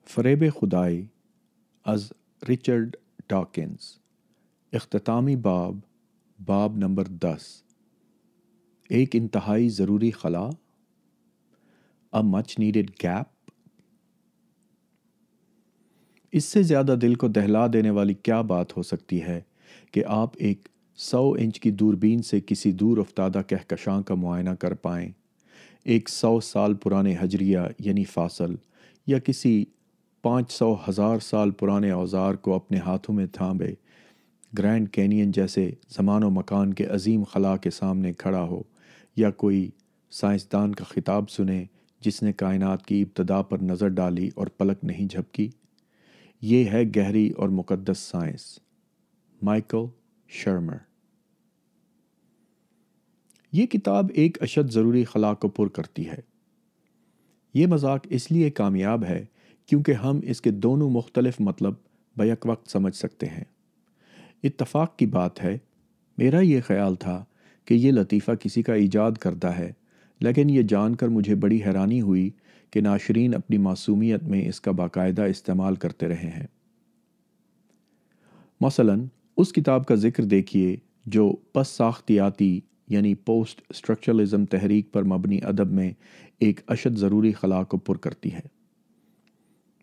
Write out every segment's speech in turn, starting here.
فریب خدائی از Richard Dawkins. اختتامی باب نمبر 10. ایک انتہائی ضروری خلا، a much needed gap. اس سے زیادہ دل کو دہلا دینے والی کیا بات ہو سکتی ہے کہ آپ ایک 100 انچ کی دوربین سے کسی دور افتادہ کہکشاں کا معائنہ کر پائیں، ایک 100 سال پرانے حجریہ یعنی فاصل، یا کسی 500,000 سال پرانے اوزار کو اپنے ہاتھوں میں تھامے گرینڈ کینین جیسے زمان و مکان کے عظیم خلا کے سامنے کھڑا ہو، یا کوئی سائنسدان کا خطاب سنے جس نے کائنات کی ابتدا پر نظر ڈالی اور پلک نہیں جھپکی. یہ ہے گہری اور مقدس سائنس. مائیکل شرمر. یہ کتاب ایک اشد ضروری خلا کو پر کرتی ہے. یہ مذاق اس لیے کامیاب ہے کیونکہ ہم اس کے دونوں مختلف مطلب بیک وقت سمجھ سکتے ہیں. اتفاق کی بات ہے، میرا یہ خیال تھا کہ یہ لطیفہ کسی کا ایجاد کرتا ہے، لیکن یہ جان کر مجھے بڑی حیرانی ہوئی کہ ناشرین اپنی معصومیت میں اس کا باقاعدہ استعمال کرتے رہے ہیں. مثلاً اس کتاب کا ذکر دیکھیے جو پس ساختیاتی یعنی پوسٹ اسٹرکچرلزم تحریک پر مبنی ادب میں ایک اشد ضروری خلا کو پر کرتی ہے.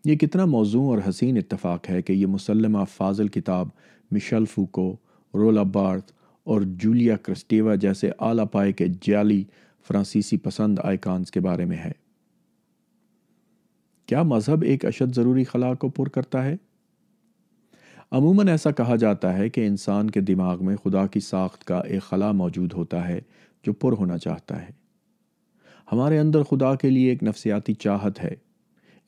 یہ کتنا موزوں اور حسین اتفاق ہے کہ یہ مسلمہ فاضل کتاب مشیل فوکو، رولا بارتھ اور جولیا کرسٹیوا جیسے اعلیٰ پائے کے جعلی فرانسیسی پسند آئیکانز کے بارے میں ہے. کیا مذہب ایک اشد ضروری خلا کو پر کرتا ہے؟ عموماً ایسا کہا جاتا ہے کہ انسان کے دماغ میں خدا کی ساخت کا ایک خلا موجود ہوتا ہے جو پر ہونا چاہتا ہے. ہمارے اندر خدا کے لیے ایک نفسیاتی چاہت ہے،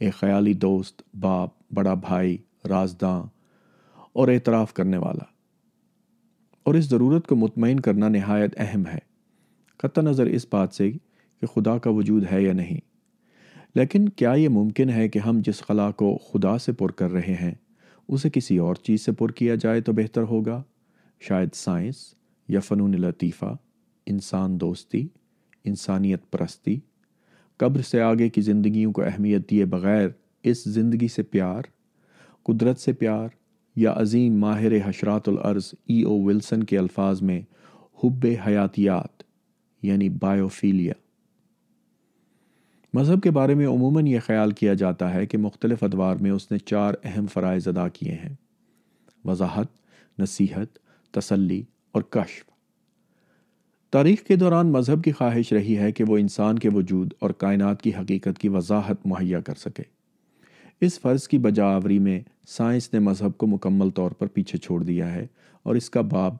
ایک خیالی دوست، باپ، بڑا بھائی، رازداں اور اعتراف کرنے والا. اور اس ضرورت کو مطمئن کرنا نہایت اہم ہے، قطع نظر اس بات سے کہ خدا کا وجود ہے یا نہیں. لیکن کیا یہ ممکن ہے کہ ہم جس خلا کو خدا سے پر کر رہے ہیں اسے کسی اور چیز سے پر کیا جائے تو بہتر ہوگا؟ شاید سائنس یا فنون لطیفہ، انسان دوستی، انسانیت پرستی، قبر سے آگے کی زندگیوں کو اہمیت دیے بغیر اس زندگی سے پیار، قدرت سے پیار، یا عظیم ماہر حشرات الارض او ولسن کے الفاظ میں حب حیاتیات یعنی بائیوفیلیا. مذہب کے بارے میں عموماً یہ خیال کیا جاتا ہے کہ مختلف ادوار میں اس نے 4 اہم فرائض ادا کیے ہیں: وضاحت، نصیحت، تسلی اور کشف. تاریخ کے دوران مذہب کی خواہش رہی ہے کہ وہ انسان کے وجود اور کائنات کی حقیقت کی وضاحت مہیا کر سکے. اس فرض کی بجاوری میں سائنس نے مذہب کو مکمل طور پر پیچھے چھوڑ دیا ہے اور اس کا باب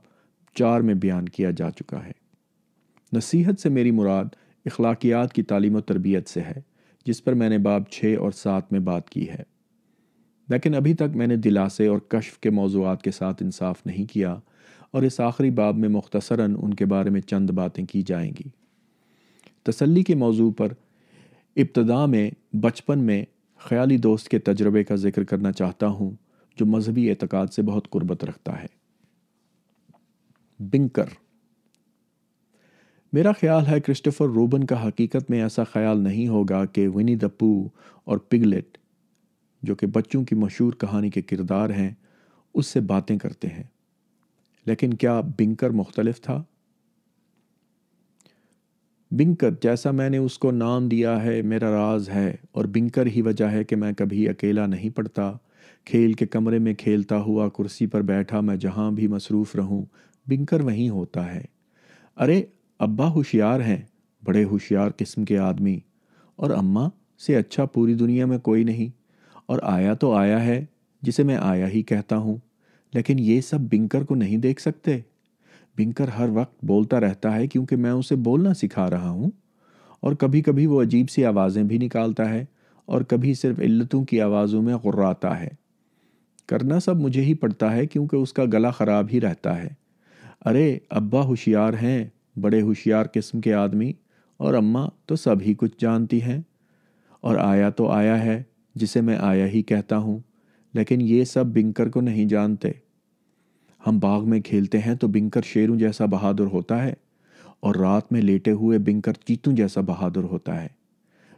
4 میں بیان کیا جا چکا ہے. نصیحت سے میری مراد اخلاقیات کی تعلیم و تربیت سے ہے، جس پر میں نے باب 6 اور 7 میں بات کی ہے. لیکن ابھی تک میں نے دلاسے اور کشف کے موضوعات کے ساتھ انصاف نہیں کیا، اور اس آخری باب میں مختصراً ان کے بارے میں چند باتیں کی جائیں گی. تسلی کے موضوع پر ابتدا میں بچپن میں خیالی دوست کے تجربے کا ذکر کرنا چاہتا ہوں جو مذہبی اعتقاد سے بہت قربت رکھتا ہے. بنکر. میرا خیال ہے کرسٹوفر روبن کا حقیقت میں ایسا خیال نہیں ہوگا کہ ونی دا پو اور پگلیٹ، جو کہ بچوں کی مشہور کہانی کے کردار ہیں، اس سے باتیں کرتے ہیں. لیکن کیا بنکر مختلف تھا؟ بنکر، جیسا میں نے اس کو نام دیا ہے، میرا راز ہے، اور بنکر ہی وجہ ہے کہ میں کبھی اکیلا نہیں پڑتا. کھیل کے کمرے میں کھیلتا ہوا کرسی پر بیٹھا میں جہاں بھی مصروف رہوں، بنکر وہیں ہوتا ہے. ارے ابا ہوشیار ہیں، بڑے ہوشیار قسم کے آدمی، اور اماں سے اچھا پوری دنیا میں کوئی نہیں. اور آیا تو آیا ہے جسے میں آیا ہی کہتا ہوں. لیکن یہ سب بنکر کو نہیں دیکھ سکتے. بنکر ہر وقت بولتا رہتا ہے کیونکہ میں اسے بولنا سکھا رہا ہوں، اور کبھی کبھی وہ عجیب سی آوازیں بھی نکالتا ہے، اور کبھی صرف علتوں کی آوازوں میں غراتا ہے. کرنا سب مجھے ہی پڑتا ہے کیونکہ اس کا گلا خراب ہی رہتا ہے. ارے ابا ہوشیار ہیں، بڑے ہوشیار قسم کے آدمی، اور اماں تو سب ہی کچھ جانتی ہیں. اور آیا تو آیا ہے جسے میں آیا ہی کہتا ہوں. لیکن یہ سب بنکر کو نہیں جانتے. ہم باغ میں کھیلتے ہیں تو بنکر شیروں جیسا بہادر ہوتا ہے، اور رات میں لیٹے ہوئے بنکر چیتوں جیسا بہادر ہوتا ہے.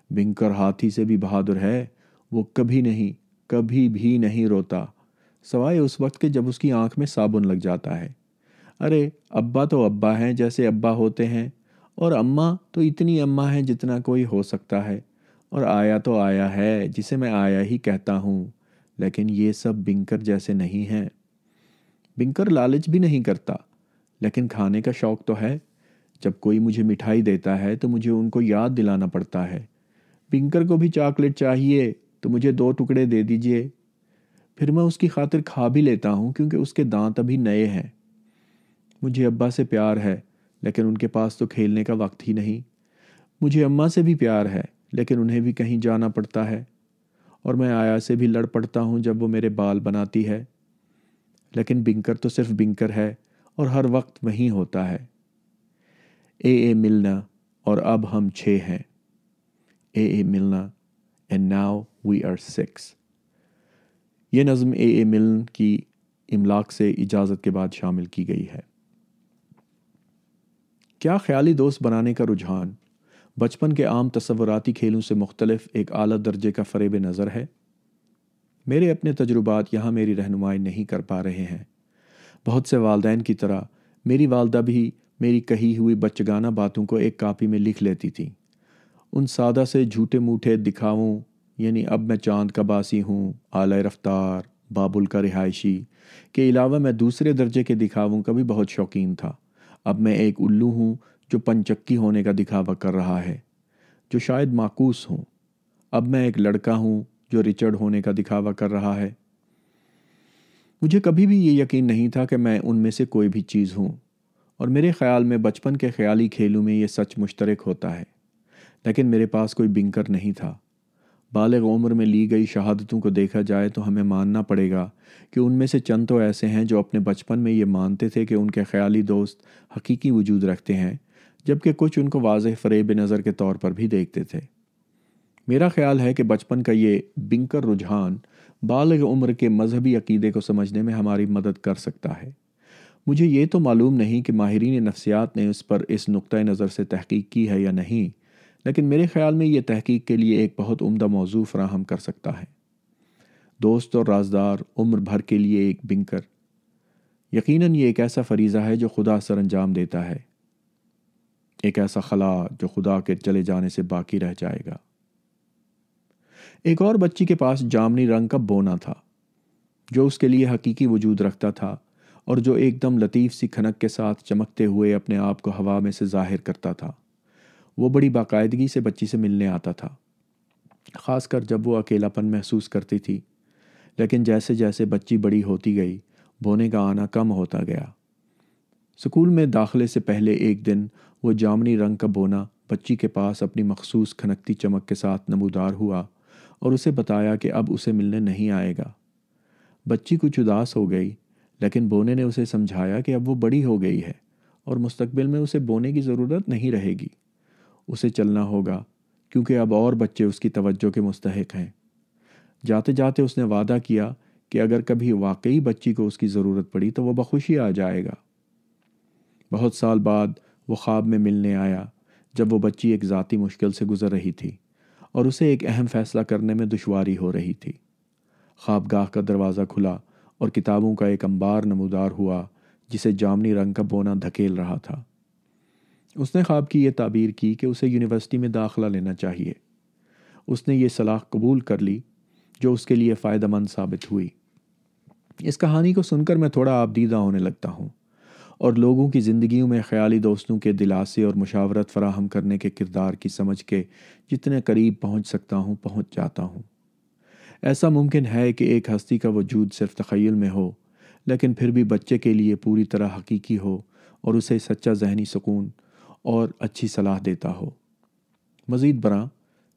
بنکر ہاتھی سے بھی بہادر ہے. وہ کبھی نہیں کبھی بھی نہیں روتا، سوائے اس وقت کے جب اس کی آنکھ میں صابن لگ جاتا ہے۔ ارے ابا تو ابا ہیں جیسے ابا ہوتے ہیں، اور اماں تو اتنی اماں ہیں جتنا کوئی ہو سکتا ہے، اور آیا تو آیا ہے جسے میں آیا ہی کہتا ہوں، لیکن یہ سب بنکر جیسے نہیں ہیں۔ بنکر لالچ بھی نہیں کرتا، لیکن کھانے کا شوق تو ہے۔ جب کوئی مجھے مٹھائی دیتا ہے تو مجھے ان کو یاد دلانا پڑتا ہے، بنکر کو بھی چاکلیٹ چاہیے تو مجھے 2 ٹکڑے دے دیجئے۔ پھر میں اس کی خاطر کھا بھی لیتا ہوں کیونکہ اس کے دانت ابھی نئے ہیں۔ مجھے ابا سے پیار ہے، لیکن ان کے پاس تو کھیلنے کا وقت ہی نہیں۔ مجھے اماں سے بھی پیار ہے، لیکن انہیں بھی کہیں جانا پڑتا ہے، اور میں آیا سے بھی لڑ پڑتا ہوں جب وہ میرے بال بناتی ہے۔ لیکن بنکر تو صرف بنکر ہے اور ہر وقت وہیں ہوتا ہے۔ اے ملنا، اور اب ہم 6 ہیں۔ اے ملنا and now we are 6۔ یہ نظم اے ملن کی املاک سے اجازت کے بعد شامل کی گئی ہے۔ کیا خیالی دوست بنانے کا رجحان بچپن کے عام تصوراتی کھیلوں سے مختلف ایک اعلیٰ درجے کا فریب نظر ہے؟ میرے اپنے تجربات یہاں میری رہنمائی نہیں کر پا رہے ہیں۔ بہت سے والدین کی طرح میری والدہ بھی میری کہی ہوئی بچگانہ باتوں کو ایک کاپی میں لکھ لیتی تھیں۔ ان سادہ سے جھوٹے موٹے دکھاووں، یعنی اب میں چاند کا باسی ہوں، اعلی رفتار، بابل کا رہائشی، کے علاوہ میں دوسرے درجے کے دکھاووں کا بھی بہت شوقین تھا۔ اب میں ایک الو ہوں جو پنچکی ہونے کا دکھاوا کر رہا ہے، جو شاید معکوس ہوں۔ اب میں ایک لڑکا ہوں جو رچرڈ ہونے کا دکھاوا کر رہا ہے۔ مجھے کبھی بھی یہ یقین نہیں تھا کہ میں ان میں سے کوئی بھی چیز ہوں، اور میرے خیال میں بچپن کے خیالی کھیلوں میں یہ سچ مشترک ہوتا ہے۔ لیکن میرے پاس کوئی بنکر نہیں تھا۔ بالغ عمر میں لی گئی شہادتوں کو دیکھا جائے تو ہمیں ماننا پڑے گا کہ ان میں سے چند تو ایسے ہیں جو اپنے بچپن میں یہ مانتے تھے کہ ان کے خیالی دوست حقیقی وجود رکھتے ہیں، جبکہ کچھ ان کو واضح فریب نظر کے طور پر بھی دیکھتے تھے۔ میرا خیال ہے کہ بچپن کا یہ بنکر رجحان بالغ عمر کے مذہبی عقیدے کو سمجھنے میں ہماری مدد کر سکتا ہے۔ مجھے یہ تو معلوم نہیں کہ ماہرین نفسیات نے اس پر اس نقطۂ نظر سے تحقیق کی ہے یا نہیں، لیکن میرے خیال میں یہ تحقیق کے لیے ایک بہت عمدہ موضوع فراہم کر سکتا ہے۔ دوست اور رازدار عمر بھر کے لیے ایک بنکر، یقیناً یہ ایک ایسا فریضہ ہے جو خدا سر انجام دیتا ہے، ایک ایسا خلا جو خدا کے چلے جانے سے باقی رہ جائے گا۔ ایک اور بچی کے پاس جامنی رنگ کا بونا تھا جو اس کے لیے حقیقی وجود رکھتا تھا، اور جو ایک دم لطیف سی کھنک کے ساتھ چمکتے ہوئے اپنے آپ کو ہوا میں سے ظاہر کرتا تھا۔ وہ بڑی باقاعدگی سے بچی سے ملنے آتا تھا، خاص کر جب وہ اکیلا پن محسوس کرتی تھی۔ لیکن جیسے جیسے بچی بڑی ہوتی گئی، بونے کا آنا کم ہوتا گیا۔ سکول میں داخلے سے پہلے ایک دن وہ جامنی رنگ کا بونا بچی کے پاس اپنی مخصوص کھنکتی چمک کے ساتھ نمودار ہوا اور اسے بتایا کہ اب اسے ملنے نہیں آئے گا۔ بچی کچھ اداس ہو گئی، لیکن بونے نے اسے سمجھایا کہ اب وہ بڑی ہو گئی ہے اور مستقبل میں اسے بونے کی ضرورت نہیں رہے گی۔ اسے چلنا ہوگا کیونکہ اب اور بچے اس کی توجہ کے مستحق ہیں۔ جاتے جاتے اس نے وعدہ کیا کہ اگر کبھی واقعی بچی کو اس کی ضرورت پڑی تو وہ بخوشی آ جائے گا۔ بہت سال بعد وہ خواب میں ملنے آیا جب وہ بچی ایک ذاتی مشکل سے گزر رہی تھی اور اسے ایک اہم فیصلہ کرنے میں دشواری ہو رہی تھی۔ خوابگاہ کا دروازہ کھلا اور کتابوں کا ایک انبار نمودار ہوا جسے جامنی رنگ کا بونا دھکیل رہا تھا۔ اس نے خواب کی یہ تعبیر کی کہ اسے یونیورسٹی میں داخلہ لینا چاہیے۔ اس نے یہ صلاح قبول کر لی جو اس کے لیے فائدہ مند ثابت ہوئی۔ اس کہانی کو سن کر میں تھوڑا آبدیدہ ہونے لگتا ہوں اور لوگوں کی زندگیوں میں خیالی دوستوں کے دلاسے اور مشاورت فراہم کرنے کے کردار کی سمجھ کے جتنے قریب پہنچ سکتا ہوں پہنچ جاتا ہوں۔ ایسا ممکن ہے کہ ایک ہستی کا وجود صرف تخیل میں ہو، لیکن پھر بھی بچے کے لیے پوری طرح حقیقی ہو اور اسے سچا ذہنی سکون اور اچھی صلاح دیتا ہو۔ مزید برآں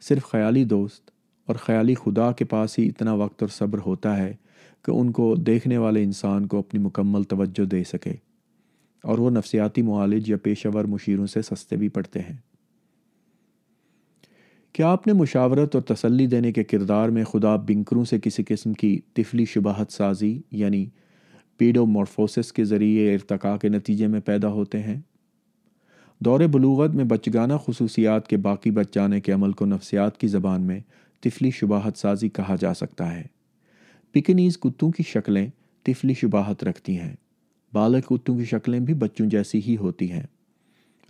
صرف خیالی دوست اور خیالی خدا کے پاس ہی اتنا وقت اور صبر ہوتا ہے کہ ان کو دیکھنے والے انسان کو اپنی مکمل توجہ دے سکے، اور وہ نفسیاتی معالج یا پیشہ ور مشیروں سے سستے بھی پڑتے ہیں۔ کیا آپ نے مشاورت اور تسلی دینے کے کردار میں خدا بنکروں سے کسی قسم کی طفلی شباہت سازی یعنی پیڈومورفوسس کے ذریعے ارتقاء کے نتیجے میں پیدا ہوتے ہیں؟ دور بلوغت میں بچگانہ خصوصیات کے باقی بچ جانے کے عمل کو نفسیات کی زبان میں طفلی شباہت سازی کہا جا سکتا ہے۔ پیکنیز کتوں کی شکلیں طفلی شباہت رکھتی ہیں، بالغ کتوں کی شکلیں بھی بچوں جیسی ہی ہوتی ہیں۔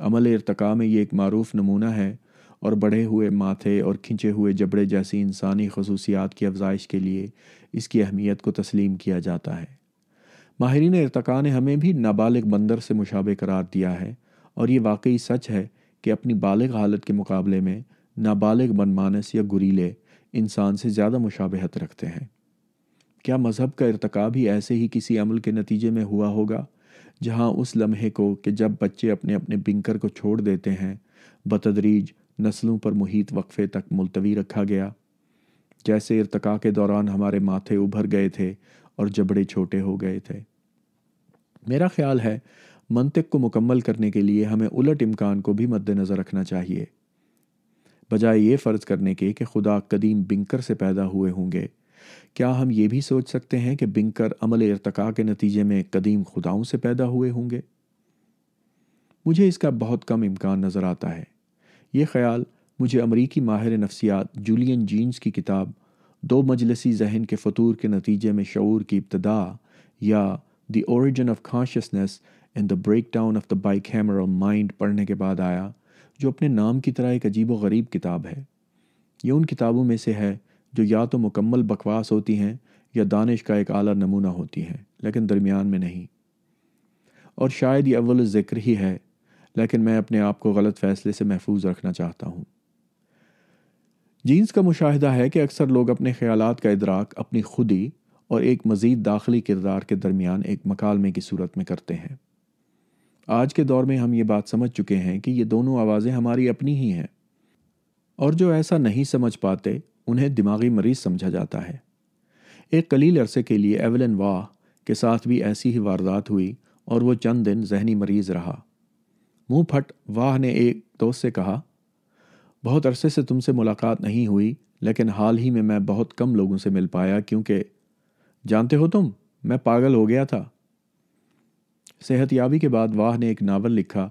عمل ارتقاء میں یہ ایک معروف نمونہ ہے اور بڑھے ہوئے ماتھے اور کھنچے ہوئے جبڑے جیسی انسانی خصوصیات کی افزائش کے لیے اس کی اہمیت کو تسلیم کیا جاتا ہے۔ ماہرین ارتقاء نے ہمیں بھی نابالغ بندر سے مشابہ قرار دیا ہے، اور یہ واقعی سچ ہے کہ اپنی بالغ حالت کے مقابلے میں نابالغ بنمانس یا گوریلے انسان سے زیادہ مشابہت رکھتے ہیں۔ کیا مذہب کا ارتقاء بھی ایسے ہی کسی عمل کے نتیجے میں ہوا ہوگا، جہاں اس لمحے کو کہ جب بچے اپنے اپنے بنکر کو چھوڑ دیتے ہیں بتدریج نسلوں پر محیط وقفے تک ملتوی رکھا گیا؟ جیسے ارتقاء کے دوران ہمارے ماتھے ابھر گئے تھے اور جبڑے چھوٹے ہو گئے تھے۔ میرا خیال ہے منطق کو مکمل کرنے کے لیے ہمیں الٹ امکان کو بھی مد نظر رکھنا چاہیے۔ بجائے یہ فرض کرنے کے کہ خدا قدیم بنکر سے پیدا ہوئے ہوں گے، کیا ہم یہ بھی سوچ سکتے ہیں کہ بنکر عمل ارتقاء کے نتیجے میں قدیم خداؤں سے پیدا ہوئے ہوں گے؟ مجھے اس کا بہت کم امکان نظر آتا ہے۔ یہ خیال مجھے امریکی ماہر نفسیات جولین جینز کی کتاب دو مجلسی ذہن کے فطور کے نتیجے میں شعور کی ابتدا یا the origin of consciousness and the break down of the bicameral mind پڑھنے کے بعد آیا، جو اپنے نام کی طرح ایک عجیب و غریب کتاب ہے۔ یہ ان کتابوں میں سے ہے جو یا تو مکمل بکواس ہوتی ہیں یا دانش کا ایک اعلیٰ نمونہ ہوتی ہیں، لیکن درمیان میں نہیں۔ اور شاید یہ اول ذکر ہی ہے، لیکن میں اپنے آپ کو غلط فیصلے سے محفوظ رکھنا چاہتا ہوں۔ جینز کا مشاہدہ ہے کہ اکثر لوگ اپنے خیالات کا ادراک اپنی خودی اور ایک مزید داخلی کردار کے درمیان ایک مکالمے کی صورت میں کرتے ہیں۔ آج کے دور میں ہم یہ بات سمجھ چکے ہیں کہ یہ دونوں آوازیں ہماری اپنی ہی ہیں، اور جو ایسا نہیں سمجھ پاتے انہیں دماغی مریض سمجھا جاتا ہے۔ ایک قلیل عرصے کے لیے ایولن واہ کے ساتھ بھی ایسی ہی واردات ہوئی اور وہ چند دن ذہنی مریض رہا۔ منہ پھٹ واہ نے ایک دوست سے کہا، بہت عرصے سے تم سے ملاقات نہیں ہوئی، لیکن حال ہی میں بہت کم لوگوں سے مل پایا کیونکہ جانتے ہو تم، میں پاگل ہو گیا تھا۔ صحت یابی کے بعد واہ نے ایک ناول لکھا،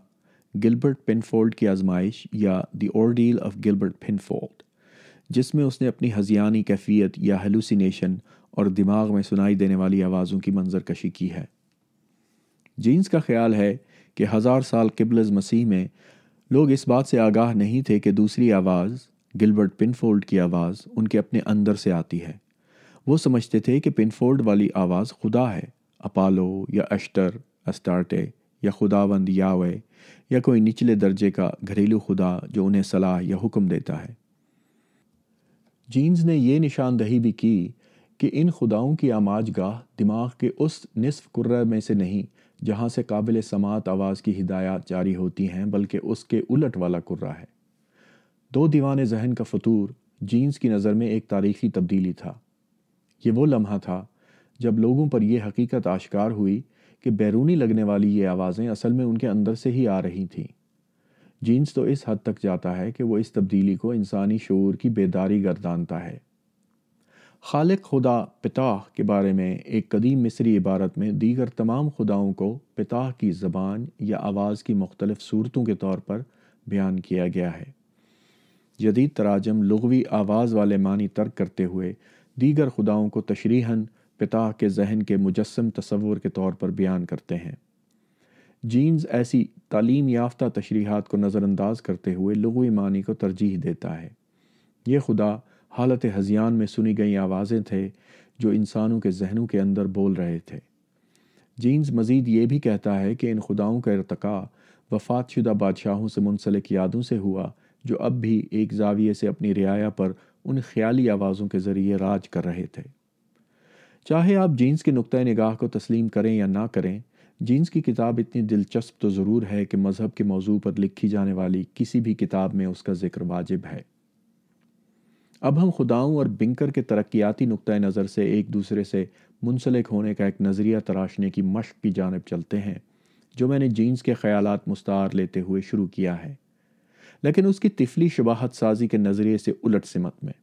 گلبرٹ پنفولڈ کی آزمائش یا دی اورڈیل آف گلبرٹ پنفولڈ، جس میں اس نے اپنی ہذیانی کیفیت یا ہیلوسینیشن اور دماغ میں سنائی دینے والی آوازوں کی منظر کشی کی ہے۔ جینز کا خیال ہے کہ 1000 سال قبل از مسیح میں لوگ اس بات سے آگاہ نہیں تھے کہ دوسری آواز، گلبرٹ پنفولڈ کی آواز، ان کے اپنے اندر سے آتی ہے۔ وہ سمجھتے تھے کہ پنفولڈ والی آواز خدا ہے، اپالو یا اشٹر، استارٹے یا خداوند یاوے یا کوئی نچلے درجے کا گھریلو خدا جو انہیں صلاح یا حکم دیتا ہے۔ جینز نے یہ نشاندہی بھی کی کہ ان خداؤں کی آماج گاہ دماغ کے اس نصف کرہ میں سے نہیں جہاں سے قابل سماعت آواز کی ہدایات جاری ہوتی ہیں، بلکہ اس کے الٹ والا کرہ ہے۔ دو دیوان ذہن کا فطور جینز کی نظر میں ایک تاریخی تبدیلی تھا۔ یہ وہ لمحہ تھا جب لوگوں پر یہ حقیقت آشکار ہوئی کہ بیرونی لگنے والی یہ آوازیں اصل میں ان کے اندر سے ہی آ رہی تھیں۔ جینز تو اس حد تک جاتا ہے کہ وہ اس تبدیلی کو انسانی شعور کی بیداری گردانتا ہے۔ خالق خدا پتاہ کے بارے میں ایک قدیم مصری عبارت میں دیگر تمام خداؤں کو پتاہ کی زبان یا آواز کی مختلف صورتوں کے طور پر بیان کیا گیا ہے۔ جدید تراجم لغوی آواز والے معنی ترک کرتے ہوئے دیگر خداؤں کو تشریحاً پتاہ کے ذہن کے مجسم تصور کے طور پر بیان کرتے ہیں۔ جینز ایسی تعلیم یافتہ تشریحات کو نظر انداز کرتے ہوئے لغوی معنی کو ترجیح دیتا ہے۔ یہ خدا حالت ہذیان میں سنی گئی آوازیں تھے جو انسانوں کے ذہنوں کے اندر بول رہے تھے۔ جینز مزید یہ بھی کہتا ہے کہ ان خداؤں کا ارتقاء وفات شدہ بادشاہوں سے منسلک یادوں سے ہوا جو اب بھی ایک زاویے سے اپنی رعایا پر ان خیالی آوازوں کے ذریعے راج کر رہے تھے۔ چاہے آپ جینز کے نقطہ نگاہ کو تسلیم کریں یا نہ کریں، جینز کی کتاب اتنی دلچسپ تو ضرور ہے کہ مذہب کے موضوع پر لکھی جانے والی کسی بھی کتاب میں اس کا ذکر واجب ہے۔ اب ہم خداؤں اور بنکر کے ترقیاتی نقطہ نظر سے ایک دوسرے سے منسلک ہونے کا ایک نظریہ تراشنے کی مشق کی جانب چلتے ہیں، جو میں نے جینز کے خیالات مستعار لیتے ہوئے شروع کیا ہے، لیکن اس کی طفلی شباہت سازی کے نظریے سے الٹ سمت میں۔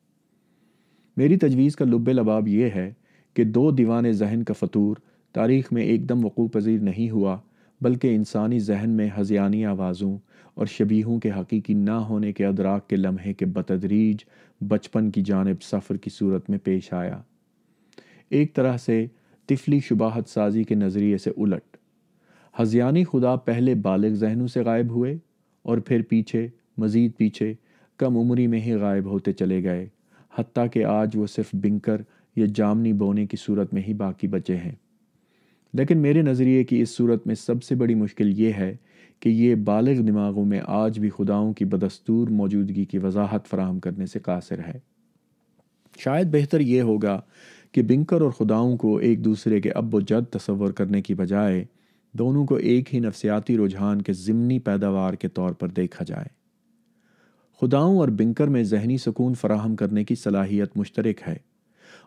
میری تجویز کا لب لباب یہ ہے کہ دو دیوان ذہن کا فطور تاریخ میں ایک دم وقوع پذیر نہیں ہوا، بلکہ انسانی ذہن میں ہذیانی آوازوں اور شبیہوں کے حقیقی نہ ہونے کے ادراک کے لمحے کے بتدریج بچپن کی جانب سفر کی صورت میں پیش آیا۔ ایک طرح سے طفلی شباہت سازی کے نظریے سے الٹ۔ ہذیانی خدا پہلے بالغ ذہنوں سے غائب ہوئے اور پھر پیچھے، مزید پیچھے، کم عمری میں ہی غائب ہوتے چلے گئے، حتیٰ کہ آج وہ صرف بنکر یا جامنی بونے کی صورت میں ہی باقی بچے ہیں۔ لیکن میرے نظریے کی اس صورت میں سب سے بڑی مشکل یہ ہے کہ یہ بالغ دماغوں میں آج بھی خداؤں کی بدستور موجودگی کی وضاحت فراہم کرنے سے قاصر ہے۔ شاید بہتر یہ ہوگا کہ بنکر اور خداؤں کو ایک دوسرے کے اب و جد تصور کرنے کی بجائے دونوں کو ایک ہی نفسیاتی رجحان کے ضمنی پیداوار کے طور پر دیکھا جائے۔ خداؤں اور بنکر میں ذہنی سکون فراہم کرنے کی صلاحیت مشترک ہے،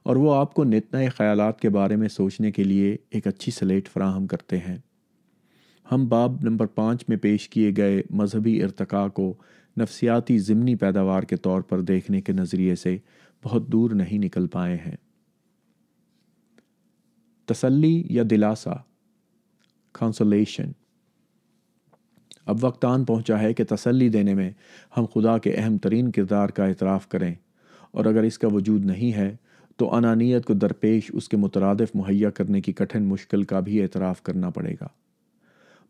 اور وہ آپ کو نت نئے خیالات کے بارے میں سوچنے کے لیے ایک اچھی سلیٹ فراہم کرتے ہیں۔ ہم باب نمبر 5 میں پیش کیے گئے مذہبی ارتقاء کو نفسیاتی ضمنی پیداوار کے طور پر دیکھنے کے نظریے سے بہت دور نہیں نکل پائے ہیں۔ تسلی یا دلاسا، کنسولیشن۔ اب وقت آن پہنچا ہے کہ تسلی دینے میں ہم خدا کے اہم ترین کردار کا اعتراف کریں، اور اگر اس کا وجود نہیں ہے تو انانیت کو درپیش اس کے مترادف مہیا کرنے کی کٹھن مشکل کا بھی اعتراف کرنا پڑے گا۔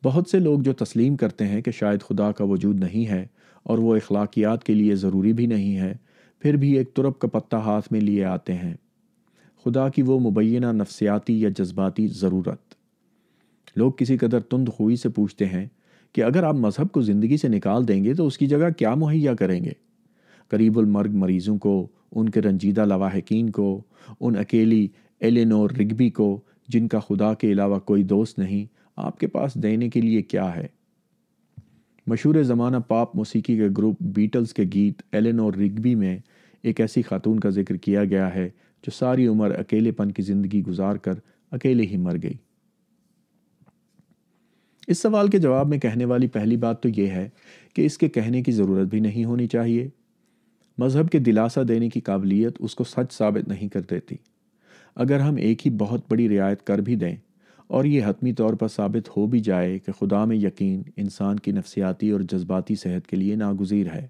بہت سے لوگ جو تسلیم کرتے ہیں کہ شاید خدا کا وجود نہیں ہے اور وہ اخلاقیات کے لیے ضروری بھی نہیں ہے، پھر بھی ایک ترپ کا پتہ ہاتھ میں لیے آتے ہیں، خدا کی وہ مبینہ نفسیاتی یا جذباتی ضرورت۔ لوگ کسی قدر تند خوئی سے پوچھتے ہیں کہ اگر آپ مذہب کو زندگی سے نکال دیں گے تو اس کی جگہ کیا مہیا کریں گے؟ قریب المرگ مریضوں کو، ان کے رنجیدہ لواحقین کو، ان اکیلی ایلینور رگبی کو جن کا خدا کے علاوہ کوئی دوست نہیں، آپ کے پاس دینے کے لیے کیا ہے؟ مشہور زمانہ پاپ موسیقی کے گروپ بیٹلز کے گیت ایلینور رگبی میں ایک ایسی خاتون کا ذکر کیا گیا ہے جو ساری عمر اکیلے پن کی زندگی گزار کر اکیلے ہی مر گئی۔ اس سوال کے جواب میں کہنے والی پہلی بات تو یہ ہے کہ اس کے کہنے کی ضرورت بھی نہیں ہونی چاہیے۔ مذہب کے دلاسا دینے کی قابلیت اس کو سچ ثابت نہیں کر دیتی۔ اگر ہم ایک ہی بہت بڑی رعایت کر بھی دیں اور یہ حتمی طور پر ثابت ہو بھی جائے کہ خدا میں یقین انسان کی نفسیاتی اور جذباتی صحت کے لیے ناگزیر ہے،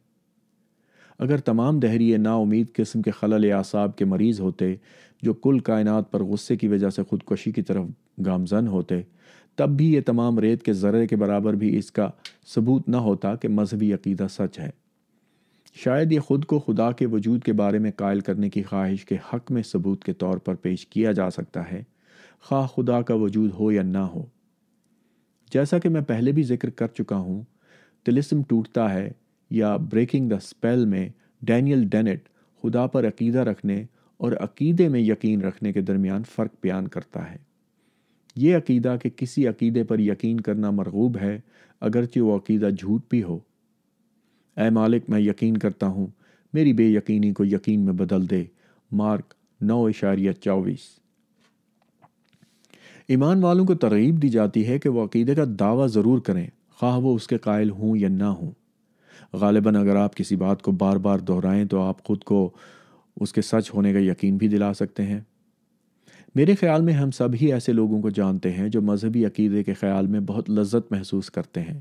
اگر تمام دہریے نا امید قسم کے خلل اعصاب کے مریض ہوتے جو کل کائنات پر غصے کی وجہ سے خودکشی کی طرف گامزن ہوتے، تب بھی یہ تمام ریت کے ذرے کے برابر بھی اس کا ثبوت نہ ہوتا کہ مذہبی عقیدہ سچ ہے۔ شاید یہ خود کو خدا کے وجود کے بارے میں قائل کرنے کی خواہش کے حق میں ثبوت کے طور پر پیش کیا جا سکتا ہے، خواہ خدا کا وجود ہو یا نہ ہو۔ جیسا کہ میں پہلے بھی ذکر کر چکا ہوں، طلسم ٹوٹتا ہے یا بریکنگ دا اسپیل میں ڈینیل ڈینٹ خدا پر عقیدہ رکھنے اور عقیدے میں یقین رکھنے کے درمیان فرق بیان کرتا ہے۔ یہ عقیدہ کہ کسی عقیدے پر یقین کرنا مرغوب ہے، اگرچہ وہ عقیدہ جھوٹ بھی ہو۔ اے مالک، میں یقین کرتا ہوں، میری بے یقینی کو یقین میں بدل دے۔ مارک 9:24۔ ایمان والوں کو ترغیب دی جاتی ہے کہ وہ عقیدے کا دعویٰ ضرور کریں، خواہ وہ اس کے قائل ہوں یا نہ ہوں۔ غالباً اگر آپ کسی بات کو بار بار دہرائیں تو آپ خود کو اس کے سچ ہونے کا یقین بھی دلا سکتے ہیں۔ میرے خیال میں ہم سب ہی ایسے لوگوں کو جانتے ہیں جو مذہبی عقیدے کے خیال میں بہت لذت محسوس کرتے ہیں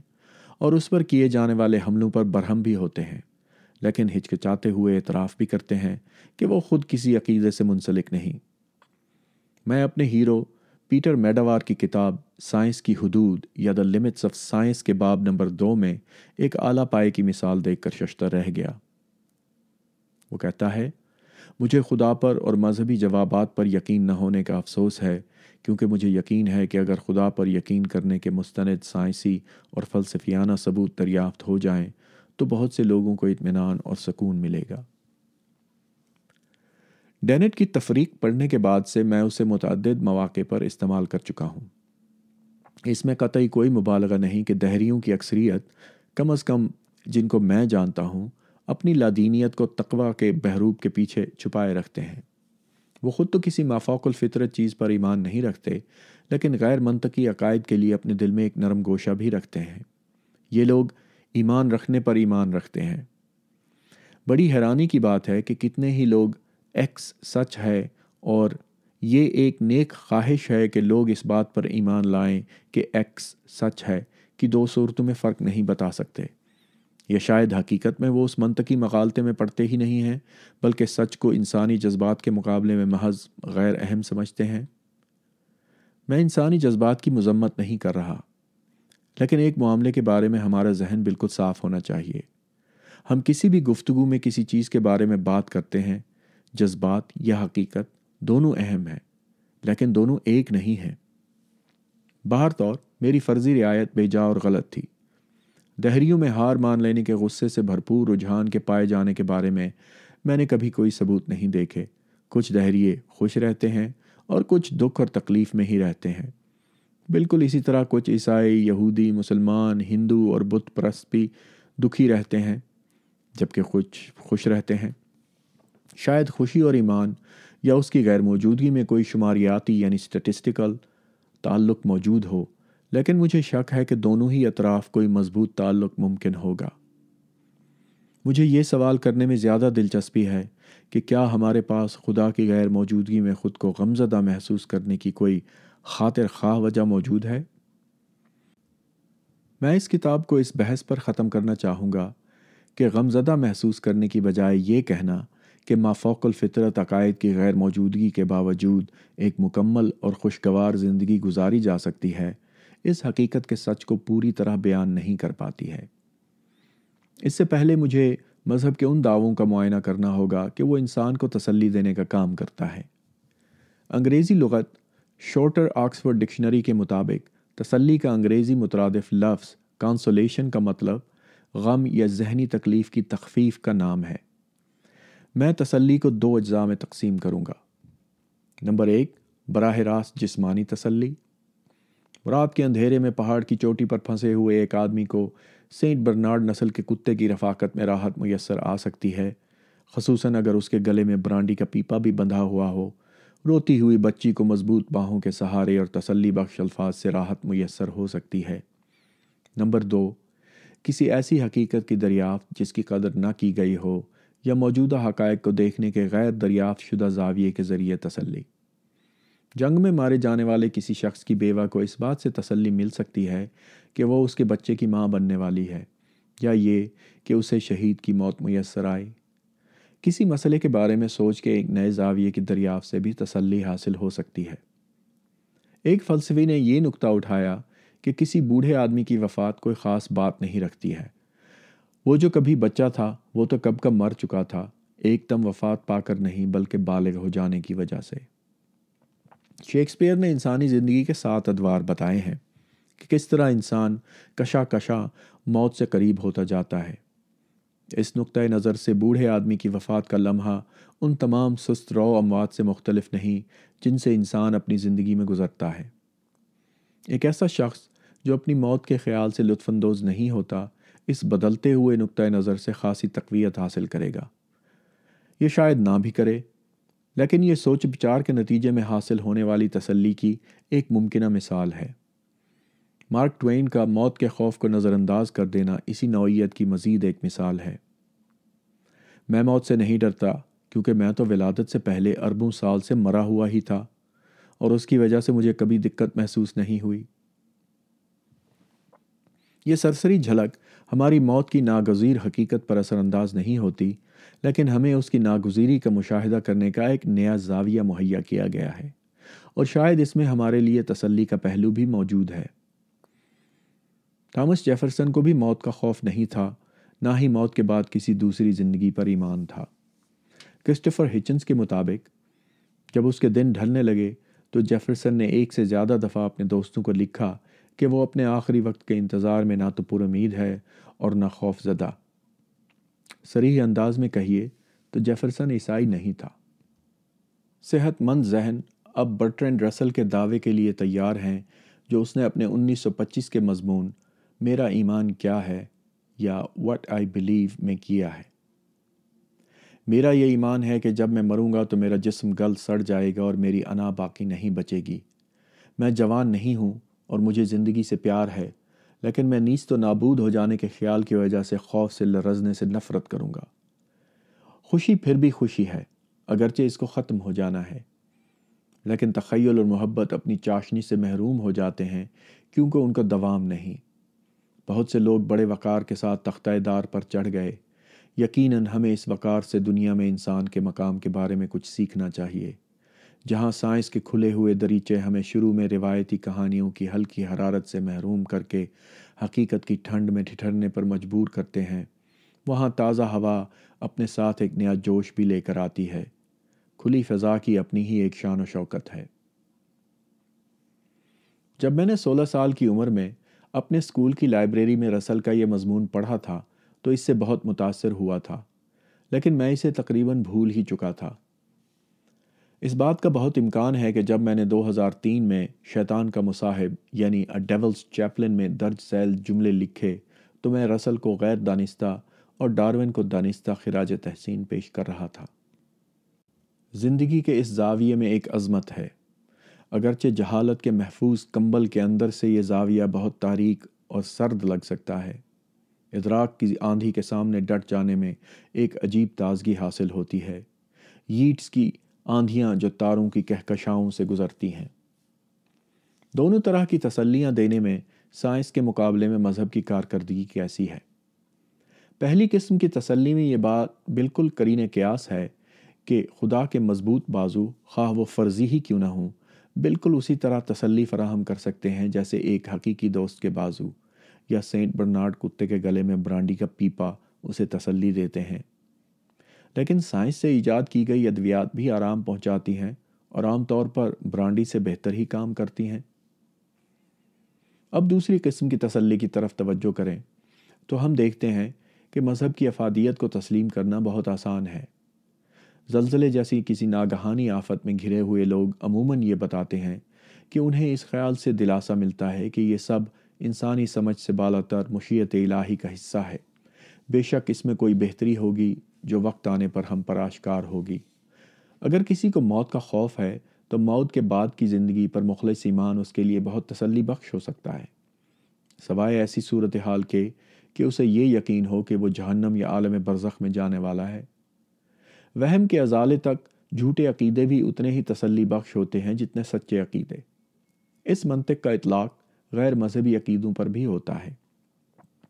اور اس پر کیے جانے والے حملوں پر برہم بھی ہوتے ہیں، لیکن ہچکچاتے ہوئے اعتراف بھی کرتے ہیں کہ وہ خود کسی عقیدے سے منسلک نہیں۔ میں اپنے ہیرو پیٹر میڈاوار کی کتاب سائنس کی حدود یا دا لمٹس آف سائنس کے باب نمبر 2 میں ایک اعلیٰ پائے کی مثال دیکھ کر ششدر رہ گیا۔ وہ کہتا ہے، مجھے خدا پر اور مذہبی جوابات پر یقین نہ ہونے کا افسوس ہے، کیونکہ مجھے یقین ہے کہ اگر خدا پر یقین کرنے کے مستند سائنسی اور فلسفیانہ ثبوت دریافت ہو جائیں تو بہت سے لوگوں کو اطمینان اور سکون ملے گا۔ ڈینٹ کی تفریق پڑھنے کے بعد سے میں اسے متعدد مواقع پر استعمال کر چکا ہوں۔ اس میں قطعی کوئی مبالغہ نہیں کہ دہریوں کی اکثریت، کم از کم جن کو میں جانتا ہوں، اپنی لادینیت کو تقویٰ کے بحروب کے پیچھے چھپائے رکھتے ہیں۔ وہ خود تو کسی مافوق الفطرت چیز پر ایمان نہیں رکھتے، لیکن غیر منطقی عقائد کے لیے اپنے دل میں ایک نرم گوشہ بھی رکھتے ہیں۔ یہ لوگ ایمان رکھنے پر ایمان رکھتے ہیں۔ بڑی حیرانی کی بات ہے کہ کتنے ہی لوگ ایکس سچ ہے اور یہ ایک نیک خواہش ہے کہ لوگ اس بات پر ایمان لائیں کہ ایکس سچ ہے کہ دو صورتوں میں فرق نہیں بتا سکتے۔ یا شاید حقیقت میں وہ اس منطقی مغالطے میں پڑتے ہی نہیں ہیں، بلکہ سچ کو انسانی جذبات کے مقابلے میں محض غیر اہم سمجھتے ہیں؟ میں انسانی جذبات کی مذمت نہیں کر رہا، لیکن ایک معاملے کے بارے میں ہمارا ذہن بالکل صاف ہونا چاہیے۔ ہم کسی بھی گفتگو میں کسی چیز کے بارے میں بات کرتے ہیں، جذبات یا حقیقت دونوں اہم ہیں، لیکن دونوں ایک نہیں ہیں۔ باہر طور میری فرضی رعایت بے جا اور غلط تھی۔ دہریوں میں ہار مان لینے کے غصے سے بھرپور رجحان کے پائے جانے کے بارے میں نے کبھی کوئی ثبوت نہیں دیکھے۔ کچھ دہریے خوش رہتے ہیں اور کچھ دکھ اور تکلیف میں ہی رہتے ہیں۔ بالکل اسی طرح کچھ عیسائی، یہودی، مسلمان، ہندو اور بت پرست بھی دکھی رہتے ہیں، جبکہ کچھ خوش رہتے ہیں۔ شاید خوشی اور ایمان یا اس کی غیر موجودگی میں کوئی شماریاتی یعنی اسٹیٹسٹیکل تعلق موجود ہو، لیکن مجھے شک ہے کہ دونوں ہی اطراف کوئی مضبوط تعلق ممکن ہوگا۔ مجھے یہ سوال کرنے میں زیادہ دلچسپی ہے کہ کیا ہمارے پاس خدا کی غیر موجودگی میں خود کو غمزدہ محسوس کرنے کی کوئی خاطر خواہ وجہ موجود ہے؟ میں اس کتاب کو اس بحث پر ختم کرنا چاہوں گا کہ غمزدہ محسوس کرنے کی بجائے یہ کہنا کہ مافوق الفطرت عقائد کی غیر موجودگی کے باوجود ایک مکمل اور خوشگوار زندگی گزاری جا سکتی ہے، اس حقیقت کے سچ کو پوری طرح بیان نہیں کر پاتی ہے۔ اس سے پہلے مجھے مذہب کے ان دعووں کا معائنہ کرنا ہوگا کہ وہ انسان کو تسلی دینے کا کام کرتا ہے۔ انگریزی لغت شورٹر آکسفورڈ ڈکشنری کے مطابق تسلی کا انگریزی مترادف لفظ کانسولیشن کا مطلب غم یا ذہنی تکلیف کی تخفیف کا نام ہے۔ میں تسلی کو دو اجزاء میں تقسیم کروں گا۔ نمبر 1، براہ راست جسمانی تسلی۔ رات کے اندھیرے میں پہاڑ کی چوٹی پر پھنسے ہوئے ایک آدمی کو سینٹ برنارڈ نسل کے کتے کی رفاقت میں راحت میسر آ سکتی ہے، خصوصاً اگر اس کے گلے میں برانڈی کا پیپا بھی بندھا ہوا ہو۔ روتی ہوئی بچی کو مضبوط باہوں کے سہارے اور تسلی بخش الفاظ سے راحت میسر ہو سکتی ہے۔ نمبر 2، کسی ایسی حقیقت کی دریافت جس کی قدر نہ کی گئی ہو، یا موجودہ حقائق کو دیکھنے کے غیر دریافت شدہ زاویے کے ذریعے تسلی۔ جنگ میں مارے جانے والے کسی شخص کی بیوہ کو اس بات سے تسلی مل سکتی ہے کہ وہ اس کے بچے کی ماں بننے والی ہے، یا یہ کہ اسے شہید کی موت میسر آئی۔ کسی مسئلے کے بارے میں سوچ کے ایک نئے زاویے کی دریافت سے بھی تسلی حاصل ہو سکتی ہے۔ ایک فلسفی نے یہ نکتہ اٹھایا کہ کسی بوڑھے آدمی کی وفات کوئی خاص بات نہیں رکھتی ہے۔ وہ جو کبھی بچہ تھا وہ تو کب کا مر چکا تھا، ایک دم وفات پا کر نہیں بلکہ بالغ ہو جانے کی وجہ سے۔ شیکسپیئر نے انسانی زندگی کے 7 ادوار بتائے ہیں کہ کس طرح انسان کشا کشا موت سے قریب ہوتا جاتا ہے۔ اس نقطۂ نظر سے بوڑھے آدمی کی وفات کا لمحہ ان تمام سست رو اموات سے مختلف نہیں جن سے انسان اپنی زندگی میں گزرتا ہے۔ ایک ایسا شخص جو اپنی موت کے خیال سے لطف اندوز نہیں ہوتا، اس بدلتے ہوئے نقطۂ نظر سے خاصی تقویت حاصل کرے گا۔ یہ شاید نہ بھی کرے، لیکن یہ سوچ بچار کے نتیجے میں حاصل ہونے والی تسلی کی ایک ممکنہ مثال ہے۔ مارک ٹوین کا موت کے خوف کو نظر انداز کر دینا اسی نوعیت کی مزید ایک مثال ہے۔ میں موت سے نہیں ڈرتا کیونکہ میں تو ولادت سے پہلے اربوں سال سے مرا ہوا ہی تھا، اور اس کی وجہ سے مجھے کبھی دقت محسوس نہیں ہوئی۔ یہ سرسری جھلک ہماری موت کی ناگزیر حقیقت پر اثر انداز نہیں ہوتی، لیکن ہمیں اس کی ناگزیری کا مشاہدہ کرنے کا ایک نیا زاویہ مہیا کیا گیا ہے، اور شاید اس میں ہمارے لیے تسلی کا پہلو بھی موجود ہے۔ تھامس جیفرسن کو بھی موت کا خوف نہیں تھا، نہ ہی موت کے بعد کسی دوسری زندگی پر ایمان تھا۔ کرسٹوفر ہچنس کے مطابق جب اس کے دن ڈھلنے لگے تو جیفرسن نے 1 سے زیادہ دفعہ اپنے دوستوں کو لکھا کہ وہ اپنے آخری وقت کے انتظار میں نہ تو پر امید ہے اور نہ خوف زدہ۔ صریح انداز میں کہیے تو جیفرسن عیسائی نہیں تھا۔ صحت مند ذہن اب برٹرینڈ رسل کے دعوے کے لیے تیار ہیں جو اس نے اپنے 1925 کے مضمون میرا ایمان کیا ہے یا What I Believe میں کیا ہے۔ میرا یہ ایمان ہے کہ جب میں مروں گا تو میرا جسم گل سڑ جائے گا اور میری انا باقی نہیں بچے گی۔ میں جوان نہیں ہوں اور مجھے زندگی سے پیار ہے، لیکن میں نیست و نابود ہو جانے کے خیال کی وجہ سے خوف سے لرزنے سے نفرت کروں گا۔ خوشی پھر بھی خوشی ہے، اگرچہ اس کو ختم ہو جانا ہے، لیکن تخیل اور محبت اپنی چاشنی سے محروم ہو جاتے ہیں کیونکہ ان کا دوام نہیں۔ بہت سے لوگ بڑے وقار کے ساتھ تختہ دار پر چڑھ گئے۔ یقیناً ہمیں اس وقار سے دنیا میں انسان کے مقام کے بارے میں کچھ سیکھنا چاہیے۔ جہاں سائنس کے کھلے ہوئے دریچے ہمیں شروع میں روایتی کہانیوں کی ہلکی حرارت سے محروم کر کے حقیقت کی ٹھنڈ میں ٹھٹھرنے پر مجبور کرتے ہیں، وہاں تازہ ہوا اپنے ساتھ ایک نیا جوش بھی لے کر آتی ہے۔ کھلی فضا کی اپنی ہی ایک شان و شوکت ہے۔ جب میں نے 16 سال کی عمر میں اپنے اسکول کی لائبریری میں رسل کا یہ مضمون پڑھا تھا تو اس سے بہت متاثر ہوا تھا، لیکن میں اسے تقریباً بھول ہی چکا تھا۔ اس بات کا بہت امکان ہے کہ جب میں نے 2003 میں شیطان کا مصاحب یعنی A Devil's Chaplain میں درج ذیل جملے لکھے تو میں رسل کو غیر دانستہ اور ڈارون کو دانستہ خراج تحسین پیش کر رہا تھا۔ زندگی کے اس زاویے میں ایک عظمت ہے، اگرچہ جہالت کے محفوظ کمبل کے اندر سے یہ زاویہ بہت تاریک اور سرد لگ سکتا ہے۔ ادراک کی آندھی کے سامنے ڈٹ جانے میں ایک عجیب تازگی حاصل ہوتی ہے، ییٹس کی آندھیاں جو تاروں کی کہکشاؤں سے گزرتی ہیں۔ دونوں طرح کی تسلیاں دینے میں سائنس کے مقابلے میں مذہب کی کارکردگی کیسی ہے؟ پہلی قسم کی تسلی میں یہ بات بالکل قرین قیاس ہے کہ خدا کے مضبوط بازو، خواہ وہ فرضی ہی کیوں نہ ہوں، بالکل اسی طرح تسلی فراہم کر سکتے ہیں جیسے ایک حقیقی دوست کے بازو یا سینٹ برنارڈ کتے کے گلے میں برانڈی کا پیپا اسے تسلی دیتے ہیں۔ لیکن سائنس سے ایجاد کی گئی ادویات بھی آرام پہنچاتی ہیں اور عام طور پر برانڈی سے بہتر ہی کام کرتی ہیں۔ اب دوسری قسم کی تسلی کی طرف توجہ کریں تو ہم دیکھتے ہیں کہ مذہب کی افادیت کو تسلیم کرنا بہت آسان ہے۔ زلزلے جیسی کسی ناگہانی آفت میں گھرے ہوئے لوگ عموماً یہ بتاتے ہیں کہ انہیں اس خیال سے دلاسا ملتا ہے کہ یہ سب انسانی سمجھ سے بالاتر مشیت الہی کا حصہ ہے، بے شک اس میں کوئی بہتری ہوگی جو وقت آنے پر ہم پر آشکار ہوگی۔ اگر کسی کو موت کا خوف ہے تو موت کے بعد کی زندگی پر مخلص ایمان اس کے لیے بہت تسلی بخش ہو سکتا ہے، سوائے ایسی صورتحال کے کہ اسے یہ یقین ہو کہ وہ جہنم یا عالم برزخ میں جانے والا ہے۔ وہم کے ازالے تک جھوٹے عقیدے بھی اتنے ہی تسلی بخش ہوتے ہیں جتنے سچے عقیدے۔ اس منطق کا اطلاق غیر مذہبی عقیدوں پر بھی ہوتا ہے۔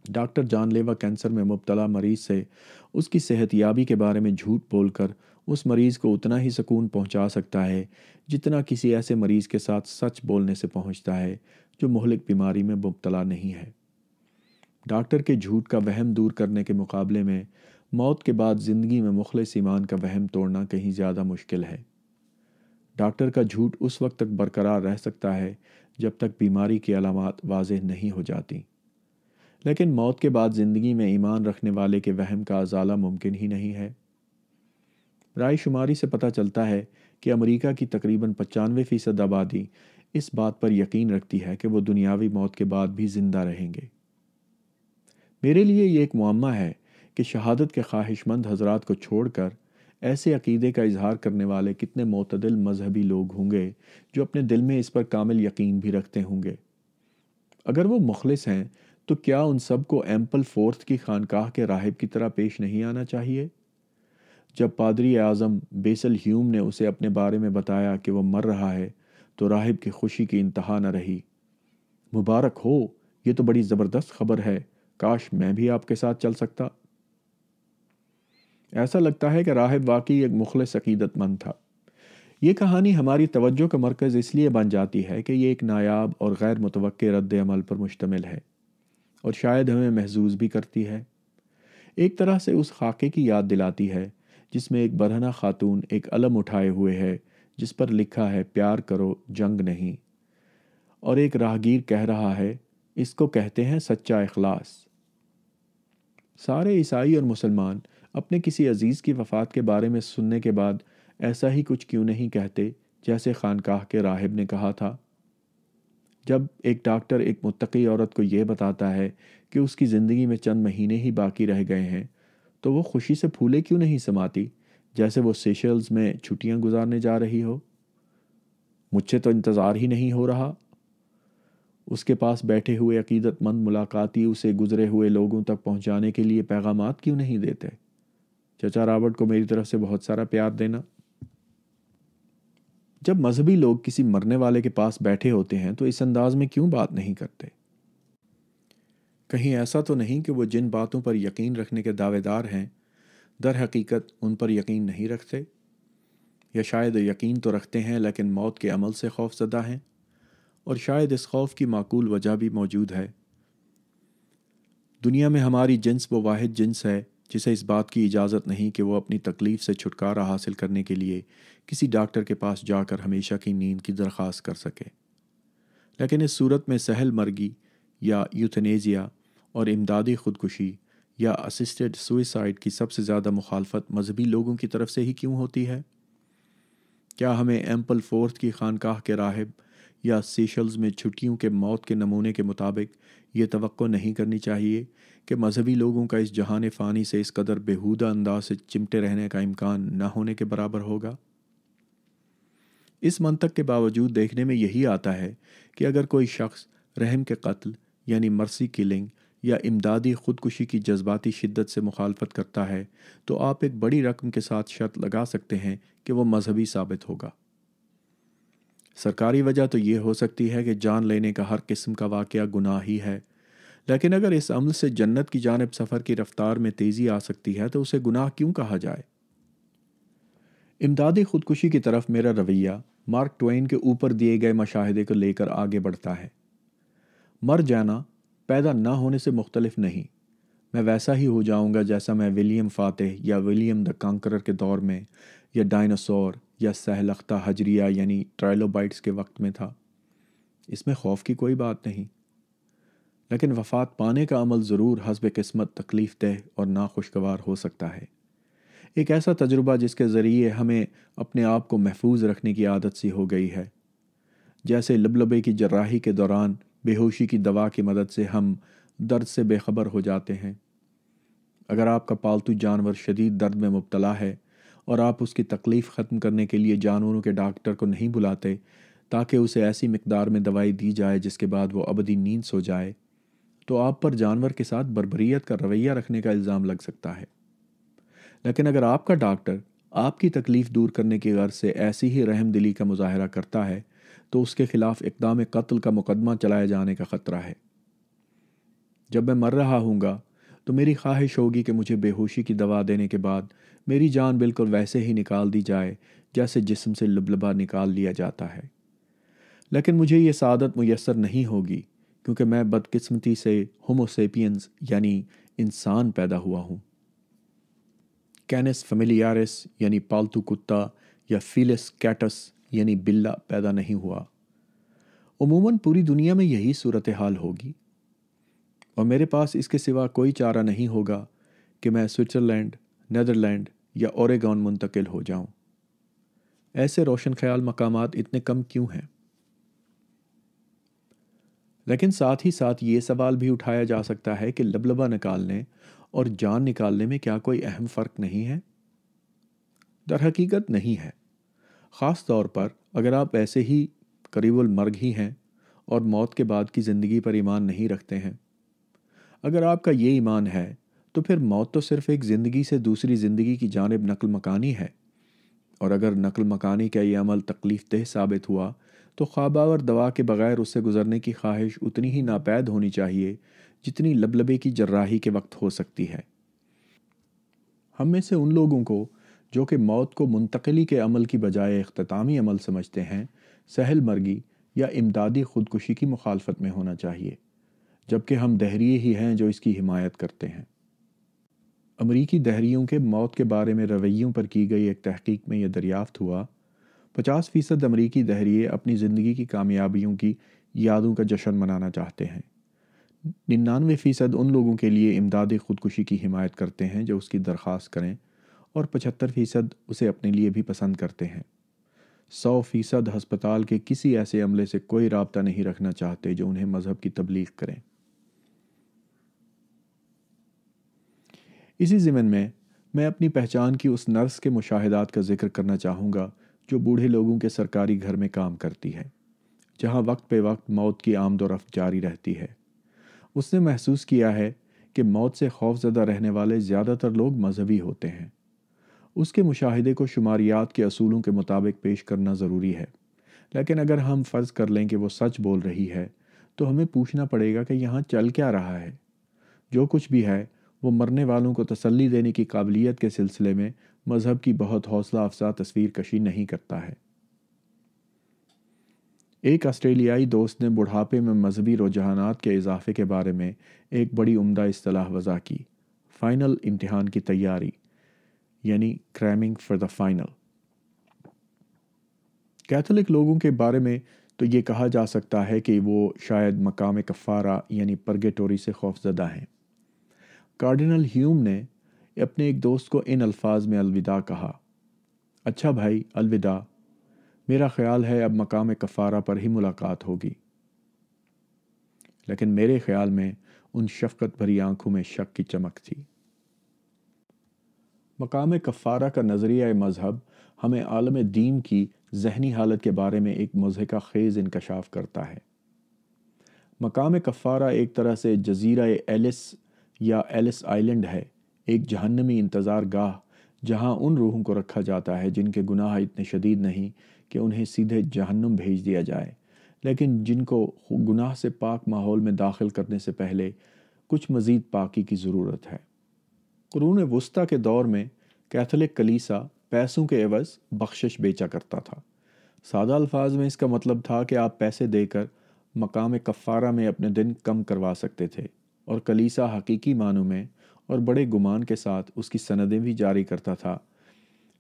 ڈاکٹر جان لیوا کینسر میں مبتلا مریض سے اس کی صحت یابی کے بارے میں جھوٹ بول کر اس مریض کو اتنا ہی سکون پہنچا سکتا ہے جتنا کسی ایسے مریض کے ساتھ سچ بولنے سے پہنچتا ہے جو مہلک بیماری میں مبتلا نہیں ہے۔ ڈاکٹر کے جھوٹ کا وہم دور کرنے کے مقابلے میں موت کے بعد زندگی میں مخلص ایمان کا وہم توڑنا کہیں زیادہ مشکل ہے۔ ڈاکٹر کا جھوٹ اس وقت تک برقرار رہ سکتا ہے جب تک بیماری کی علامات واضح نہیں ہو جاتی، لیکن موت کے بعد زندگی میں ایمان رکھنے والے کے وہم کا ازالہ ممکن ہی نہیں ہے۔ رائے شماری سے پتہ چلتا ہے کہ امریکہ کی تقریباً 95% آبادی اس بات پر یقین رکھتی ہے کہ وہ دنیاوی موت کے بعد بھی زندہ رہیں گے۔ میرے لیے یہ ایک معمہ ہے کہ شہادت کے خواہش مند حضرات کو چھوڑ کر ایسے عقیدے کا اظہار کرنے والے کتنے معتدل مذہبی لوگ ہوں گے جو اپنے دل میں اس پر کامل یقین بھی رکھتے ہوں گے۔ اگر وہ مخلص ہیں تو کیا ان سب کو ایمپل فورتھ کی خانقاہ کے راہب کی طرح پیش نہیں آنا چاہیے؟ جب پادری اعظم بیسل ہیوم نے اسے اپنے بارے میں بتایا کہ وہ مر رہا ہے تو راہب کی خوشی کی انتہا نہ رہی۔ مبارک ہو، یہ تو بڑی زبردست خبر ہے، کاش میں بھی آپ کے ساتھ چل سکتا۔ ایسا لگتا ہے کہ راہب واقعی ایک مخلص عقیدت مند تھا۔ یہ کہانی ہماری توجہ کا مرکز اس لیے بن جاتی ہے کہ یہ ایک نایاب اور غیر متوقع رد عمل پر مشتمل ہے اور شاید ہمیں محظوظ بھی کرتی ہے۔ ایک طرح سے اس خاکے کی یاد دلاتی ہے جس میں ایک برہنہ خاتون ایک علم اٹھائے ہوئے ہے جس پر لکھا ہے پیار کرو جنگ نہیں، اور ایک راہگیر کہہ رہا ہے اس کو کہتے ہیں سچا اخلاص۔ سارے عیسائی اور مسلمان اپنے کسی عزیز کی وفات کے بارے میں سننے کے بعد ایسا ہی کچھ کیوں نہیں کہتے جیسے خانقاہ کے راہب نے کہا تھا؟ جب ایک ڈاکٹر ایک متقی عورت کو یہ بتاتا ہے کہ اس کی زندگی میں چند مہینے ہی باقی رہ گئے ہیں تو وہ خوشی سے پھولے کیوں نہیں سماتی جیسے وہ سیشلز میں چھٹیاں گزارنے جا رہی ہو؟ مجھ سے تو انتظار ہی نہیں ہو رہا۔ اس کے پاس بیٹھے ہوئے عقیدت مند ملاقاتی اسے گزرے ہوئے لوگوں تک پہنچانے کے لیے پیغامات کیوں نہیں دیتے؟ چچا رابرٹ کو میری طرف سے بہت سارا پیار دینا۔ جب مذہبی لوگ کسی مرنے والے کے پاس بیٹھے ہوتے ہیں تو اس انداز میں کیوں بات نہیں کرتے؟ کہیں ایسا تو نہیں کہ وہ جن باتوں پر یقین رکھنے کے دعوے دار ہیں در حقیقت ان پر یقین نہیں رکھتے، یا شاید یقین تو رکھتے ہیں لیکن موت کے عمل سے خوف زدہ ہیں، اور شاید اس خوف کی معقول وجہ بھی موجود ہے۔ دنیا میں ہماری جنس وہ واحد جنس ہے جسے اس بات کی اجازت نہیں کہ وہ اپنی تکلیف سے چھٹکارا حاصل کرنے کے لیے کسی ڈاکٹر کے پاس جا کر ہمیشہ کی نیند کی درخواست کر سکے۔ لیکن اس صورت میں سہل مرگی یا یوتھنیزیا اور امدادی خودکشی یا اسسٹڈ سوئسائڈ کی سب سے زیادہ مخالفت مذہبی لوگوں کی طرف سے ہی کیوں ہوتی ہے؟ کیا ہمیں ایمپل فورتھ کی خانقاہ کے راہب یا سیشلز میں چھٹیوں کے موت کے نمونے کے مطابق یہ توقع نہیں کرنی چاہیے کہ مذہبی لوگوں کا اس جہان فانی سے اس قدر بےہودہ انداز سے چمٹے رہنے کا امکان نہ ہونے کے برابر ہوگا؟ اس منطق کے باوجود دیکھنے میں یہی آتا ہے کہ اگر کوئی شخص رحم کے قتل یعنی مرسی کلنگ یا امدادی خودکشی کی جذباتی شدت سے مخالفت کرتا ہے تو آپ ایک بڑی رقم کے ساتھ شرط لگا سکتے ہیں کہ وہ مذہبی ثابت ہوگا۔ سرکاری وجہ تو یہ ہو سکتی ہے کہ جان لینے کا ہر قسم کا واقعہ گناہ ہی ہے، لیکن اگر اس عمل سے جنت کی جانب سفر کی رفتار میں تیزی آ سکتی ہے تو اسے گناہ کیوں کہا جائے؟ امدادی خودکشی کی طرف میرا رویہ مارک ٹوین کے اوپر دیے گئے مشاہدے کو لے کر آگے بڑھتا ہے۔ مر جانا پیدا نہ ہونے سے مختلف نہیں۔ میں ویسا ہی ہو جاؤں گا جیسا میں ولیم فاتح یا ولیم دا کانکرر کے دور میں، یا ڈائناسور یا سہلختہ حجریہ یعنی ٹرائلوبائٹس کے وقت میں تھا۔ اس میں خوف کی کوئی بات نہیں، لیکن وفات پانے کا عمل ضرور حسب قسمت تکلیف دہ اور ناخوشگوار ہو سکتا ہے۔ ایک ایسا تجربہ جس کے ذریعے ہمیں اپنے آپ کو محفوظ رکھنے کی عادت سی ہو گئی ہے، جیسے لبلبے کی جراحی کے دوران بے ہوشی کی دوا کی مدد سے ہم درد سے بے خبر ہو جاتے ہیں۔ اگر آپ کا پالتو جانور شدید درد میں مبتلا ہے اور آپ اس کی تکلیف ختم کرنے کے لیے جانوروں کے ڈاکٹر کو نہیں بلاتے تاکہ اسے ایسی مقدار میں دوائی دی جائے جس کے بعد وہ ابدی نیند سو جائے، تو آپ پر جانور کے ساتھ بربریت کا رویہ رکھنے کا الزام لگ سکتا ہے۔ لیکن اگر آپ کا ڈاکٹر آپ کی تکلیف دور کرنے کی غرض سے ایسی ہی رحم دلی کا مظاہرہ کرتا ہے تو اس کے خلاف اقدام قتل کا مقدمہ چلائے جانے کا خطرہ ہے۔ جب میں مر رہا ہوں گا تو میری خواہش ہوگی کہ مجھے بے ہوشی کی دوا دینے کے بعد میری جان بالکل ویسے ہی نکال دی جائے جیسے جسم سے لبلبا نکال لیا جاتا ہے، لیکن مجھے یہ سعادت میسر نہیں ہوگی کیونکہ میں بدقسمتی سے ہومو سیپینز یعنی انسان پیدا ہوا ہوں۔ کینس فیملیارس یعنی پالتو کتا یا فیلس کیٹس یعنی بلہ پیدا نہیں ہوا۔ عموماً پوری دنیا میں یہی صورتحال ہوگی، اور میرے پاس اس کے سوا کوئی چارہ نہیں ہوگا کہ میں سوئٹزرلینڈ، نیدرلینڈ یا اوریگون منتقل ہو جاؤں۔ ایسے روشن خیال مقامات اتنے کم کیوں ہیں؟ لیکن ساتھ ہی ساتھ یہ سوال بھی اٹھایا جا سکتا ہے کہ لبلبا نکالنے اور جان نکالنے میں کیا کوئی اہم فرق نہیں ہے؟ در حقیقت نہیں ہے، خاص طور پر اگر آپ ایسے ہی قریب المرگ ہی ہیں اور موت کے بعد کی زندگی پر ایمان نہیں رکھتے ہیں۔ اگر آپ کا یہ ایمان ہے تو پھر موت تو صرف ایک زندگی سے دوسری زندگی کی جانب نقل مکانی ہے، اور اگر نقل مکانی کا یہ عمل تکلیف دہ ثابت ہوا تو خواباور دوا کے بغیر اس سے گزرنے کی خواہش اتنی ہی ناپید ہونی چاہیے جتنی لبلبے کی جراحی کے وقت ہو سکتی ہے۔ ہم میں سے ان لوگوں کو جو کہ موت کو منتقلی کے عمل کی بجائے اختتامی عمل سمجھتے ہیں، سہل مرگی یا امدادی خودکشی کی مخالفت میں ہونا چاہیے، جبکہ ہم دہریے ہی ہیں جو اس کی حمایت کرتے ہیں۔ امریکی دہریوں کے موت کے بارے میں رویوں پر کی گئی ایک تحقیق میں یہ دریافت ہوا، 50% امریکی دہریے اپنی زندگی کی کامیابیوں کی یادوں کا جشن منانا چاہتے ہیں۔ 99% ان لوگوں کے لیے امدادی خودکشی کی حمایت کرتے ہیں جو اس کی درخواست کریں، اور 75% اسے اپنے لیے بھی پسند کرتے ہیں۔ 100% ہسپتال کے کسی ایسے عملے سے کوئی رابطہ نہیں رکھنا چاہتے جو انہیں مذہب کی تبلیغ کریں۔ اسی ضمن میں اپنی پہچان کی اس نرس کے مشاہدات کا ذکر کرنا چاہوں گا جو بوڑھے لوگوں کے سرکاری گھر میں کام کرتی ہے، جہاں وقت پہ وقت موت کی آمد و رفت جاری رہتی ہے۔ اس نے محسوس کیا ہے کہ موت سے خوف زدہ رہنے والے زیادہ تر لوگ مذہبی ہوتے ہیں۔ اس کے مشاہدے کو شماریات کے اصولوں کے مطابق پیش کرنا ضروری ہے، لیکن اگر ہم فرض کر لیں کہ وہ سچ بول رہی ہے تو ہمیں پوچھنا پڑے گا کہ یہاں چل کیا رہا ہے۔ جو کچھ بھی ہے وہ مرنے والوں کو تسلی دینے کی قابلیت کے سلسلے میں مذہب کی بہت حوصلہ افزا تصویر کشی نہیں کرتا ہے۔ ایک آسٹریلیائی دوست نے بڑھاپے میں مذہبی رجحانات کے اضافے کے بارے میں ایک بڑی عمدہ اصطلاح وضع کی: فائنل امتحان کی تیاری، یعنی کریمنگ فار دا فائنل۔ کیتھولک لوگوں کے بارے میں تو یہ کہا جا سکتا ہے کہ وہ شاید مقام کفارہ یعنی پرگیٹوری سے خوفزدہ ہیں۔ کارڈنل ہیوم نے اپنے ایک دوست کو ان الفاظ میں الوداع کہا: اچھا بھائی، الوداع، میرا خیال ہے اب مقام کفارہ پر ہی ملاقات ہوگی۔ لیکن میرے خیال میں ان شفقت بھری آنکھوں میں شک کی چمک تھی۔ مقام کفارہ کا نظریہ مذہب ہمیں عالم دین کی ذہنی حالت کے بارے میں ایک مضحکہ خیز انکشاف کرتا ہے۔ مقام کفارہ ایک طرح سے جزیرہ ایلس یا ایلس آئلینڈ ہے، ایک جہنمی انتظار گاہ جہاں ان روحوں کو رکھا جاتا ہے جن کے گناہ اتنے شدید نہیں کہ انہیں سیدھے جہنم بھیج دیا جائے، لیکن جن کو گناہ سے پاک ماحول میں داخل کرنے سے پہلے کچھ مزید پاکی کی ضرورت ہے۔ قرون وسطیٰ کے دور میں کیتھولک کلیسا پیسوں کے عوض بخشش بیچا کرتا تھا۔ سادہ الفاظ میں اس کا مطلب تھا کہ آپ پیسے دے کر مقام کفارہ میں اپنے دن کم کروا سکتے تھے، اور کلیسا حقیقی معنوں میں اور بڑے گمان کے ساتھ اس کی سندیں بھی جاری کرتا تھا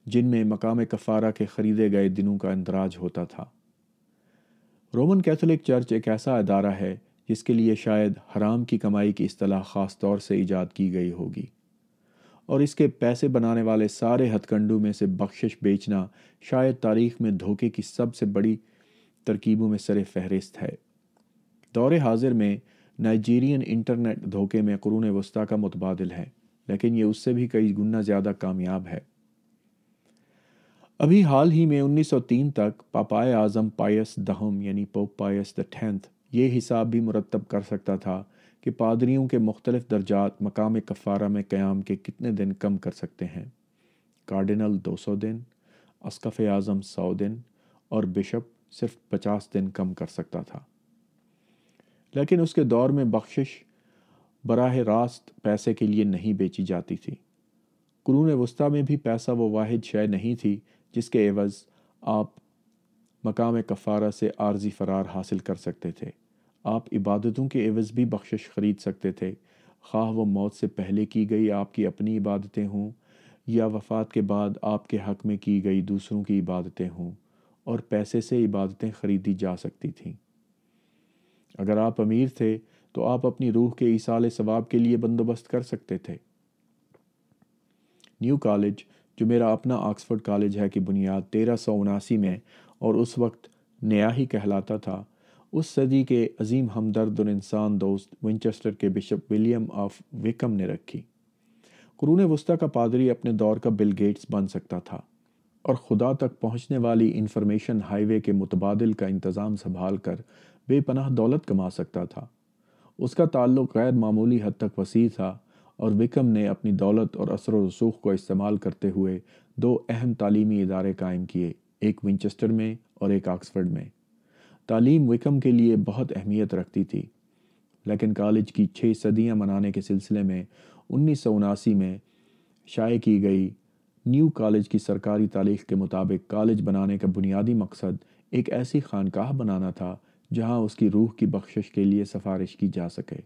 جن میں مقام کفارہ کے خریدے گئے دنوں کا اندراج ہوتا تھا۔ رومن کیتھولک چرچ ایک ایسا ادارہ ہے جس کے لیے شاید حرام کی کمائی کی اصطلاح خاص طور سے ایجاد کی گئی ہوگی، اور اس کے پیسے بنانے والے سارے ہتھ کنڈوں میں سے بخشش بیچنا شاید تاریخ میں دھوکے کی سب سے بڑی ترکیبوں میں سر فہرست ہے۔ دور حاضر میں نائجیرین انٹرنیٹ دھوکے میں قرون وسطیٰ کا متبادل ہے، لیکن یہ اس سے بھی کئی گنا زیادہ کامیاب ہے۔ ابھی حال ہی میں 1903 تک پاپائے اعظم پائس دہم یعنی پوپ پائس دا 10 یہ حساب بھی مرتب کر سکتا تھا کہ پادریوں کے مختلف درجات مقام کفارہ میں قیام کے کتنے دن کم کر سکتے ہیں۔ کارڈنل 200 دن، اسقف اعظم 100 دن اور بشپ صرف 50 دن کم کر سکتا تھا۔ لیکن اس کے دور میں بخشش براہ راست پیسے کے لیے نہیں بیچی جاتی تھی۔ قرون وسطیٰ میں بھی پیسہ وہ واحد شے نہیں تھی جس کے عوض آپ مقام کفارہ سے عارضی فرار حاصل کر سکتے تھے۔ آپ عبادتوں کے عوض بھی بخشش خرید سکتے تھے، خواہ وہ موت سے پہلے کی گئی آپ کی اپنی عبادتیں ہوں یا وفات کے بعد آپ کے حق میں کی گئی دوسروں کی عبادتیں ہوں، اور پیسے سے عبادتیں خریدی جا سکتی تھیں۔ اگر آپ امیر تھے تو آپ اپنی روح کے ایصال ثواب کے لیے بندوبست کر سکتے تھے۔ نیو کالج، جو میرا اپنا آکسفورڈ کالج ہے، کی بنیاد 1379 میں اور اس وقت نیا ہی کہلاتا تھا، اس صدی کے عظیم ہمدرد اور انسان دوست ونچسٹر کے بشپ ولیم آف وکم نے رکھی۔ قرون وسطیٰ کا پادری اپنے دور کا بل گیٹس بن سکتا تھا اور خدا تک پہنچنے والی انفارمیشن ہائی وے کے متبادل کا انتظام سنبھال کر بے پناہ دولت کما سکتا تھا۔ اس کا تعلق غیر معمولی حد تک وسیع تھا، اور وکم نے اپنی دولت اور اثر و رسوخ کو استعمال کرتے ہوئے 2 اہم تعلیمی ادارے قائم کیے، ایک ونچسٹر میں اور ایک آکسفورڈ میں۔ تعلیم وکم کے لیے بہت اہمیت رکھتی تھی، لیکن کالج کی 6 صدیاں منانے کے سلسلے میں 1979 میں شائع کی گئی نیو کالج کی سرکاری تاریخ کے مطابق کالج بنانے کا بنیادی مقصد ایک ایسی خانقاہ بنانا تھا جہاں اس کی روح کی بخشش کے لیے سفارش کی جا سکے۔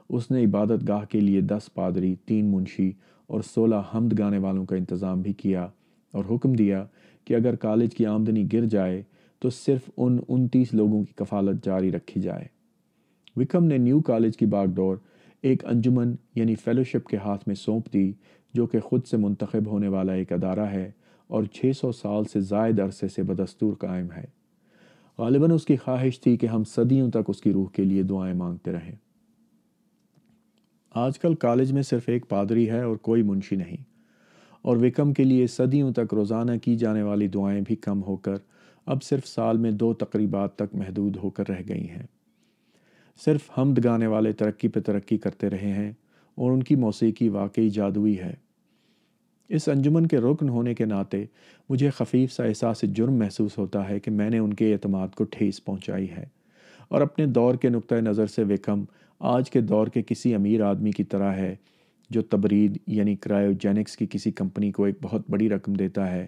اس نے عبادت گاہ کے لیے 10 پادری، 3 منشی اور 16 حمد گانے والوں کا انتظام بھی کیا، اور حکم دیا کہ اگر کالج کی آمدنی گر جائے تو صرف ان 29 لوگوں کی کفالت جاری رکھی جائے۔ وکم نے نیو کالج کی باغ ڈور ایک انجمن یعنی فیلوشپ کے ہاتھ میں سونپ دی، جو کہ خود سے منتخب ہونے والا ایک ادارہ ہے اور 600 سال سے زائد عرصے سے بدستور قائم ہے۔ غالباً اس کی خواہش تھی کہ ہم صدیوں تک اس کی روح کے لیے دعائیں مانگتے رہیں۔ آج کل کالج میں صرف ایک پادری ہے اور کوئی منشی نہیں، اور وکم کے لیے صدیوں تک روزانہ کی جانے والی دعائیں بھی کم ہو کر اب صرف سال میں 2 تقریبات تک محدود ہو کر رہ گئی ہیں۔ صرف حمد گانے والے ترقی پہ ترقی کرتے رہے ہیں، اور ان کی موسیقی واقعی جادوئی ہے۔ اس انجمن کے رکن ہونے کے ناطے مجھے خفیف سا احساس جرم محسوس ہوتا ہے کہ میں نے ان کے اعتماد کو ٹھیس پہنچائی ہے، اور اپنے دور کے نقطۂ نظر سے وکم آج کے دور کے کسی امیر آدمی کی طرح ہے جو تبرید یعنی کرائیوجینکس کی کسی کمپنی کو ایک بہت بڑی رقم دیتا ہے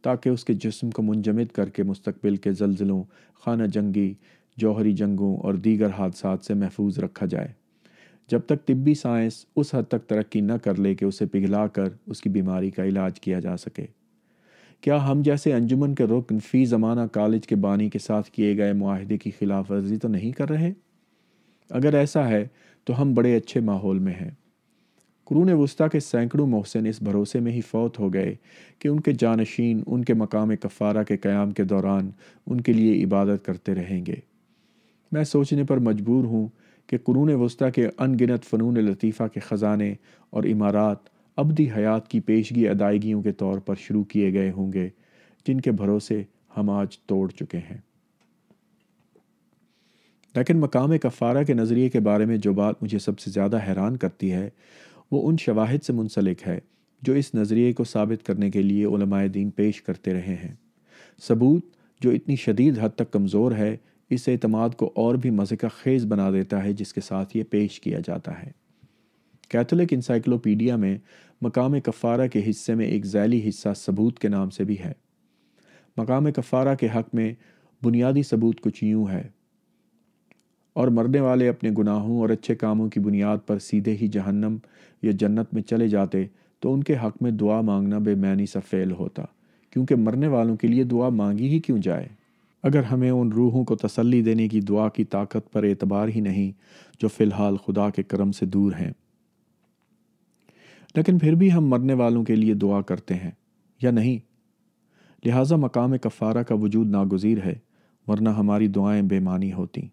تاکہ اس کے جسم کو منجمد کر کے مستقبل کے زلزلوں، خانہ جنگی، جوہری جنگوں اور دیگر حادثات سے محفوظ رکھا جائے، جب تک طبی سائنس اس حد تک ترقی نہ کر لے کہ اسے پگھلا کر اس کی بیماری کا علاج کیا جا سکے۔ کیا ہم جیسے انجمن کے رکن فی زمانہ کالج کے بانی کے ساتھ کیے گئے معاہدے کی خلاف ورزی تو نہیں کر رہے؟ اگر ایسا ہے تو ہم بڑے اچھے ماحول میں ہیں۔ قرون وسطیٰ کے سینکڑوں محسن اس بھروسے میں ہی فوت ہو گئے کہ ان کے جانشین ان کے مقام کفارہ کے قیام کے دوران ان کے لیے عبادت کرتے رہیں گے۔ میں سوچنے پر مجبور ہوں کہ قرون وسطیٰ کے ان گنت فنون لطیفہ کے خزانے اور عمارات ابدی حیات کی پیشگی ادائیگیوں کے طور پر شروع کیے گئے ہوں گے، جن کے بھروسے ہم آج توڑ چکے ہیں۔ لیکن مقام کفارہ کے نظریے کے بارے میں جو بات مجھے سب سے زیادہ حیران کرتی ہے وہ ان شواہد سے منسلک ہے جو اس نظریے کو ثابت کرنے کے لیے علماء دین پیش کرتے رہے ہیں۔ ثبوت جو اتنی شدید حد تک کمزور ہے، اس اعتماد کو اور بھی مضحکہ خیز بنا دیتا ہے جس کے ساتھ یہ پیش کیا جاتا ہے۔ کیتھولک انسائکلوپیڈیا میں مقام کفارہ کے حصے میں ایک ذیلی حصہ ثبوت کے نام سے بھی ہے۔ مقام کفارہ کے حق میں بنیادی ثبوت کچھ یوں ہے: اور مرنے والے اپنے گناہوں اور اچھے کاموں کی بنیاد پر سیدھے ہی جہنم یا جنت میں چلے جاتے تو ان کے حق میں دعا مانگنا بے معنی سا فعل ہوتا، کیونکہ مرنے والوں کے لیے دعا مانگی ہی کیوں جائے؟ اگر ہمیں ان روحوں کو تسلی دینے کی دعا کی طاقت پر اعتبار ہی نہیں جو فی الحال خدا کے کرم سے دور ہیں، لیکن پھر بھی ہم مرنے والوں کے لیے دعا کرتے ہیں یا نہیں، لہٰذا مقام کفارہ کا وجود ناگزیر ہے، ورنہ ہماری دعائیں بے معنی ہوتیں۔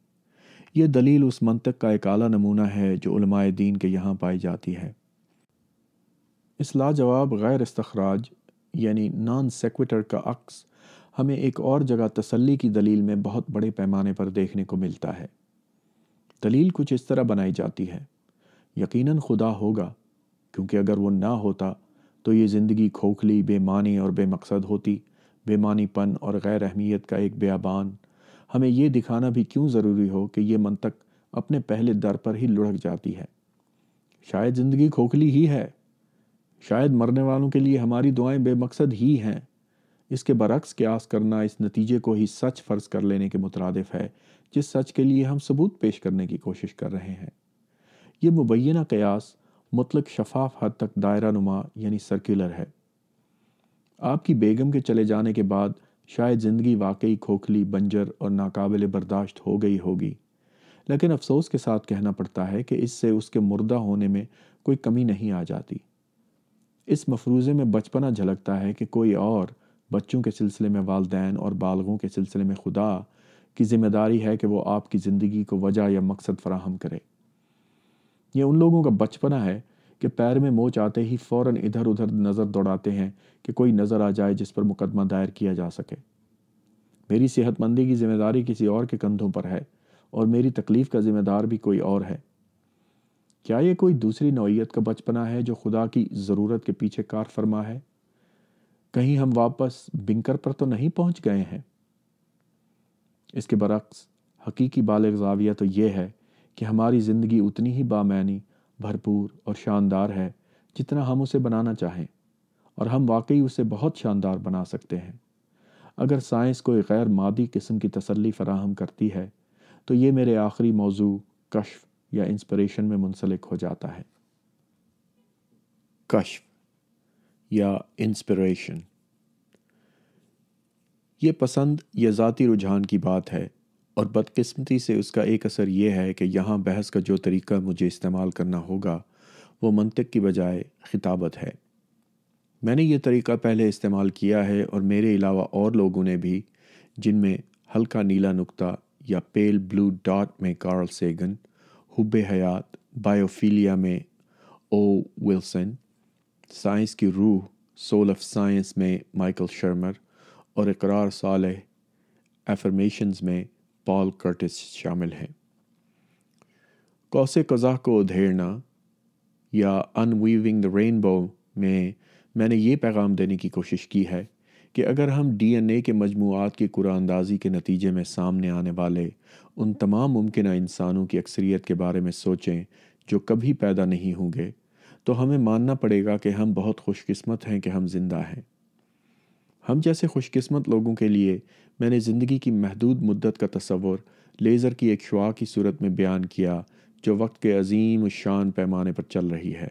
یہ دلیل اس منطق کا ایک اعلیٰ نمونہ ہے جو علماء دین کے یہاں پائی جاتی ہے۔ اس لاجواب غیر استخراج یعنی نان سیکویٹر کا عکس ہمیں ایک اور جگہ تسلی کی دلیل میں بہت بڑے پیمانے پر دیکھنے کو ملتا ہے۔ دلیل کچھ اس طرح بنائی جاتی ہے: یقیناً خدا ہوگا، کیونکہ اگر وہ نہ ہوتا تو یہ زندگی کھوکھلی، بے معنی اور بے مقصد ہوتی۔ بے معنی پن اور غیر اہمیت کا ایک بیابان ہمیں یہ دکھانا بھی کیوں ضروری ہو کہ یہ منطق اپنے پہلے در پر ہی لڑھک جاتی ہے۔ شاید زندگی کھوکھلی ہی ہے، شاید مرنے والوں کے لیے ہماری دعائیں بے مقصد ہی ہیں۔ اس کے برعکس قیاس کرنا اس نتیجے کو ہی سچ فرض کر لینے کے مترادف ہے جس سچ کے لیے ہم ثبوت پیش کرنے کی کوشش کر رہے ہیں۔ یہ مبینہ قیاس مطلق شفاف حد تک دائرہ نما یعنی سرکولر ہے۔ آپ کی بیگم کے چلے جانے کے بعد شاید زندگی واقعی کھوکھلی، بنجر اور ناقابل برداشت ہو گئی ہوگی، لیکن افسوس کے ساتھ کہنا پڑتا ہے کہ اس سے اس کے مردہ ہونے میں کوئی کمی نہیں آ جاتی۔ اس مفروضے میں بچپنا جھلکتا ہے کہ کوئی اور، بچوں کے سلسلے میں والدین اور بالغوں کے سلسلے میں خدا کی ذمہ داری ہے کہ وہ آپ کی زندگی کو وجہ یا مقصد فراہم کرے۔ یہ ان لوگوں کا بچپنا ہے کہ پیر میں موچ آتے ہی فوراً ادھر ادھر نظر دوڑاتے ہیں کہ کوئی نظر آ جائے جس پر مقدمہ دائر کیا جا سکے۔ میری صحت مندی کی ذمہ داری کسی اور کے کندھوں پر ہے اور میری تکلیف کا ذمہ دار بھی کوئی اور ہے۔ کیا یہ کوئی دوسری نوعیت کا بچپنا ہے جو خدا کی ضرورت کے پیچھے کار فرما ہے؟ کہیں ہم واپس بنکر پر تو نہیں پہنچ گئے ہیں؟ اس کے برعکس حقیقی بالغ زاویہ تو یہ ہے کہ ہماری زندگی اتنی ہی بامعنی، بھرپور اور شاندار ہے جتنا ہم اسے بنانا چاہیں، اور ہم واقعی اسے بہت شاندار بنا سکتے ہیں۔ اگر سائنس کوئی غیر مادی قسم کی تسلی فراہم کرتی ہے تو یہ میرے آخری موضوع کشف یا انسپریشن میں منسلک ہو جاتا ہے۔ کشف یا انسپریشن، یہ پسند یا ذاتی رجحان کی بات ہے، اور بدقسمتی سے اس کا ایک اثر یہ ہے کہ یہاں بحث کا جو طریقہ مجھے استعمال کرنا ہوگا وہ منطق کی بجائے خطابت ہے۔ میں نے یہ طریقہ پہلے استعمال کیا ہے اور میرے علاوہ اور لوگوں نے بھی، جن میں ہلکا نیلا نقطہ یا پیل بلو ڈاٹ میں کارل سیگن، حب حیات بائیوفیلیا میں او ولسن، سائنس کی روح سول آف سائنس میں مائیکل شرمر، اور اقرار صالح ایفرمیشنز میں پال کرٹس شامل ہیں۔ قوس قزح کو ادھیڑنا یا ان ویونگ دا رینبو میں نے یہ پیغام دینے کی کوشش کی ہے کہ اگر ہم ڈی این اے کے مجموعات کی قرآن اندازی کے نتیجے میں سامنے آنے والے ان تمام ممکنہ انسانوں کی اکثریت کے بارے میں سوچیں جو کبھی پیدا نہیں ہوں گے، تو ہمیں ماننا پڑے گا کہ ہم بہت خوش قسمت ہیں کہ ہم زندہ ہیں۔ ہم جیسے خوش قسمت لوگوں کے لیے میں نے زندگی کی محدود مدت کا تصور لیزر کی ایک شعاع کی صورت میں بیان کیا جو وقت کے عظیم الشان پیمانے پر چل رہی ہے۔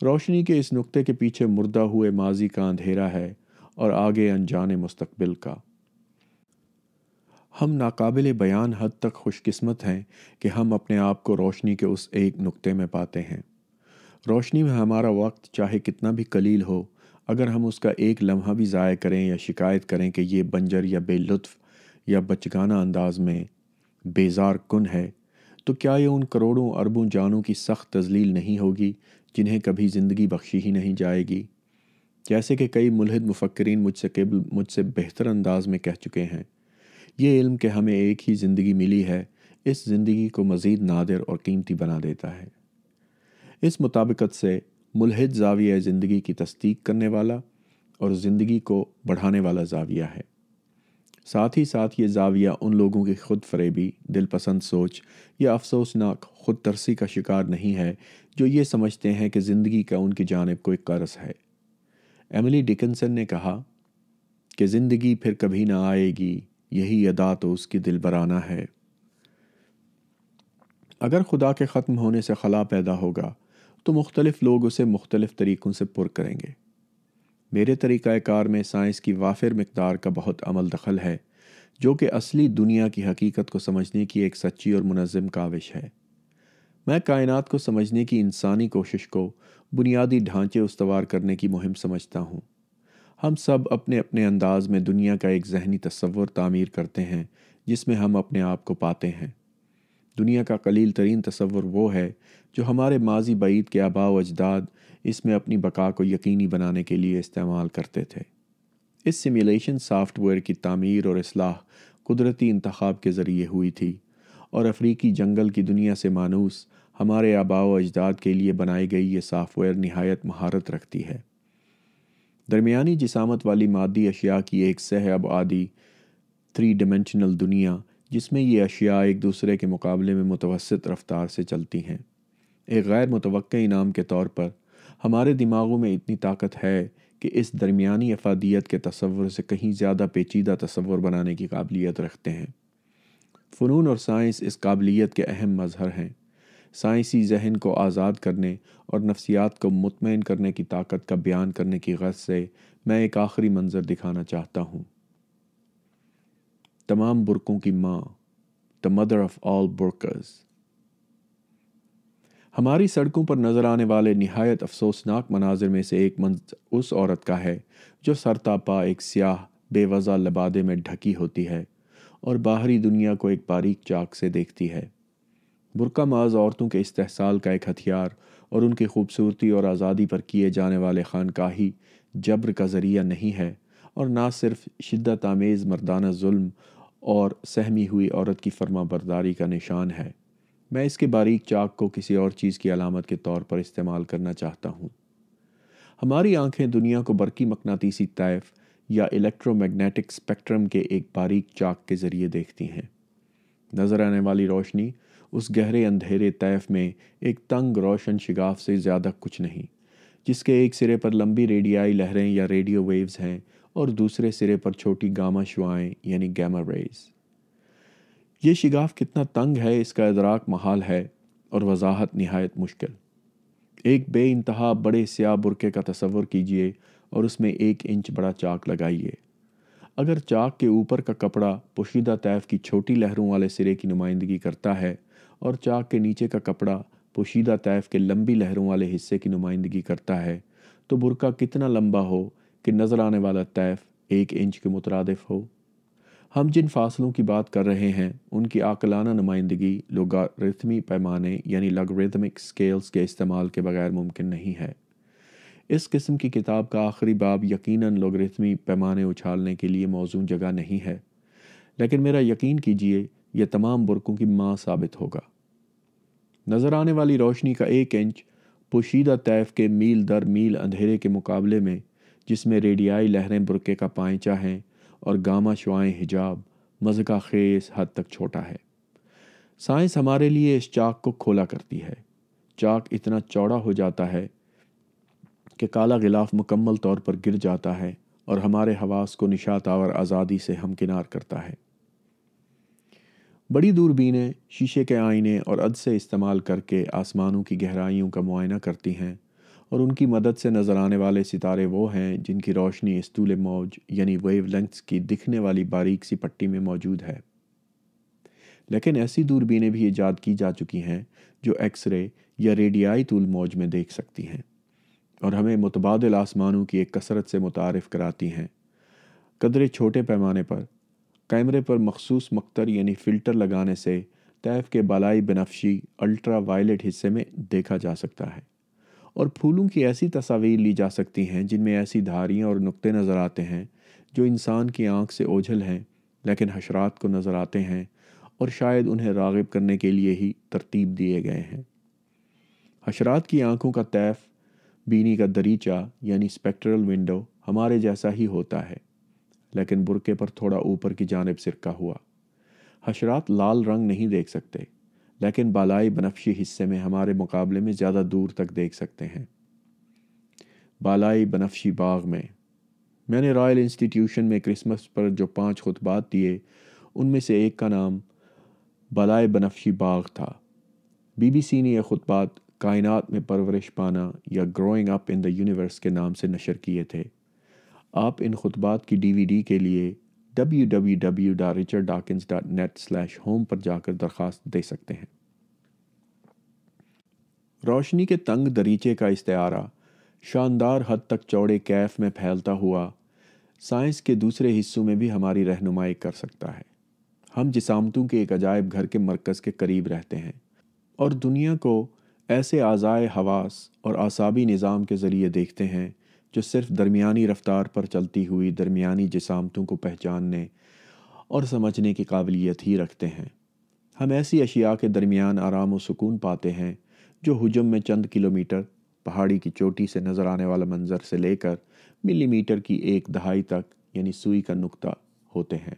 روشنی کے اس نقطے کے پیچھے مردہ ہوئے ماضی کا اندھیرا ہے اور آگے انجان مستقبل کا۔ ہم ناقابل بیان حد تک خوش قسمت ہیں کہ ہم اپنے آپ کو روشنی کے اس ایک نقطے میں پاتے ہیں۔ روشنی میں ہمارا وقت چاہے کتنا بھی قلیل ہو، اگر ہم اس کا ایک لمحہ بھی ضائع کریں یا شکایت کریں کہ یہ بنجر یا بے لطف یا بچگانہ انداز میں بیزار کن ہے، تو کیا یہ ان کروڑوں اربوں جانوں کی سخت تذلیل نہیں ہوگی جنہیں کبھی زندگی بخشی ہی نہیں جائے گی؟ جیسے کہ کئی ملحد مفکرین مجھ سے بہتر انداز میں کہہ چکے ہیں، یہ علم کہ ہمیں ایک ہی زندگی ملی ہے اس زندگی کو مزید نادر اور قیمتی بنا دیتا ہے۔ اس مطابقت سے ملحد زاویہ زندگی کی تصدیق کرنے والا اور زندگی کو بڑھانے والا زاویہ ہے۔ ساتھ ہی ساتھ یہ زاویہ ان لوگوں کی خود فریبی، دل پسند سوچ یا افسوسناک خود ترسی کا شکار نہیں ہے جو یہ سمجھتے ہیں کہ زندگی کا ان کی جانب کوئی قرض ہے۔ ایملی ڈکنسن نے کہا کہ زندگی پھر کبھی نہ آئے گی، یہی ادا تو اس کی دلبرانہ ہے۔ اگر خدا کے ختم ہونے سے خلا پیدا ہوگا تو مختلف لوگ اسے مختلف طریقوں سے پر کریں گے۔ میرے طریقہ کار میں سائنس کی وافر مقدار کا بہت عمل دخل ہے جو کہ اصلی دنیا کی حقیقت کو سمجھنے کی ایک سچی اور منظم کاوش ہے۔ میں کائنات کو سمجھنے کی انسانی کوشش کو بنیادی ڈھانچے استوار کرنے کی مہم سمجھتا ہوں۔ ہم سب اپنے اپنے انداز میں دنیا کا ایک ذہنی تصور تعمیر کرتے ہیں جس میں ہم اپنے آپ کو پاتے ہیں۔ دنیا کا قلیل ترین تصور وہ ہے جو ہمارے ماضی بعید کے آباء و اجداد اس میں اپنی بقا کو یقینی بنانے کے لیے استعمال کرتے تھے۔ اس سیمیولیشن سافٹ ویئر کی تعمیر اور اصلاح قدرتی انتخاب کے ذریعے ہوئی تھی، اور افریقی جنگل کی دنیا سے مانوس ہمارے آباء و اجداد کے لیے بنائی گئی یہ سافٹ ویئر نہایت مہارت رکھتی ہے۔ درمیانی جسامت والی مادی اشیاء کی ایک سہ ابعادی 3 ڈیمینشنل دنیا جس میں یہ اشیاء ایک دوسرے کے مقابلے میں متوسط رفتار سے چلتی ہیں، ایک غیر متوقع انعام کے طور پر ہمارے دماغوں میں اتنی طاقت ہے کہ اس درمیانی افادیت کے تصور سے کہیں زیادہ پیچیدہ تصور بنانے کی قابلیت رکھتے ہیں۔ فنون اور سائنس اس قابلیت کے اہم مظہر ہیں۔ سائنسی ذہن کو آزاد کرنے اور نفسیات کو مطمئن کرنے کی طاقت کا بیان کرنے کی غرض سے میں ایک آخری منظر دکھانا چاہتا ہوں۔ تمام برقعوں کی ماں، the mother of all burqas۔ ہماری سڑکوں پر نظر آنے والے نہایت افسوسناک مناظر میں سے ایک منظر اس عورت کا ہے جو سر تا پا ایک سیاہ بے وضع لبادے میں ڈھکی ہوتی ہے اور باہری دنیا کو ایک باریک چاک سے دیکھتی ہے۔ برقع محض عورتوں کے استحصال کا ایک ہتھیار اور ان کی خوبصورتی اور آزادی پر کیے جانے والے خانقاہی جبر کا ذریعہ نہیں ہے، اور نہ صرف شدت آمیز مردانہ ظلم اور سہمی ہوئی عورت کی فرما برداری کا نشان ہے۔ میں اس کے باریک چاک کو کسی اور چیز کی علامت کے طور پر استعمال کرنا چاہتا ہوں۔ ہماری آنکھیں دنیا کو برقی مقناطیسی طیف یا الیکٹرو میگنیٹک اسپیکٹرم کے ایک باریک چاک کے ذریعے دیکھتی ہیں۔ نظر آنے والی روشنی اس گہرے اندھیرے طیف میں ایک تنگ روشن شگاف سے زیادہ کچھ نہیں، جس کے ایک سرے پر لمبی ریڈیائی لہریں یا ریڈیو ویوز ہیں اور دوسرے سرے پر چھوٹی گاما شعاعیں یعنی گیما ریز۔ یہ شگاف کتنا تنگ ہے اس کا ادراک محال ہے اور وضاحت نہایت مشکل۔ ایک بے انتہا بڑے سیاہ برقعے کا تصور کیجیے اور اس میں 1 انچ بڑا چاک لگائیے۔ اگر چاک کے اوپر کا کپڑا پوشیدہ طیف کی چھوٹی لہروں والے سرے کی نمائندگی کرتا ہے اور چاک کے نیچے کا کپڑا پوشیدہ طیف کے لمبی لہروں والے حصے کی نمائندگی کرتا ہے، تو برقع کتنا لمبا ہو کہ نظر آنے والا طیف 1 انچ کے مترادف ہو۔ ہم جن فاصلوں کی بات کر رہے ہیں ان کی عاقلانہ نمائندگی لوگارتھمی پیمانے یعنی لاگریتھمک اسکیلز کے استعمال کے بغیر ممکن نہیں ہے۔ اس قسم کی کتاب کا آخری باب یقیناً لوگارتھمی پیمانے اچھالنے کے لیے موزوں جگہ نہیں ہے، لیکن میرا یقین کیجیے یہ تمام برقعوں کی ماں ثابت ہوگا۔ نظر آنے والی روشنی کا 1 انچ پوشیدہ طیف کے میل در میل اندھیرے کے مقابلے میں جس میں ریڈیائی لہریں برقے کا پائنچہ ہیں اور گاما شعائیں حجاب مذہقہ خیز حد تک چھوٹا ہے۔ سائنس ہمارے لیے اس چاک کو کھولا کرتی ہے۔ چاک اتنا چوڑا ہو جاتا ہے کہ کالا غلاف مکمل طور پر گر جاتا ہے اور ہمارے حواس کو نشاط آور آزادی سے ہمکنار کرتا ہے۔ بڑی دوربینیں شیشے کے آئینے اور عدسے استعمال کر کے آسمانوں کی گہرائیوں کا معائنہ کرتی ہیں، اور ان کی مدد سے نظر آنے والے ستارے وہ ہیں جن کی روشنی اس طول موج یعنی ویو لینگتھس کی دکھنے والی باریک سی پٹی میں موجود ہے۔ لیکن ایسی دوربینیں بھی ایجاد کی جا چکی ہیں جو ایکس رے یا ریڈیائی طول موج میں دیکھ سکتی ہیں اور ہمیں متبادل آسمانوں کی ایک کثرت سے متعارف کراتی ہیں۔ قدرے چھوٹے پیمانے پر کیمرے پر مخصوص مقطر یعنی فلٹر لگانے سے طیف کے بالائی بنفشی الٹرا وائلٹ حصے میں دیکھا جا سکتا ہے، اور پھولوں کی ایسی تصاویر لی جا سکتی ہیں جن میں ایسی دھاریاں اور نقطے نظر آتے ہیں جو انسان کی آنکھ سے اوجھل ہیں لیکن حشرات کو نظر آتے ہیں اور شاید انہیں راغب کرنے کے لیے ہی ترتیب دیے گئے ہیں۔ حشرات کی آنکھوں کا طیف بینی کا دریچہ یعنی اسپیکٹرل ونڈو ہمارے جیسا ہی ہوتا ہے، لیکن برقے پر تھوڑا اوپر کی جانب سرکا ہوا۔ حشرات لال رنگ نہیں دیکھ سکتے، لیکن بالائی بنفشی حصے میں ہمارے مقابلے میں زیادہ دور تک دیکھ سکتے ہیں۔ بالائی بنفشی باغ میں نے رائل انسٹیٹیوشن میں کرسمس پر جو 5 خطبات دیے ان میں سے ایک کا نام بالائی بنفشی باغ تھا۔ BBC نے یہ خطبات کائنات میں پرورش پانا یا growing up in the universe کے نام سے نشر کیے تھے۔ آپ ان خطبات کی DVD کے لیے www.richarddawkins.net/home پر جا کر درخواست دے سکتے ہیں۔ روشنی کے تنگ دریچے کا استعارہ شاندار حد تک چوڑے کیف میں پھیلتا ہوا سائنس کے دوسرے حصوں میں بھی ہماری رہنمائی کر سکتا ہے۔ ہم جسامتوں کے ایک عجائب گھر کے مرکز کے قریب رہتے ہیں اور دنیا کو ایسے اعضائے حواس اور اعصابی نظام کے ذریعے دیکھتے ہیں جو صرف درمیانی رفتار پر چلتی ہوئی درمیانی جسامتوں کو پہچاننے اور سمجھنے کی قابلیت ہی رکھتے ہیں۔ ہم ایسی اشیاء کے درمیان آرام و سکون پاتے ہیں جو حجم میں چند کلومیٹر، پہاڑی کی چوٹی سے نظر آنے والا منظر سے لے کر ملی میٹر کی 1/2 تک یعنی سوئی کا نقطہ ہوتے ہیں۔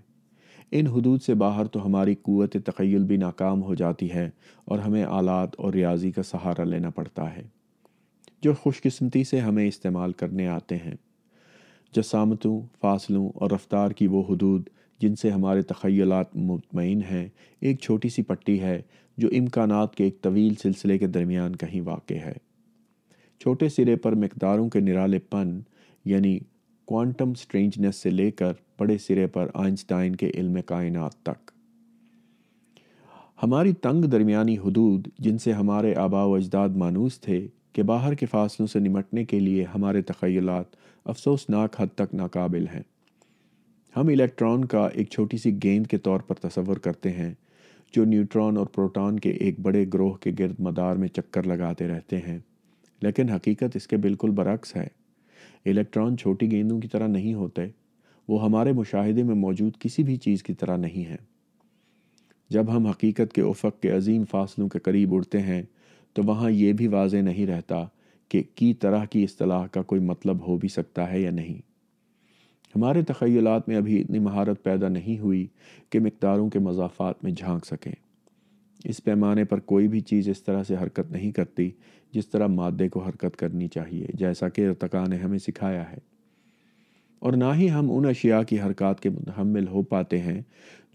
ان حدود سے باہر تو ہماری قوت تخیل بھی ناکام ہو جاتی ہے اور ہمیں آلات اور ریاضی کا سہارا لینا پڑتا ہے جو خوش قسمتی سے ہمیں استعمال کرنے آتے ہیں۔ جسامتوں، فاصلوں اور رفتار کی وہ حدود جن سے ہمارے تخیلات مطمئن ہیں ایک چھوٹی سی پٹی ہے جو امکانات کے ایک طویل سلسلے کے درمیان کہیں واقع ہے۔ چھوٹے سرے پر مقداروں کے نرالے پن یعنی کوانٹم سٹرینجنس سے لے کر بڑے سرے پر آئنسٹائن کے علم کائنات تک۔ ہماری تنگ درمیانی حدود جن سے ہمارے آباء و اجداد مانوس تھے کہ باہر کے فاصلوں سے نمٹنے کے لیے ہمارے تخیلات افسوسناک حد تک ناقابل ہیں۔ ہم الیکٹران کا ایک چھوٹی سی گیند کے طور پر تصور کرتے ہیں جو نیوٹران اور پروٹون کے ایک بڑے گروہ کے گرد مدار میں چکر لگاتے رہتے ہیں، لیکن حقیقت اس کے بالکل برعکس ہے۔ الیکٹران چھوٹی گیندوں کی طرح نہیں ہوتے، وہ ہمارے مشاہدے میں موجود کسی بھی چیز کی طرح نہیں ہیں۔ جب ہم حقیقت کے افق کے عظیم فاصلوں کے قریب اڑتے ہیں تو وہاں یہ بھی واضح نہیں رہتا کہ کی طرح کی اصطلاح کا کوئی مطلب ہو بھی سکتا ہے یا نہیں۔ ہمارے تخیلات میں ابھی اتنی مہارت پیدا نہیں ہوئی کہ مقداروں کے مضافات میں جھانک سکیں۔ اس پیمانے پر کوئی بھی چیز اس طرح سے حرکت نہیں کرتی جس طرح مادے کو حرکت کرنی چاہیے، جیسا کہ ارتقاء نے ہمیں سکھایا ہے، اور نہ ہی ہم ان اشیاء کی حرکات کے متحمل ہو پاتے ہیں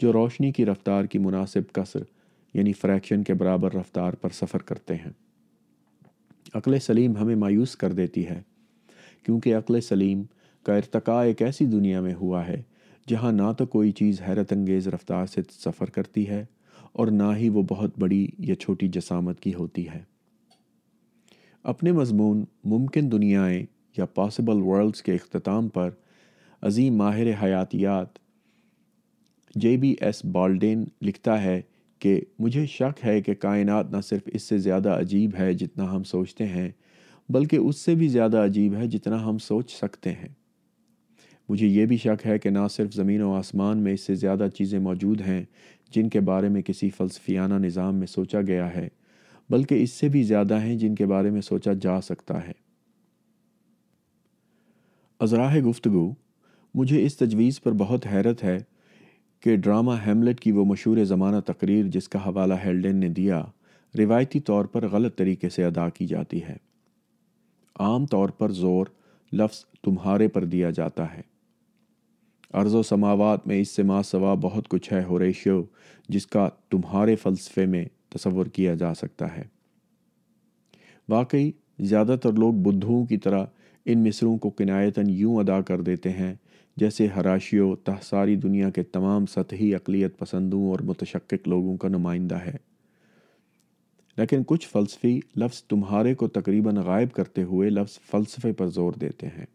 جو روشنی کی رفتار کی مناسب کسر یعنی فریکشن کے برابر رفتار پر سفر کرتے ہیں۔ عقل سلیم ہمیں مایوس کر دیتی ہے، کیونکہ عقل سلیم کا ارتقاء ایک ایسی دنیا میں ہوا ہے جہاں نہ تو کوئی چیز حیرت انگیز رفتار سے سفر کرتی ہے اور نہ ہی وہ بہت بڑی یا چھوٹی جسامت کی ہوتی ہے۔ اپنے مضمون ممکن دنیایں یا پاسبل ورلڈز کے اختتام پر عظیم ماہر حیاتیات JBS بالڈین لکھتا ہے کہ مجھے شک ہے کہ کائنات نہ صرف اس سے زیادہ عجیب ہے جتنا ہم سوچتے ہیں، بلکہ اس سے بھی زیادہ عجیب ہے جتنا ہم سوچ سکتے ہیں۔ مجھے یہ بھی شک ہے کہ نہ صرف زمین و آسمان میں اس سے زیادہ چیزیں موجود ہیں جن کے بارے میں کسی فلسفیانہ نظام میں سوچا گیا ہے، بلکہ اس سے بھی زیادہ ہیں جن کے بارے میں سوچا جا سکتا ہے۔ ازراہ گفتگو مجھے اس تجویز پر بہت حیرت ہے کہ ڈرامہ ہیملٹ کی وہ مشہور زمانہ تقریر جس کا حوالہ ہیلڈن نے دیا روایتی طور پر غلط طریقے سے ادا کی جاتی ہے۔ عام طور پر زور لفظ تمہارے پر دیا جاتا ہے۔ ارض و سماوات میں اس سے ما سوا بہت کچھ ہے ہوریشیو جس کا تمہارے فلسفے میں تصور کیا جا سکتا ہے۔ واقعی زیادہ تر لوگ بدھوؤں کی طرح ان مصروں کو کنایتاً یوں ادا کر دیتے ہیں جیسے ہراشیو ساری دنیا کے تمام سطحی اقلیت پسندوں اور متشکک لوگوں کا نمائندہ ہے، لیکن کچھ فلسفی لفظ تمہارے کو تقریباً غائب کرتے ہوئے لفظ فلسفے پر زور دیتے ہیں۔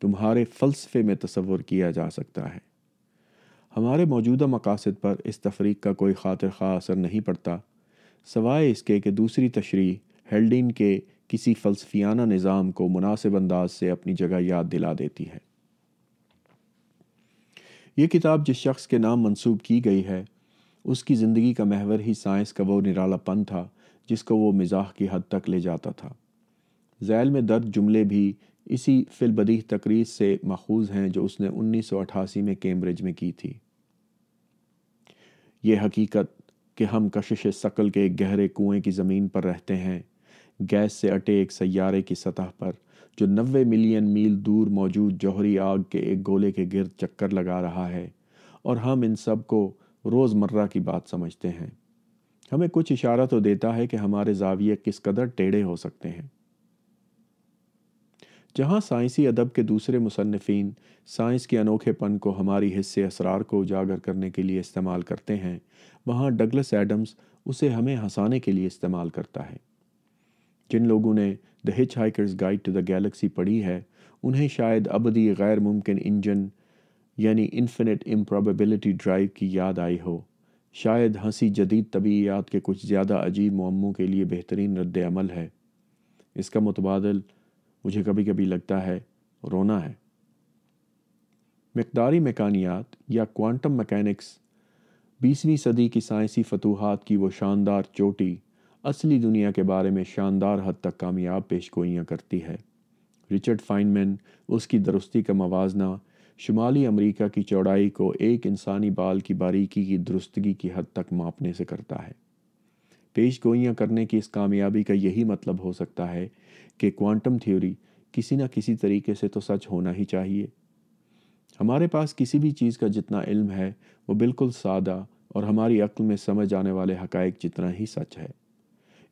تمہارے فلسفے میں تصور کیا جا سکتا ہے۔ ہمارے موجودہ مقاصد پر اس تفریق کا کوئی خاطر خواہ اثر نہیں پڑتا، سوائے اس کے کہ دوسری تشریح ہیلڈن کے کسی فلسفیانہ نظام کو مناسب انداز سے اپنی جگہ یاد دلا دیتی ہے۔ یہ کتاب جس شخص کے نام منسوب کی گئی ہے اس کی زندگی کا محور ہی سائنس کا وہ نرالا پن تھا جس کو وہ مزاح کی حد تک لے جاتا تھا۔ ذیل میں درج جملے بھی اسی فی البدیہہ تقریر سے ماخوذ ہیں جو اس نے 1988 میں کیمبرج میں کی تھی۔ یہ حقیقت کہ ہم کشش ثقل کے ایک گہرے کنویں کی زمین پر رہتے ہیں، گیس سے اٹے ایک سیارے کی سطح پر جو 90 ملین میل دور موجود جوہری آگ کے ایک گولے کے گرد چکر لگا رہا ہے، اور ہم ان سب کو روز مرہ کی بات سمجھتے ہیں، ہمیں کچھ اشارہ تو دیتا ہے کہ ہمارے زاویے کس قدر ٹیڑھے ہو سکتے ہیں۔ جہاں سائنسی ادب کے دوسرے مصنفین سائنس کے انوکھے پن کو ہماری حس اسرار کو اجاگر کرنے کے لیے استعمال کرتے ہیں، وہاں ڈگلس ایڈمز اسے ہمیں ہنسانے کے لیے استعمال کرتا ہے۔ جن لوگوں نے دی ہچ hikers guide to the Galaxy پڑھی ہے انہیں شاید ابدی غیر ممکن انجن یعنی انفینٹ امپروبیبلٹی ڈرائیو کی یاد آئی ہو، شاید ہنسی جدید طبیعیات کے کچھ زیادہ عجیب معموں کے لیے بہترین رد عمل ہے۔ اس کا متبادل مجھے کبھی کبھی لگتا ہے رونا ہے۔ مقداری میکانیات یا کوانٹم میکینکس 20ویں صدی کی سائنسی فتوحات کی وہ شاندار چوٹی اصلی دنیا کے بارے میں شاندار حد تک کامیاب پیشگوئیاں کرتی ہے۔ رچرڈ فائنمین اس کی درستی کا موازنہ شمالی امریکہ کی چوڑائی کو ایک انسانی بال کی باریکی کی درستگی کی حد تک ماپنے سے کرتا ہے۔ پیش گوئیاں کرنے کی اس کامیابی کا یہی مطلب ہو سکتا ہے کہ کوانٹم تھیوری کسی نہ کسی طریقے سے تو سچ ہونا ہی چاہیے۔ ہمارے پاس کسی بھی چیز کا جتنا علم ہے وہ بالکل سادہ اور ہماری عقل میں سمجھ آنے والے حقائق جتنا ہی سچ ہے۔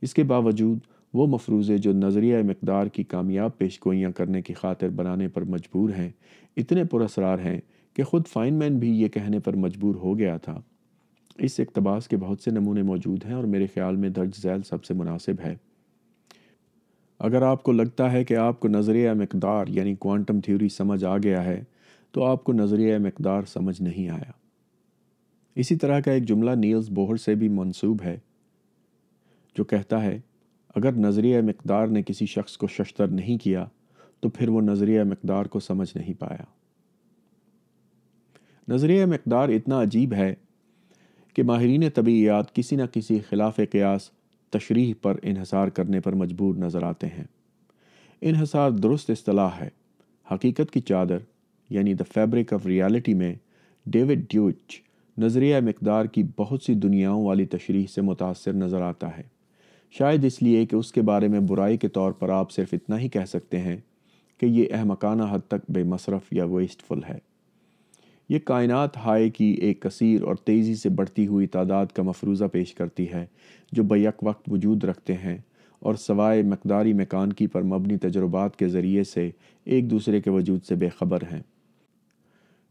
اس کے باوجود وہ مفروضے جو نظریہ مقدار کی کامیاب پیش گوئیاں کرنے کی خاطر بنانے پر مجبور ہیں اتنے پراسرار ہیں کہ خود فائنمین بھی یہ کہنے پر مجبور ہو گیا تھا۔ اس اقتباس کے بہت سے نمونے موجود ہیں اور میرے خیال میں درج ذیل سب سے مناسب ہے۔ اگر آپ کو لگتا ہے کہ آپ کو نظریہ مقدار یعنی کوانٹم تھیوری سمجھ آ گیا ہے تو آپ کو نظریہ مقدار سمجھ نہیں آیا۔ اسی طرح کا ایک جملہ نیلز بوہر سے بھی منسوب ہے جو کہتا ہے اگر نظریہ مقدار نے کسی شخص کو ششتر نہیں کیا تو پھر وہ نظریہ مقدار کو سمجھ نہیں پایا۔ نظریہ مقدار اتنا عجیب ہے کہ ماہرین طبیعیات کسی نہ کسی خلاف قیاس تشریح پر انحصار کرنے پر مجبور نظر آتے ہیں۔ انحصار درست اصطلاح ہے۔ حقیقت کی چادر یعنی دی فیبرک آف ریالٹی میں ڈیوڈ ڈیوچ نظریہ مقدار کی بہت سی دنیاؤں والی تشریح سے متاثر نظر آتا ہے، شاید اس لیے کہ اس کے بارے میں برائی کے طور پر آپ صرف اتنا ہی کہہ سکتے ہیں کہ یہ احمقانہ حد تک بے مصرف یا ویسٹ فل ہے۔ یہ کائنات ہائے کی ایک کثیر اور تیزی سے بڑھتی ہوئی تعداد کا مفروضہ پیش کرتی ہے جو بیک وقت وجود رکھتے ہیں اور سوائے مقداری میکانکی پر مبنی تجربات کے ذریعے سے ایک دوسرے کے وجود سے بے خبر ہیں۔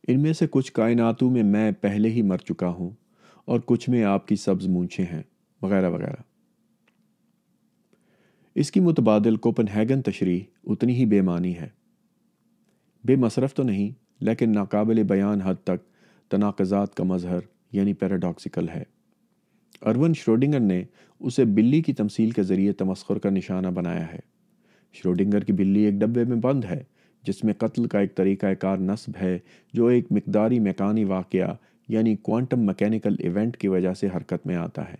ان میں سے کچھ کائناتوں میں پہلے ہی مر چکا ہوں اور کچھ میں آپ کی سبز مونچھیں ہیں وغیرہ وغیرہ۔ اس کی متبادل کوپن ہیگن تشریح اتنی ہی بے معنی ہے، بے مصرف تو نہیں لیکن ناقابل بیان حد تک تناقضات کا مظہر یعنی پیراڈاکسیکل ہے۔ ارون شروڈنگر نے اسے بلی کی تمثیل کے ذریعے تمسخر کا نشانہ بنایا ہے۔ شروڈنگر کی بلی ایک ڈبے میں بند ہے جس میں قتل کا ایک طریقہ کار نصب ہے جو ایک مقداری میکانی واقعہ یعنی کوانٹم میکینیکل ایونٹ کی وجہ سے حرکت میں آتا ہے۔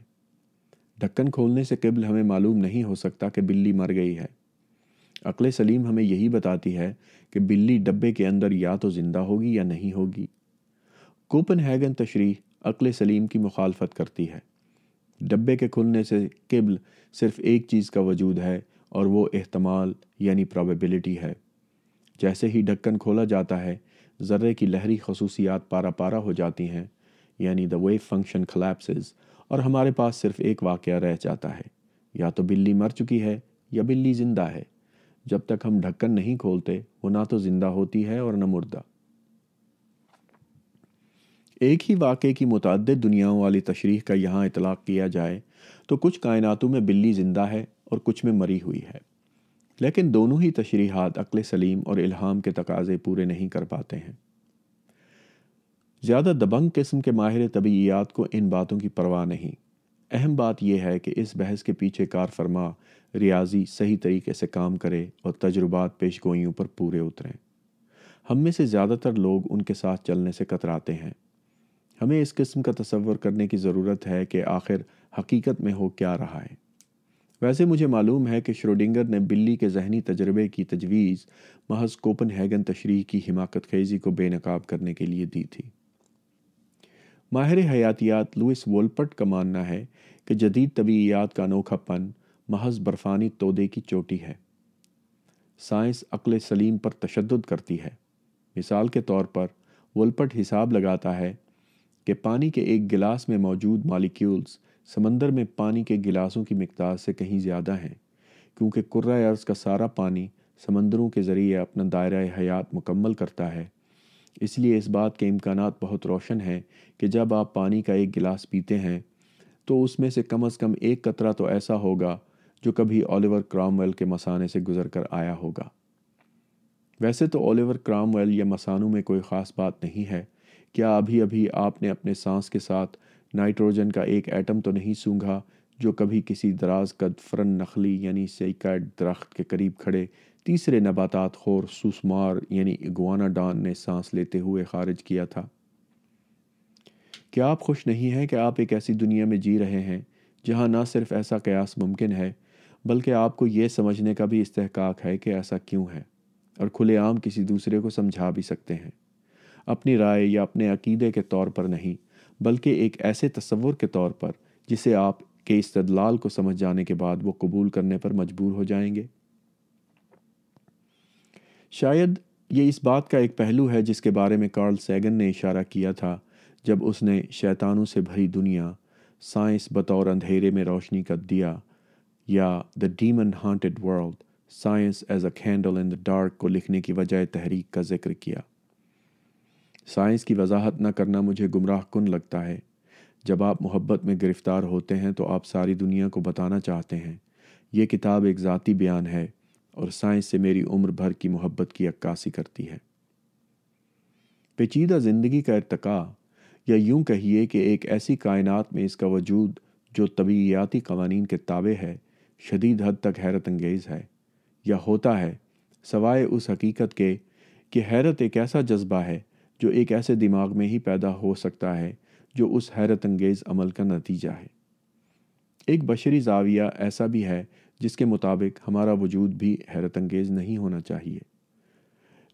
ڈھکن کھولنے سے قبل ہمیں معلوم نہیں ہو سکتا کہ بلی مر گئی ہے۔ عقل سلیم ہمیں یہی بتاتی ہے کہ بلی ڈبے کے اندر یا تو زندہ ہوگی یا نہیں ہوگی۔ کوپن ہیگن تشریح عقل سلیم کی مخالفت کرتی ہے۔ ڈبے کے کھلنے سے قبل صرف ایک چیز کا وجود ہے اور وہ احتمال یعنی پرابیبلٹی ہے۔ جیسے ہی ڈھکن کھولا جاتا ہے، ذرے کی لہری خصوصیات پارا پارا ہو جاتی ہیں، یعنی the wave function collapses، اور ہمارے پاس صرف ایک واقعہ رہ جاتا ہے، یا تو بلی مر چکی ہے یا بلی زندہ ہے۔ جب تک ہم ڈھکن نہیں کھولتے وہ نہ تو زندہ ہوتی ہے اور نہ مردہ۔ ایک ہی واقعے کی متعدد دنیاؤں والی تشریح کا یہاں اطلاق کیا جائے تو کچھ کائناتوں میں بلی زندہ ہے اور کچھ میں مری ہوئی ہے، لیکن دونوں ہی تشریحات عقل سلیم اور الہام کے تقاضے پورے نہیں کر پاتے ہیں۔ زیادہ دبنگ قسم کے ماہر طبیعیات کو ان باتوں کی پرواہ نہیں۔ اہم بات یہ ہے کہ اس بحث کے پیچھے کار فرما ریاضی صحیح طریقے سے کام کرے اور تجربات پیش گوئیوں پر پورے اتریں۔ ہم میں سے زیادہ تر لوگ ان کے ساتھ چلنے سے کتراتے ہیں۔ ہمیں اس قسم کا تصور کرنے کی ضرورت ہے کہ آخر حقیقت میں ہو کیا رہا ہے۔ ویسے مجھے معلوم ہے کہ شروڈنگر نے بلی کے ذہنی تجربے کی تجویز محض کوپن ہیگن تشریح کی حماقت خیزی کو بے نقاب کرنے کے لیے دی تھی۔ ماہر حیاتیات لوئس وولپرٹ کا ماننا ہے کہ جدید طبیعیات کا انوکھا پن محض برفانی تودے کی چوٹی ہے۔ سائنس عقل سلیم پر تشدد کرتی ہے۔ مثال کے طور پر وولپرٹ حساب لگاتا ہے کہ پانی کے ایک گلاس میں موجود مالیکیولز سمندر میں پانی کے گلاسوں کی مقدار سے کہیں زیادہ ہیں، کیونکہ کرۂ ارض کا سارا پانی سمندروں کے ذریعے اپنا دائرہ حیات مکمل کرتا ہے۔ اس لیے اس بات کے امکانات بہت روشن ہیں کہ جب آپ پانی کا ایک گلاس پیتے ہیں تو اس میں سے کم از کم ایک قطرہ تو ایسا ہوگا جو کبھی اولیور کرامویل کے مثانے سے گزر کر آیا ہوگا۔ ویسے تو اولیور کرامویل یا مثانوں میں کوئی خاص بات نہیں ہے۔ کیا ابھی آپ نے اپنے سانس کے ساتھ نائٹروجن کا ایک ایٹم تو نہیں سونگھا جو کبھی کسی دراز قد فرن نخلی یعنی سیکائڈ درخت کے قریب کھڑے تیسرے نباتات خور سوسمار یعنی اگوانا ڈان نے سانس لیتے ہوئے خارج کیا تھا؟ کیا آپ خوش نہیں ہیں کہ آپ ایک ایسی دنیا میں جی رہے ہیں جہاں نہ صرف ایسا قیاس ممکن ہے بلکہ آپ کو یہ سمجھنے کا بھی استحقاق ہے کہ ایسا کیوں ہے، اور کھلے عام کسی دوسرے کو سمجھا بھی سکتے ہیں، اپنی رائے یا اپنے عقیدے کے طور پر نہیں بلکہ ایک ایسے تصور کے طور پر جسے آپ کے استدلال کو سمجھ جانے کے بعد وہ قبول کرنے پر مجبور ہو جائیں گے؟ شاید یہ اس بات کا ایک پہلو ہے جس کے بارے میں کارل سیگن نے اشارہ کیا تھا جب اس نے شیطانوں سے بھری دنیا، سائنس بطور اندھیرے میں روشنی کا دیا، یا the demon haunted world, science as a candle in the dark کو لکھنے کی وجہ تحریک کا ذکر کیا۔ سائنس کی وضاحت نہ کرنا مجھے گمراہ کن لگتا ہے۔ جب آپ محبت میں گرفتار ہوتے ہیں تو آپ ساری دنیا کو بتانا چاہتے ہیں، یہ کتاب ایک ذاتی بیان ہے اور سائنس سے میری عمر بھر کی محبت کی عکاسی کرتی ہے۔ پیچیدہ زندگی کا ارتقاء، یا یوں کہیے کہ ایک ایسی کائنات میں اس کا وجود جو طبیعیاتی قوانین کے تابع ہے، شدید حد تک حیرت انگیز ہے، یا ہوتا ہے، سوائے اس حقیقت کے کہ حیرت ایک ایسا جذبہ ہے جو ایک ایسے دماغ میں ہی پیدا ہو سکتا ہے جو اس حیرت انگیز عمل کا نتیجہ ہے۔ ایک بشری زاویہ ایسا بھی ہے جس کے مطابق ہمارا وجود بھی حیرت انگیز نہیں ہونا چاہیے،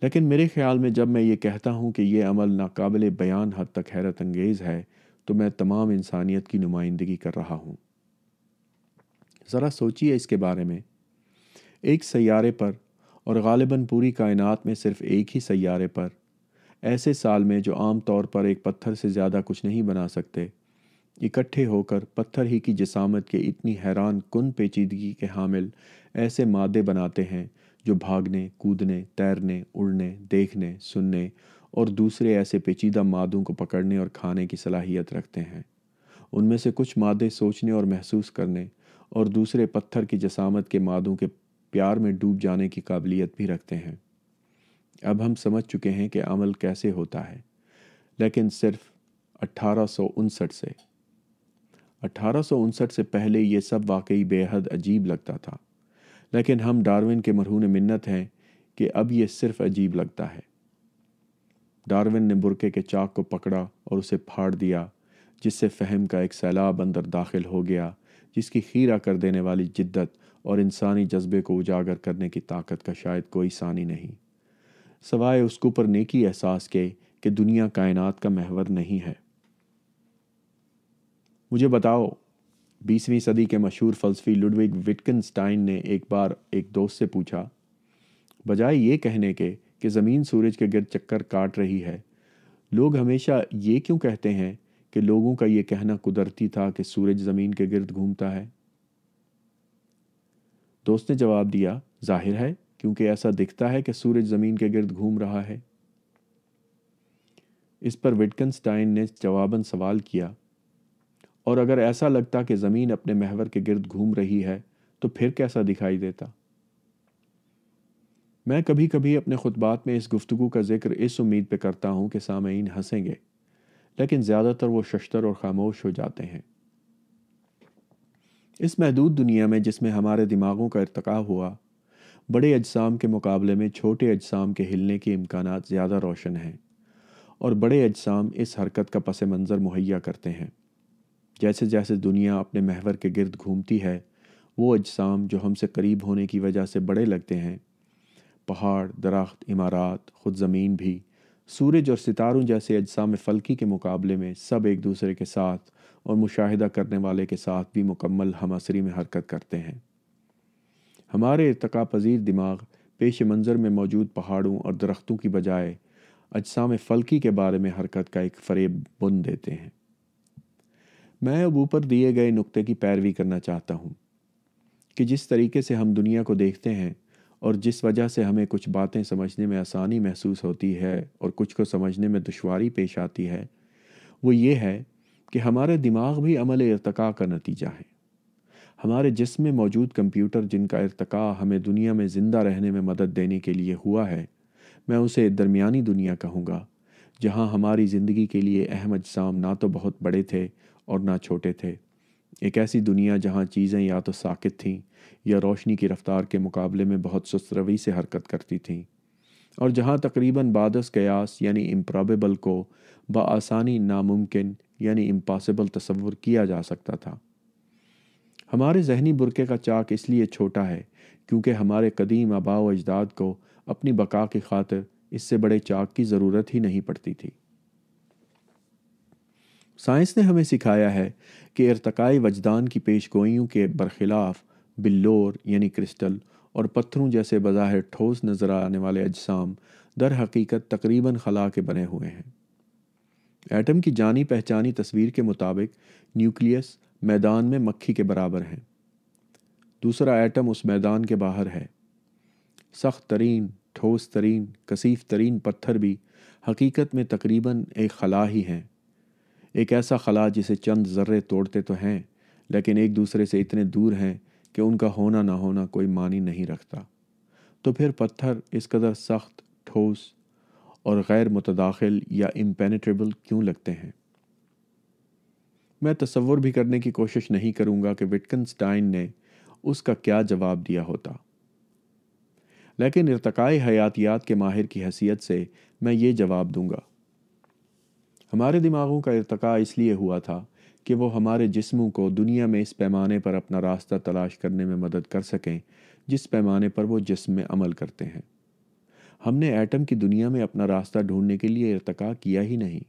لیکن میرے خیال میں جب میں یہ کہتا ہوں کہ یہ عمل ناقابل بیان حد تک حیرت انگیز ہے تو میں تمام انسانیت کی نمائندگی کر رہا ہوں۔ ذرا سوچیے اس کے بارے میں۔ ایک سیارے پر، اور غالباً پوری کائنات میں صرف ایک ہی سیارے پر، ایسے سال میں جو عام طور پر ایک پتھر سے زیادہ کچھ نہیں بنا سکتے، اکٹھے ہو کر پتھر ہی کی جسامت کے اتنی حیران کن پیچیدگی کے حامل ایسے مادے بناتے ہیں جو بھاگنے، کودنے، تیرنے، اڑنے، دیکھنے، سننے اور دوسرے ایسے پیچیدہ مادوں کو پکڑنے اور کھانے کی صلاحیت رکھتے ہیں۔ ان میں سے کچھ مادے سوچنے اور محسوس کرنے اور دوسرے پتھر کی جسامت کے مادوں کے پیار میں ڈوب جانے کی قابلیت بھی رکھتے ہیں۔ اب ہم سمجھ چکے ہیں کہ عمل کیسے ہوتا ہے، لیکن صرف 1859 سے پہلے یہ سب واقعی بے حد عجیب لگتا تھا، لیکن ہم ڈارون کے مرہون منت ہیں کہ اب یہ صرف عجیب لگتا ہے۔ ڈارون نے برقعے کے چاک کو پکڑا اور اسے پھاڑ دیا، جس سے فہم کا ایک سیلاب اندر داخل ہو گیا، جس کی خیرہ کر دینے والی جدت اور انسانی جذبے کو اجاگر کرنے کی طاقت کا شاید کوئی ثانی نہیں، سوائے اس کے اوپر نیکی احساس کے کہ دنیا کائنات کا محور نہیں ہے۔ مجھے بتاؤ، 20ویں صدی کے مشہور فلسفی لڈوگ وٹکنسٹائن نے ایک بار ایک دوست سے پوچھا، بجائے یہ کہنے کے کہ زمین سورج کے گرد چکر کاٹ رہی ہے، لوگ ہمیشہ یہ کیوں کہتے ہیں کہ لوگوں کا یہ کہنا قدرتی تھا کہ سورج زمین کے گرد گھومتا ہے؟ دوست نے جواب دیا، ظاہر ہے، کیونکہ ایسا دکھتا ہے کہ سورج زمین کے گرد گھوم رہا ہے۔ اس پر وٹکنسٹائن نے جواباً سوال کیا، اور اگر ایسا لگتا کہ زمین اپنے محور کے گرد گھوم رہی ہے تو پھر کیسا دکھائی دیتا؟ میں کبھی کبھی اپنے خطبات میں اس گفتگو کا ذکر اس امید پہ کرتا ہوں کہ سامعین ہنسیں گے، لیکن زیادہ تر وہ ششتر اور خاموش ہو جاتے ہیں۔ اس محدود دنیا میں جس میں ہمارے دماغوں کا ارتقاء ہوا، بڑے اجسام کے مقابلے میں چھوٹے اجسام کے ہلنے کے امکانات زیادہ روشن ہیں، اور بڑے اجسام اس حرکت کا پس منظر مہیا کرتے ہیں۔ جیسے جیسے دنیا اپنے محور کے گرد گھومتی ہے، وہ اجسام جو ہم سے قریب ہونے کی وجہ سے بڑے لگتے ہیں، پہاڑ، درخت، عمارات، خود زمین بھی، سورج اور ستاروں جیسے اجسام فلکی کے مقابلے میں سب ایک دوسرے کے ساتھ اور مشاہدہ کرنے والے کے ساتھ بھی مکمل ہم عصری میں حرکت کرتے ہیں۔ ہمارے ارتقاء پذیر دماغ پیش منظر میں موجود پہاڑوں اور درختوں کی بجائے اجسام فلکی کے بارے میں حرکت کا ایک فریب بن دیتے ہیں۔ میں اب اوپر دیے گئے نقطے کی پیروی کرنا چاہتا ہوں کہ جس طریقے سے ہم دنیا کو دیکھتے ہیں اور جس وجہ سے ہمیں کچھ باتیں سمجھنے میں آسانی محسوس ہوتی ہے اور کچھ کو سمجھنے میں دشواری پیش آتی ہے، وہ یہ ہے کہ ہمارے دماغ بھی عمل ارتقاء کا نتیجہ ہے۔ ہمارے جسم میں موجود کمپیوٹر جن کا ارتقاء ہمیں دنیا میں زندہ رہنے میں مدد دینے کے لیے ہوا ہے، میں اسے درمیانی دنیا کہوں گا، جہاں ہماری زندگی کے لیے اہم اجسام نہ تو بہت بڑے تھے اور نہ چھوٹے تھے، ایک ایسی دنیا جہاں چیزیں یا تو ساکت تھیں یا روشنی کی رفتار کے مقابلے میں بہت سست روی سے حرکت کرتی تھیں، اور جہاں تقریباً بعدس قیاس یعنی امپرابیبل کو بآسانی ناممکن یعنی امپاسبل تصور کیا جا سکتا تھا۔ ہمارے ذہنی برقعے کا چاک اس لیے چھوٹا ہے کیونکہ ہمارے قدیم آباء و اجداد کو اپنی بقا کی خاطر اس سے بڑے چاک کی ضرورت ہی نہیں پڑتی تھی۔ سائنس نے ہمیں سکھایا ہے کہ ارتقائی وجدان کی پیش گوئیوں کے برخلاف بلور یعنی کرسٹل اور پتھروں جیسے بظاہر ٹھوس نظر آنے والے اجسام در حقیقت تقریباً خلا کے بنے ہوئے ہیں۔ ایٹم کی جانی پہچانی تصویر کے مطابق نیوکلیس میدان میں مکھی کے برابر ہے، دوسرا ایٹم اس میدان کے باہر ہے۔ سخت ترین، ٹھوس ترین، کثیف ترین پتھر بھی حقیقت میں تقریباً ایک خلا ہی ہیں، ایک ایسا خلا جسے چند ذرے توڑتے تو ہیں لیکن ایک دوسرے سے اتنے دور ہیں کہ ان کا ہونا نہ ہونا کوئی معنی نہیں رکھتا۔ تو پھر پتھر اس قدر سخت، ٹھوس اور غیر متداخل یا امپینیٹریبل کیوں لگتے ہیں؟ میں تصور بھی کرنے کی کوشش نہیں کروں گا کہ وٹکنسٹائن نے اس کا کیا جواب دیا ہوتا، لیکن ارتقائی حیاتیات کے ماہر کی حیثیت سے میں یہ جواب دوں گا۔ ہمارے دماغوں کا ارتقاء اس لیے ہوا تھا کہ وہ ہمارے جسموں کو دنیا میں اس پیمانے پر اپنا راستہ تلاش کرنے میں مدد کر سکیں جس پیمانے پر وہ جسم میں عمل کرتے ہیں۔ ہم نے ایٹم کی دنیا میں اپنا راستہ ڈھونڈنے کے لیے ارتقاء کیا ہی نہیں۔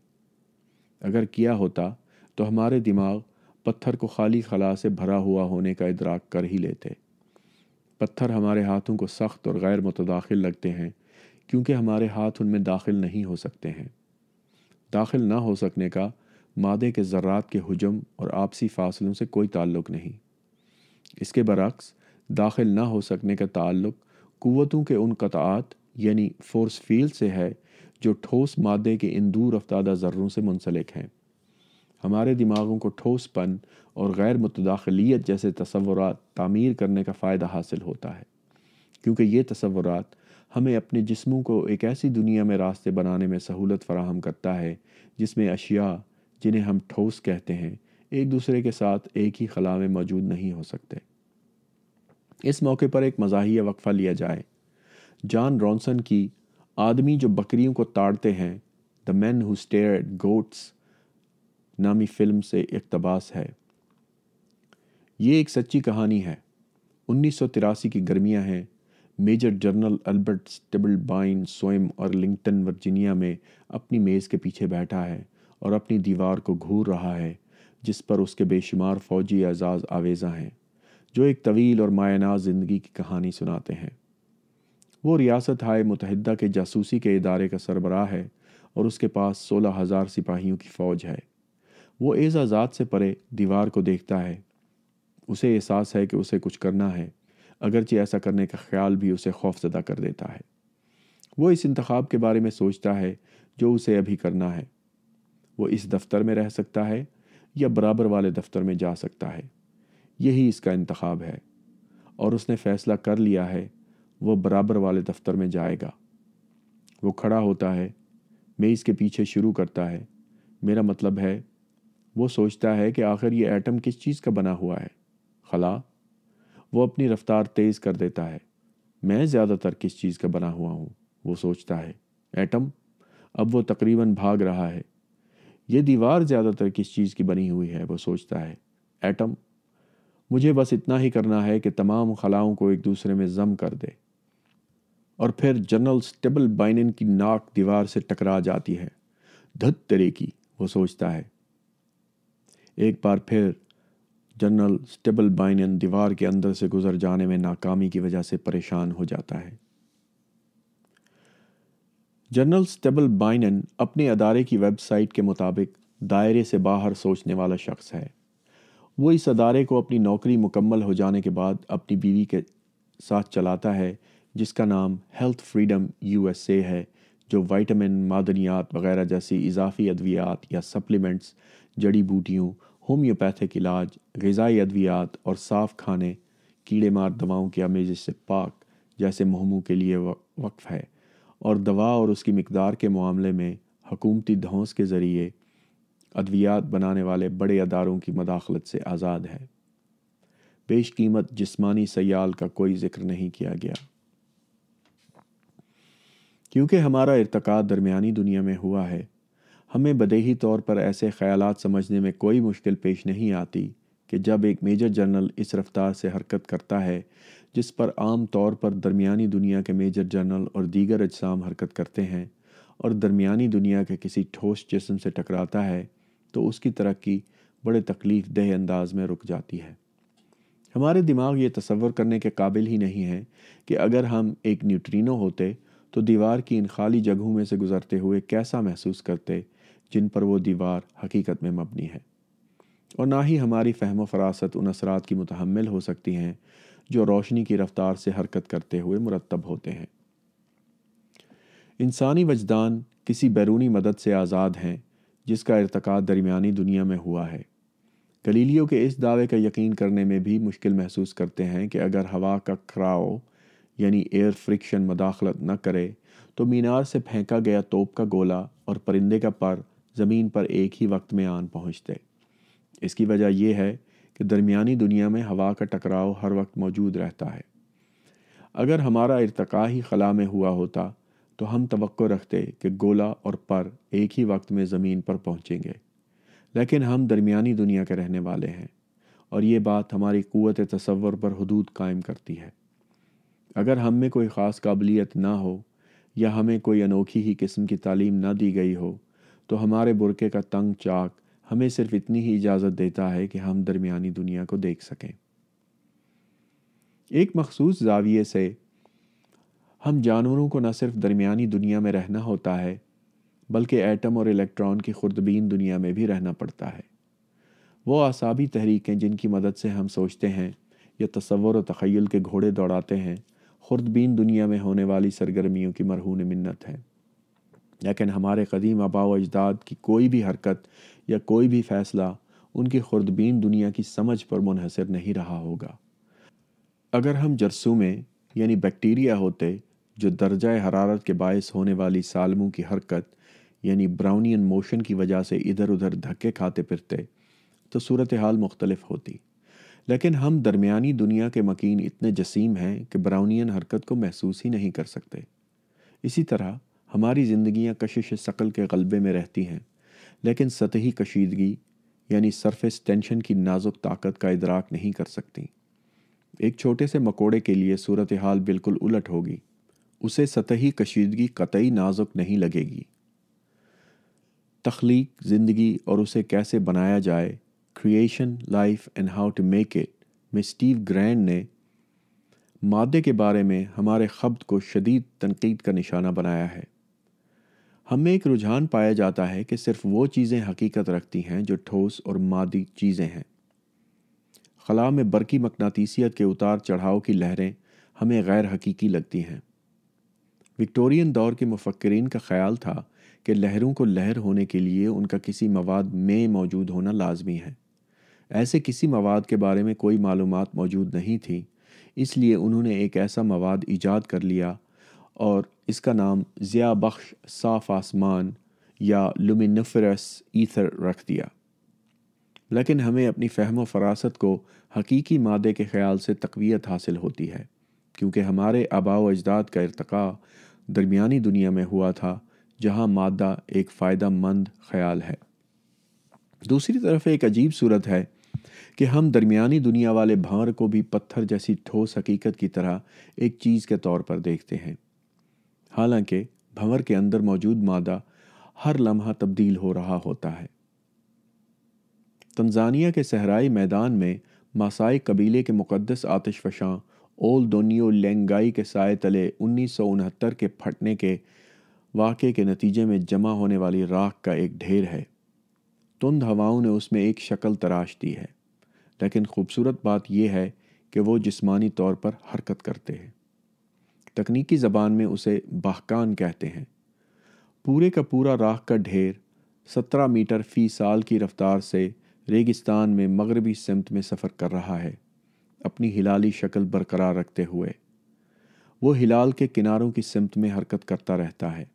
اگر کیا ہوتا تو ہمارے دماغ پتھر کو خالی خلا سے بھرا ہوا ہونے کا ادراک کر ہی لیتے۔ پتھر ہمارے ہاتھوں کو سخت اور غیر متداخل لگتے ہیں کیونکہ ہمارے ہاتھ ان میں داخل نہیں ہو سکتے ہیں۔ داخل نہ ہو سکنے کا مادے کے ذرات کے حجم اور آپسی فاصلوں سے کوئی تعلق نہیں۔ اس کے برعکس داخل نہ ہو سکنے کا تعلق قوتوں کے ان قطعات یعنی فورس فیلڈ سے ہے جو ٹھوس مادے کے ان دور افتادہ ذروں سے منسلک ہیں۔ ہمارے دماغوں کو ٹھوس پن اور غیر متداخلیت جیسے تصورات تعمیر کرنے کا فائدہ حاصل ہوتا ہے، کیونکہ یہ تصورات ہمیں اپنے جسموں کو ایک ایسی دنیا میں راستے بنانے میں سہولت فراہم کرتا ہے جس میں اشیاء جنہیں ہم ٹھوس کہتے ہیں ایک دوسرے کے ساتھ ایک ہی خلا میں موجود نہیں ہو سکتے۔ اس موقع پر ایک مزاحیہ وقفہ لیا جائے۔ جان رونسن کی آدمی جو بکریوں کو تاڑتے ہیں The Men Who Stare at Goats نامی فلم سے اقتباس ہے۔ یہ ایک سچی کہانی ہے۔ 1983 کی گرمیاں ہیں۔ Major general Albert Stubblebine سوئم ارلنگٹن ورجینیا میں اپنی میز کے پیچھے بیٹھا ہے اور اپنی دیوار کو گھور رہا ہے جس پر اس کے بے شمار فوجی اعزاز آویزاں ہیں جو ایک طویل اور مایہ ناز زندگی کی کہانی سناتے ہیں۔ وہ ریاست ہائے متحدہ کے جاسوسی کے ادارے کا سربراہ ہے اور اس کے پاس 16,000 سپاہیوں کی فوج ہے۔ وہ اعزازات سے پرے دیوار کو دیکھتا ہے۔ اسے احساس ہے کہ اسے کچھ کرنا ہے، اگرچہ ایسا کرنے کا خیال بھی اسے خوفزدہ کر دیتا ہے۔ وہ اس انتخاب کے بارے میں سوچتا ہے جو اسے ابھی کرنا ہے۔ وہ اس دفتر میں رہ سکتا ہے یا برابر والے دفتر میں جا سکتا ہے۔ یہی اس کا انتخاب ہے، اور اس نے فیصلہ کر لیا ہے وہ برابر والے دفتر میں جائے گا۔ وہ کھڑا ہوتا ہے، میز کے پیچھے شروع کرتا ہے۔ میرا مطلب ہے، وہ سوچتا ہے کہ آخر یہ ایٹم کس چیز کا بنا ہوا ہے؟ خلا؟ وہ اپنی رفتار تیز کر دیتا ہے۔ میں زیادہ تر کس چیز کا بنا ہوا ہوں؟ وہ سوچتا ہے۔ ایٹم؟ اب وہ تقریباً بھاگ رہا ہے۔ یہ دیوار زیادہ تر کس چیز کی بنی ہوئی ہے؟ وہ سوچتا ہے۔ ایٹم؟ مجھے بس اتنا ہی کرنا ہے کہ تمام خلاؤں کو ایک دوسرے میں ضم کر دے۔ اور پھر جنرل سٹیبل بائنن کی ناک دیوار سے ٹکرا جاتی ہے۔ دھت تیرے کی، وہ سوچتا ہے۔ ایک بار پھر جنرل سٹیبل بائنن دیوار کے اندر سے گزر جانے میں ناکامی کی وجہ سے پریشان ہو جاتا ہے۔ جنرل سٹیبل بائنن اپنے ادارے کی ویب سائٹ کے مطابق دائرے سے باہر سوچنے والا شخص ہے۔ وہ اس ادارے کو اپنی نوکری مکمل ہو جانے کے بعد اپنی بیوی کے ساتھ چلاتا ہے جس کا نام ہیلتھ فریڈم USA ہے، جو وائٹامن، معدنیات وغیرہ جیسی اضافی ادویات یا سپلیمنٹس، جڑی بوٹیوں، ہومیوپیتھک علاج، غذائی ادویات اور صاف کھانے، کیڑے مار دواؤں کی آمیزش سے پاک جیسے مہموں کے لیے وقف ہے، اور دوا اور اس کی مقدار کے معاملے میں حکومتی دھونس کے ذریعے ادویات بنانے والے بڑے اداروں کی مداخلت سے آزاد ہے۔ بیش قیمت جسمانی سیال کا کوئی ذکر نہیں کیا گیا۔ کیونکہ ہمارا ارتقاء درمیانی دنیا میں ہوا ہے، ہمیں بدیہی طور پر ایسے خیالات سمجھنے میں کوئی مشکل پیش نہیں آتی کہ جب ایک میجر جنرل اس رفتار سے حرکت کرتا ہے جس پر عام طور پر درمیانی دنیا کے میجر جنرل اور دیگر اجسام حرکت کرتے ہیں، اور درمیانی دنیا کے کسی ٹھوس جسم سے ٹکراتا ہے، تو اس کی ترقی بڑے تکلیف دہ انداز میں رک جاتی ہے۔ ہمارے دماغ یہ تصور کرنے کے قابل ہی نہیں ہے کہ اگر ہم ایک نیوٹرینو ہوتے تو دیوار کی ان خالی جگہوں میں سے گزرتے ہوئے کیسا محسوس کرتے جن پر وہ دیوار حقیقت میں مبنی ہے، اور نہ ہی ہماری فہم و فراست ان اثرات کی متحمل ہو سکتی ہیں جو روشنی کی رفتار سے حرکت کرتے ہوئے مرتب ہوتے ہیں۔ انسانی وجدان کسی بیرونی مدد سے آزاد ہیں جس کا ارتقاء درمیانی دنیا میں ہوا ہے۔ گلیلیو کے اس دعوے کا یقین کرنے میں بھی مشکل محسوس کرتے ہیں کہ اگر ہوا کا کھراؤ یعنی ایئر فرکشن مداخلت نہ کرے تو مینار سے پھینکا گیا توپ کا گولہ اور پرندے کا پر زمین پر ایک ہی وقت میں آن پہنچتے۔ اس کی وجہ یہ ہے کہ درمیانی دنیا میں ہوا کا ٹکراؤ ہر وقت موجود رہتا ہے۔ اگر ہمارا ارتقاء ہی خلا میں ہوا ہوتا تو ہم توقع رکھتے کہ گولہ اور پر ایک ہی وقت میں زمین پر پہنچیں گے، لیکن ہم درمیانی دنیا کے رہنے والے ہیں، اور یہ بات ہماری قوت تصور پر حدود قائم کرتی ہے۔ اگر ہم میں کوئی خاص قابلیت نہ ہو یا ہمیں کوئی انوکھی ہی قسم کی تعلیم نہ دی گئی ہو تو ہمارے برقعے کا تنگ چاک ہمیں صرف اتنی ہی اجازت دیتا ہے کہ ہم درمیانی دنیا کو دیکھ سکیں۔ ایک مخصوص زاویے سے ہم جانوروں کو نہ صرف درمیانی دنیا میں رہنا ہوتا ہے بلکہ ایٹم اور الیکٹران کی خردبین دنیا میں بھی رہنا پڑتا ہے۔ وہ اعصابی تحریکیں جن کی مدد سے ہم سوچتے ہیں یا تصور و تخیل کے گھوڑے دوڑاتے ہیں، خردبین دنیا میں ہونے والی سرگرمیوں کی مرہون منت ہے، لیکن ہمارے قدیم آباء و اجداد کی کوئی بھی حرکت یا کوئی بھی فیصلہ ان کی خردبین دنیا کی سمجھ پر منحصر نہیں رہا ہوگا۔ اگر ہم جرثومے یعنی بیکٹیریا ہوتے جو درجہ حرارت کے باعث ہونے والی سالموں کی حرکت یعنی براؤنین موشن کی وجہ سے ادھر ادھر دھکے کھاتے پھرتے تو صورتحال مختلف ہوتی، لیکن ہم درمیانی دنیا کے مکین اتنے جسیم ہیں کہ براؤنین حرکت کو محسوس ہی نہیں کر سکتے۔ اسی طرح ہماری زندگیاں کشش ثقل کے غلبے میں رہتی ہیں، لیکن سطحی کشیدگی یعنی سرفیس ٹینشن کی نازک طاقت کا ادراک نہیں کر سکتی۔ ایک چھوٹے سے مکوڑے کے لیے صورتحال بالکل الٹ ہوگی، اسے سطحی کشیدگی قطعی نازک نہیں لگے گی۔ تخلیق، زندگی اور اسے کیسے بنایا جائے، creation, life and how to make it میں اسٹیو گرینڈ نے مادے کے بارے میں ہمارے خبط کو شدید تنقید کا نشانہ بنایا ہے۔ ہم میں ایک رجحان پایا جاتا ہے کہ صرف وہ چیزیں حقیقت رکھتی ہیں جو ٹھوس اور مادی چیزیں ہیں۔ خلا میں برقی مقناطیسیت کے اتار چڑھاؤ کی لہریں ہمیں غیر حقیقی لگتی ہیں۔ وکٹورین دور کے مفکرین کا خیال تھا کہ لہروں کو لہر ہونے کے لیے ان کا کسی مواد میں موجود ہونا لازمی ہے۔ ایسے کسی مواد کے بارے میں کوئی معلومات موجود نہیں تھی، اس لیے انہوں نے ایک ایسا مواد ایجاد کر لیا اور اس کا نام ضیاء بخش صاف آسمان یا لومینیفرس ایتھر رکھ دیا۔ لیکن ہمیں اپنی فہم و فراست کو حقیقی مادے کے خیال سے تقویت حاصل ہوتی ہے، کیونکہ ہمارے آباء و اجداد کا ارتقاء درمیانی دنیا میں ہوا تھا، جہاں مادہ ایک فائدہ مند خیال ہے۔ دوسری طرف ایک عجیب صورت ہے کہ ہم درمیانی دنیا والے بھنور کو بھی پتھر جیسی ٹھوس حقیقت کی طرح ایک چیز کے طور پر دیکھتے ہیں، حالانکہ بھنور کے اندر موجود مادہ ہر لمحہ تبدیل ہو رہا ہوتا ہے۔ تنزانیہ کے صحرائی میدان میں ماسائی قبیلے کے مقدس آتش فشاں اول دونیو لینگائی کے سائے تلے 1969 کے پھٹنے کے واقعے کے نتیجے میں جمع ہونے والی راکھ کا ایک ڈھیر ہے۔ تند ہواؤں نے اس میں ایک شکل تراش دی ہے، لیکن خوبصورت بات یہ ہے کہ وہ جسمانی طور پر حرکت کرتے ہیں۔ تکنیکی زبان میں اسے باہکان کہتے ہیں۔ پورے کا پورا راکھ کا ڈھیر 17 میٹر فی سال کی رفتار سے ریگستان میں مغربی سمت میں سفر کر رہا ہے، اپنی ہلالی شکل برقرار رکھتے ہوئے۔ وہ ہلال کے کناروں کی سمت میں حرکت کرتا رہتا ہے۔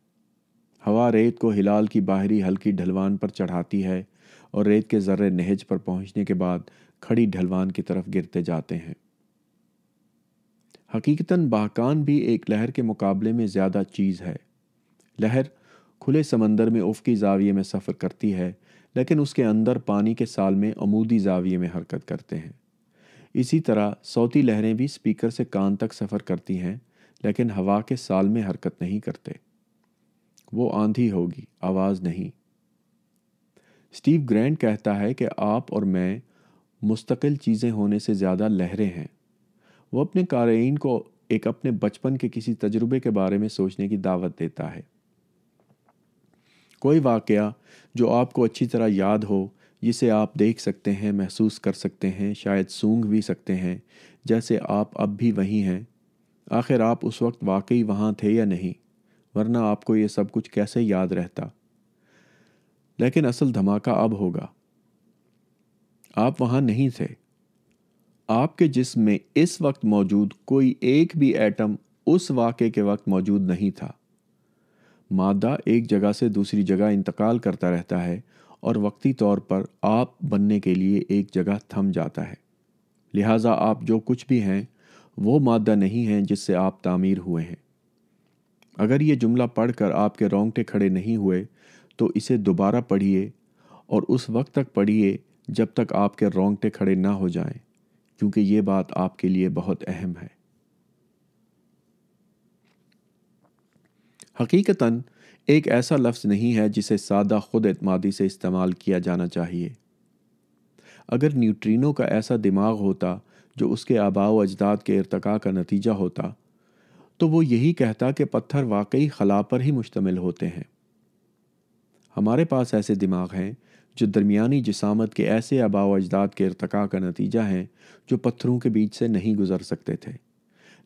ہوا ریت کو ہلال کی باہری ہلکی ڈھلوان پر چڑھاتی ہے اور ریت کے ذرے نہج پر پہنچنے کے بعد کھڑی ڈھلوان کی طرف گرتے جاتے ہیں۔ حقیقتاً باہکان بھی ایک لہر کے مقابلے میں زیادہ چیز ہے۔ لہر کھلے سمندر میں افقی زاویے میں سفر کرتی ہے، لیکن اس کے اندر پانی کے سال میں عمودی زاویے میں حرکت کرتے ہیں۔ اسی طرح صوتی لہریں بھی سپیکر سے کان تک سفر کرتی ہیں، لیکن ہوا کے سال میں حرکت نہیں کرتے۔ وہ آندھی ہوگی، آواز نہیں۔ اسٹیو گرینڈ کہتا ہے کہ آپ اور میں مستقل چیزیں ہونے سے زیادہ لہریں ہیں۔ وہ اپنے قارئین کو ایک اپنے بچپن کے کسی تجربے کے بارے میں سوچنے کی دعوت دیتا ہے۔ کوئی واقعہ جو آپ کو اچھی طرح یاد ہو، جسے آپ دیکھ سکتے ہیں، محسوس کر سکتے ہیں، شاید سونگھ بھی سکتے ہیں، جیسے آپ اب بھی وہیں ہیں۔ آخر آپ اس وقت واقعی وہاں تھے یا نہیں، ورنہ آپ کو یہ سب کچھ کیسے یاد رہتا؟ لیکن اصل دھماکہ اب ہوگا۔ آپ وہاں نہیں تھے۔ آپ کے جسم میں اس وقت موجود کوئی ایک بھی ایٹم اس واقعے کے وقت موجود نہیں تھا۔ مادہ ایک جگہ سے دوسری جگہ انتقال کرتا رہتا ہے اور وقتی طور پر آپ بننے کے لیے ایک جگہ تھم جاتا ہے۔ لہٰذا آپ جو کچھ بھی ہیں وہ مادہ نہیں ہیں جس سے آپ تعمیر ہوئے ہیں۔ اگر یہ جملہ پڑھ کر آپ کے رونگٹے کھڑے نہیں ہوئے تو اسے دوبارہ پڑھیے اور اس وقت تک پڑھیے جب تک آپ کے رونگٹے کھڑے نہ ہو جائیں، کیونکہ یہ بات آپ کے لیے بہت اہم ہے۔ حقیقتاً ایک ایسا لفظ نہیں ہے جسے سادہ خود اعتمادی سے استعمال کیا جانا چاہیے۔ اگر نیوٹرینو کا ایسا دماغ ہوتا جو اس کے آباء و اجداد کے ارتقاء کا نتیجہ ہوتا، تو وہ یہی کہتا کہ پتھر واقعی خلا پر ہی مشتمل ہوتے ہیں۔ ہمارے پاس ایسے دماغ ہیں جو درمیانی جسامت کے ایسے آباء و اجداد کے ارتقاء کا نتیجہ ہیں جو پتھروں کے بیچ سے نہیں گزر سکتے تھے۔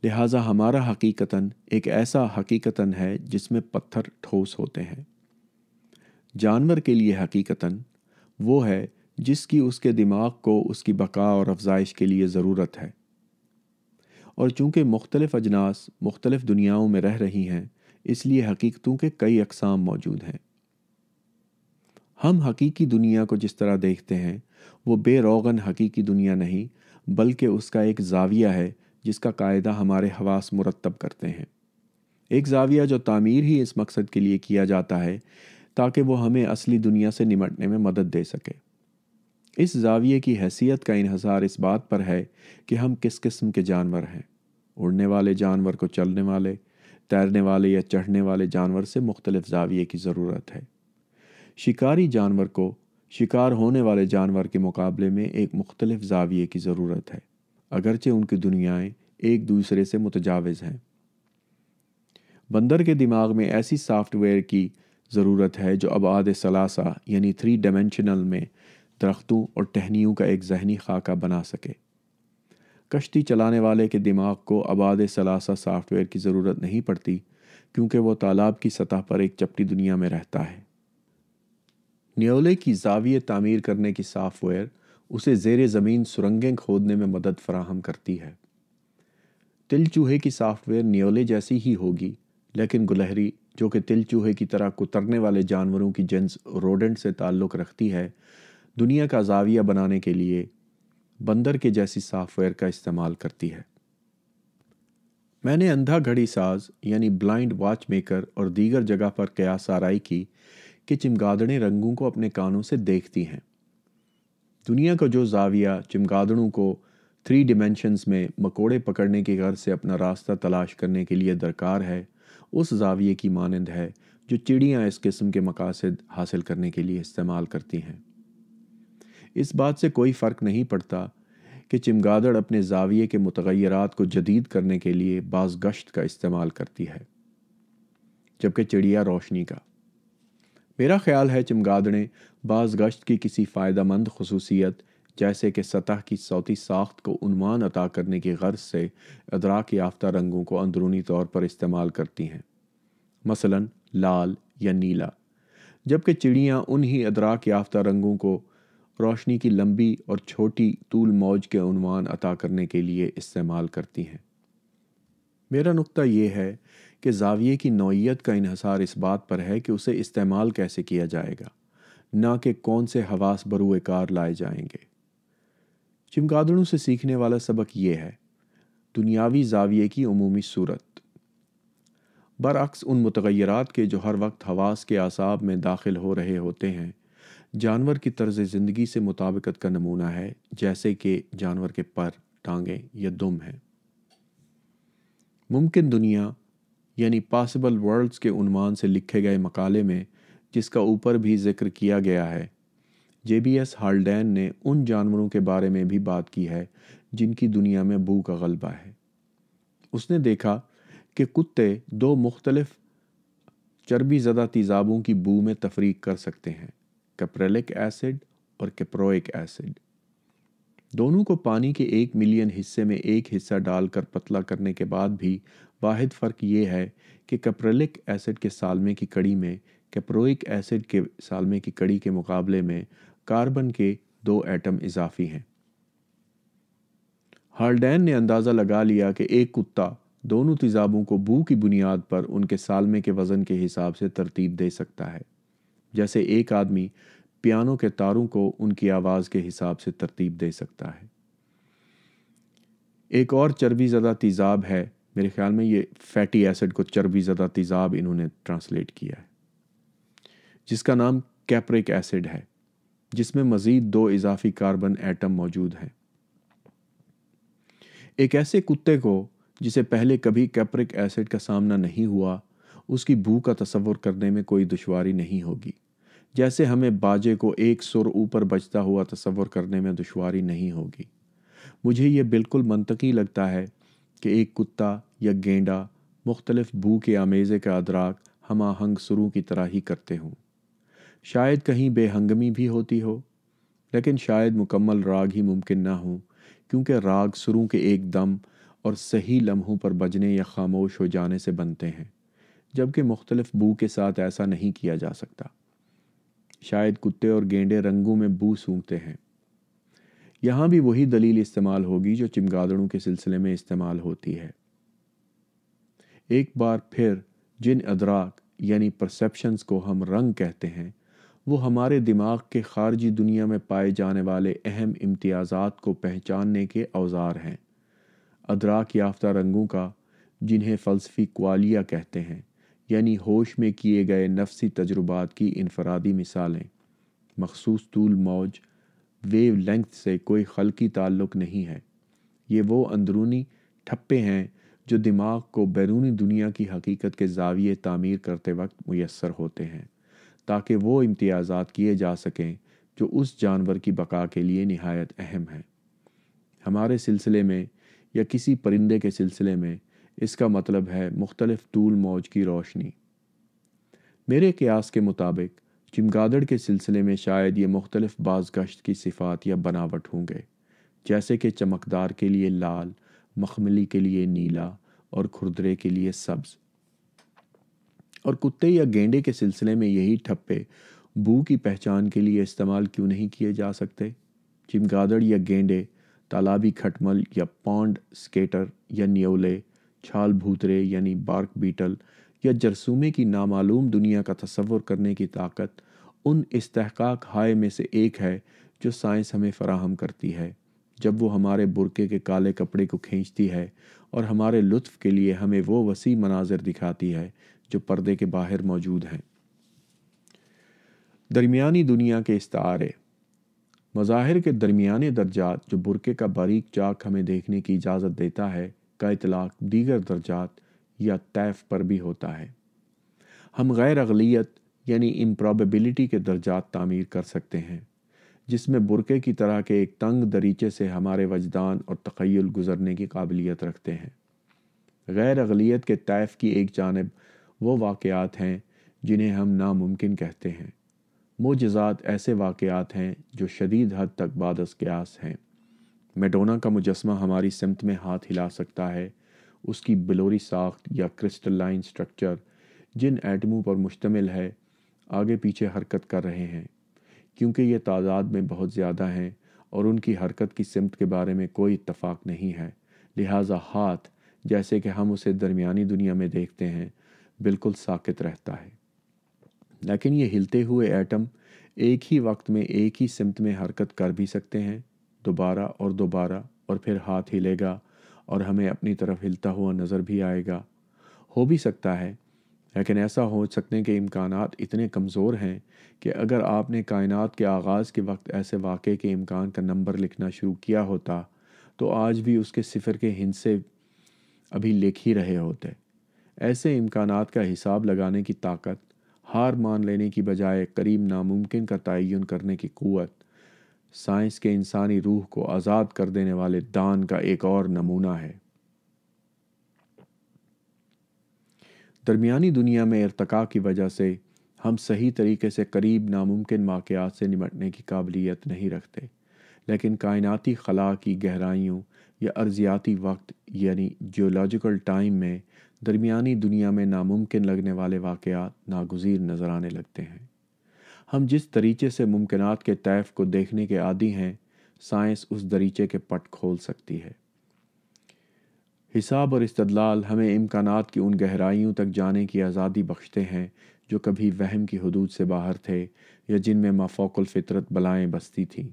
لہٰذا ہمارا حقیقتاً ایک ایسا حقیقتاً ہے جس میں پتھر ٹھوس ہوتے ہیں۔ جانور کے لیے حقیقتاً وہ ہے جس کی اس کے دماغ کو اس کی بقا اور افزائش کے لیے ضرورت ہے۔ اور چونکہ مختلف اجناس مختلف دنیاؤں میں رہ رہی ہیں، اس لیے حقیقتوں کے کئی اقسام موجود ہیں۔ ہم حقیقی دنیا کو جس طرح دیکھتے ہیں وہ بے روغن حقیقی دنیا نہیں، بلکہ اس کا ایک زاویہ ہے جس کا قاعدہ ہمارے حواس مرتب کرتے ہیں۔ ایک زاویہ جو تعمیر ہی اس مقصد کے لیے کیا جاتا ہے تاکہ وہ ہمیں اصلی دنیا سے نمٹنے میں مدد دے سکے۔ اس زاویے کی حیثیت کا انحصار اس بات پر ہے کہ ہم کس قسم کے جانور ہیں۔ اڑنے والے جانور کو چلنے والے، تیرنے والے یا چڑھنے والے جانور سے مختلف زاویے کی ضرورت ہے۔ شکاری جانور کو شکار ہونے والے جانور کے مقابلے میں ایک مختلف زاویے کی ضرورت ہے، اگرچہ ان کی دنیائیں ایک دوسرے سے متجاوز ہیں۔ بندر کے دماغ میں ایسی سافٹ ویئر کی ضرورت ہے جو ابعاد ثلاثہ یعنی 3 ڈائمینشنل میں درختوں اور ٹہنیوں کا ایک ذہنی خاکہ بنا سکے۔ کشتی چلانے والے کے دماغ کو ابعاد ثلاثہ سافٹ ویئر کی ضرورت نہیں پڑتی، کیونکہ وہ تالاب کی سطح پر ایک چپٹی دنیا میں رہتا ہے۔ نیولے کی زاویہ تعمیر کرنے کی سافٹ ویئر اسے زیر زمین سرنگیں کھودنے میں مدد فراہم کرتی ہے۔ تل چوہے کی سافٹ ویئر نیولے جیسی ہی ہوگی، لیکن گلہری جو کہ تل چوہے کی طرح کترنے والے جانوروں کی جنس روڈنٹ سے تعلق رکھتی ہے، دنیا کا زاویہ بنانے کے لیے بندر کے جیسی سافٹ ویئر کا استعمال کرتی ہے۔ میں نے اندھا گھڑی ساز یعنی بلائنڈ واچ میکر اور دیگر جگہ پر قیاس آرائی کی کہ چمگادڑیں رنگوں کو اپنے کانوں سے دیکھتی ہیں۔ دنیا کا جو زاویہ چمگادڑوں کو 3 ڈیمینشنز میں مکوڑے پکڑنے کی غرض سے اپنا راستہ تلاش کرنے کے لیے درکار ہے، اس زاویے کی مانند ہے جو چڑیاں اس قسم کے مقاصد حاصل کرنے کے لیے استعمال کرتی ہیں۔ اس بات سے کوئی فرق نہیں پڑتا کہ چمگادڑ اپنے زاویے کے متغیرات کو جدید کرنے کے لیے باز گشت کا استعمال کرتی ہے، جبکہ چڑیا روشنی کا۔ میرا خیال ہے چمگادڑیں باز گشت کی کسی فائدہ مند خصوصیت جیسے کہ سطح کی صوتی ساخت کو عنوان عطا کرنے کی غرض سے ادراک یافتہ رنگوں کو اندرونی طور پر استعمال کرتی ہیں، مثلا لال یا نیلا، جبکہ چڑیاں انہی ادراک یافتہ رنگوں کو روشنی کی لمبی اور چھوٹی طول موج کے عنوان عطا کرنے کے لیے استعمال کرتی ہیں۔ میرا نقطہ یہ ہے کہ زاویے کی نوعیت کا انحصار اس بات پر ہے کہ اسے استعمال کیسے کیا جائے گا، نہ کہ کون سے حواس بروئے کار لائے جائیں گے۔ چمگادڑوں سے سیکھنے والا سبق یہ ہے: دنیاوی زاویے کی عمومی صورت، برعکس ان متغیرات کے جو ہر وقت حواس کے اعصاب میں داخل ہو رہے ہوتے ہیں، جانور کی طرز زندگی سے مطابقت کا نمونہ ہے، جیسے کہ جانور کے پر، ٹانگیں یا دم ہیں۔ ممکن دنیا یعنی پاسبل ورلڈز کے عنوان سے لکھے گئے مقالے میں، جس کا اوپر بھی ذکر کیا گیا ہے، جے بی ایس ہالڈین نے ان جانوروں کے بارے میں بھی بات کی ہے جن کی دنیا میں بو کا غلبہ ہے۔ اس نے دیکھا کہ کتے 2 مختلف چربی زدہ تیزابوں کی بو میں تفریق کر سکتے ہیں، کیپریلک ایسڈ اور کیپروئک ایسڈ۔ دونوں کو پانی کے 1 ملین حصے میں ایک حصہ ڈال کر پتلا کرنے کے بعد بھی واحد فرق یہ ہے کہ کیپریلک ایسڈ کے سالمے کی کڑی میں کیپروئک ایسڈ کے سالمے کی کڑی کے مقابلے میں کاربن کے 2 ایٹم اضافی ہیں۔ ہالڈین نے اندازہ لگا لیا کہ ایک کتا دونوں تیزابوں کو بو کی بنیاد پر ان کے سالمے کے وزن کے حساب سے ترتیب دے سکتا ہے، جیسے ایک آدمی پیانو کے تاروں کو ان کی آواز کے حساب سے ترتیب دے سکتا ہے۔ ایک اور چربی زدہ تیزاب ہے، میرے خیال میں یہ فیٹی ایسڈ کو چربی زدہ تیزاب انہوں نے ٹرانسلیٹ کیا ہے، جس کا نام کیپرک ایسڈ ہے، جس میں مزید 2 اضافی کاربن ایٹم موجود ہیں۔ ایک ایسے کتے کو جسے پہلے کبھی کیپرک ایسڈ کا سامنا نہیں ہوا، اس کی بو کا تصور کرنے میں کوئی دشواری نہیں ہوگی، جیسے ہمیں باجے کو ایک سر اوپر بجتا ہوا تصور کرنے میں دشواری نہیں ہوگی۔ مجھے یہ بالکل منطقی لگتا ہے کہ ایک کتا یا گینڈا مختلف بو کے آمیزے کا ادراک ہم آہنگ سروں کی طرح ہی کرتے ہوں۔ شاید کہیں بے ہنگمی بھی ہوتی ہو، لیکن شاید مکمل راگ ہی ممکن نہ ہوں، کیونکہ راگ سروں کے ایک دم اور صحیح لمحوں پر بجنے یا خاموش ہو جانے سے بنتے ہیں، جبکہ مختلف بو کے ساتھ ایسا نہیں کیا جا سکتا۔ شاید کتے اور گینڈے رنگوں میں بو سونگھتے ہیں۔ یہاں بھی وہی دلیل استعمال ہوگی جو چمگادڑوں کے سلسلے میں استعمال ہوتی ہے۔ ایک بار پھر جن ادراک یعنی پرسیپشنز کو ہم رنگ کہتے ہیں، وہ ہمارے دماغ کے خارجی دنیا میں پائے جانے والے اہم امتیازات کو پہچاننے کے اوزار ہیں۔ ادراک یافتہ رنگوں کا، جنہیں فلسفی کوالیہ کہتے ہیں، یعنی ہوش میں کیے گئے نفسی تجربات کی انفرادی مثالیں، مخصوص طول موج، ویو لینتھ سے کوئی خلقی تعلق نہیں ہے۔ یہ وہ اندرونی ٹھپے ہیں جو دماغ کو بیرونی دنیا کی حقیقت کے زاویے تعمیر کرتے وقت میسر ہوتے ہیں، تاکہ وہ امتیازات کیے جا سکیں جو اس جانور کی بقا کے لیے نہایت اہم ہیں۔ ہمارے سلسلے میں یا کسی پرندے کے سلسلے میں اس کا مطلب ہے مختلف طول موج کی روشنی۔ میرے قیاس کے مطابق چمگادڑ کے سلسلے میں شاید یہ مختلف بازگشت کی صفات یا بناوٹ ہوں گے، جیسے کہ چمکدار کے لیے لال، مخملی کے لیے نیلا اور کھردرے کے لیے سبز۔ اور کتے یا گینڈے کے سلسلے میں یہی ٹھپے بو کی پہچان کے لیے استعمال کیوں نہیں کیے جا سکتے؟ چمگادڑ یا گینڈے تالابی کھٹمل یا پونڈ سکیٹر یا نیولے، چھال بھوترے یعنی بارک بیٹل یا جرثومے کی نامعلوم دنیا کا تصور کرنے کی طاقت ان استحقاق ہائے میں سے ایک ہے جو سائنس ہمیں فراہم کرتی ہے جب وہ ہمارے برقعے کے کالے کپڑے کو کھینچتی ہے اور ہمارے لطف کے لیے ہمیں وہ وسیع مناظر دکھاتی ہے جو پردے کے باہر موجود ہیں۔ درمیانی دنیا کے استعارے۔ مظاہر کے درمیانے درجات جو برقعے کا باریک چاک ہمیں دیکھنے کی اجازت دیتا ہے کا اطلاق دیگر درجات یا طیف پر بھی ہوتا ہے۔ ہم غیر اغلیت یعنی امپرابیبلٹی کے درجات تعمیر کر سکتے ہیں، جس میں برقعے کی طرح کے ایک تنگ دریچے سے ہمارے وجدان اور تخیل گزرنے کی قابلیت رکھتے ہیں۔ غیر اغلیت کے طیف کی ایک جانب وہ واقعات ہیں جنہیں ہم ناممکن کہتے ہیں۔ معجزات ایسے واقعات ہیں جو شدید حد تک بعد از قیاس ہیں۔ میڈونا کا مجسمہ ہماری سمت میں ہاتھ ہلا سکتا ہے۔ اس کی بلوری ساخت یا کرسٹلائن سٹرکچر جن ایٹموں پر مشتمل ہے آگے پیچھے حرکت کر رہے ہیں، کیونکہ یہ تعداد میں بہت زیادہ ہیں اور ان کی حرکت کی سمت کے بارے میں کوئی اتفاق نہیں ہے، لہٰذا ہاتھ جیسے کہ ہم اسے درمیانی دنیا میں دیکھتے ہیں بالکل ساکت رہتا ہے۔ لیکن یہ ہلتے ہوئے ایٹم ایک ہی وقت میں ایک ہی سمت میں حرکت کر بھی سکتے ہیں، دوبارہ اور پھر ہاتھ ہلے گا اور ہمیں اپنی طرف ہلتا ہوا نظر بھی آئے گا۔ ہو بھی سکتا ہے، لیکن ایسا ہو سکنے کے امکانات اتنے کمزور ہیں کہ اگر آپ نے کائنات کے آغاز کے وقت ایسے واقعے کے امکان کا نمبر لکھنا شروع کیا ہوتا تو آج بھی اس کے صفر کے ہندسے ابھی لکھ ہی رہے ہوتے۔ ایسے امکانات کا حساب لگانے کی طاقت، ہار مان لینے کی بجائے قریب ناممکن کا تعین کرنے کی قوت، سائنس کے انسانی روح کو آزاد کر دینے والے دان کا ایک اور نمونہ ہے۔ درمیانی دنیا میں ارتقاء کی وجہ سے ہم صحیح طریقے سے قریب ناممکن واقعات سے نمٹنے کی قابلیت نہیں رکھتے، لیکن کائناتی خلا کی گہرائیوں یا ارضیاتی وقت یعنی جیولوجیکل ٹائم میں درمیانی دنیا میں ناممکن لگنے والے واقعات ناگزیر نظر آنے لگتے ہیں۔ ہم جس دریچے سے ممکنات کے طیف کو دیکھنے کے عادی ہیں، سائنس اس دریچے کے پٹ کھول سکتی ہے۔ حساب اور استدلال ہمیں امکانات کی ان گہرائیوں تک جانے کی آزادی بخشتے ہیں جو کبھی وہم کی حدود سے باہر تھے یا جن میں مافوق الفطرت بلائیں بستی تھیں۔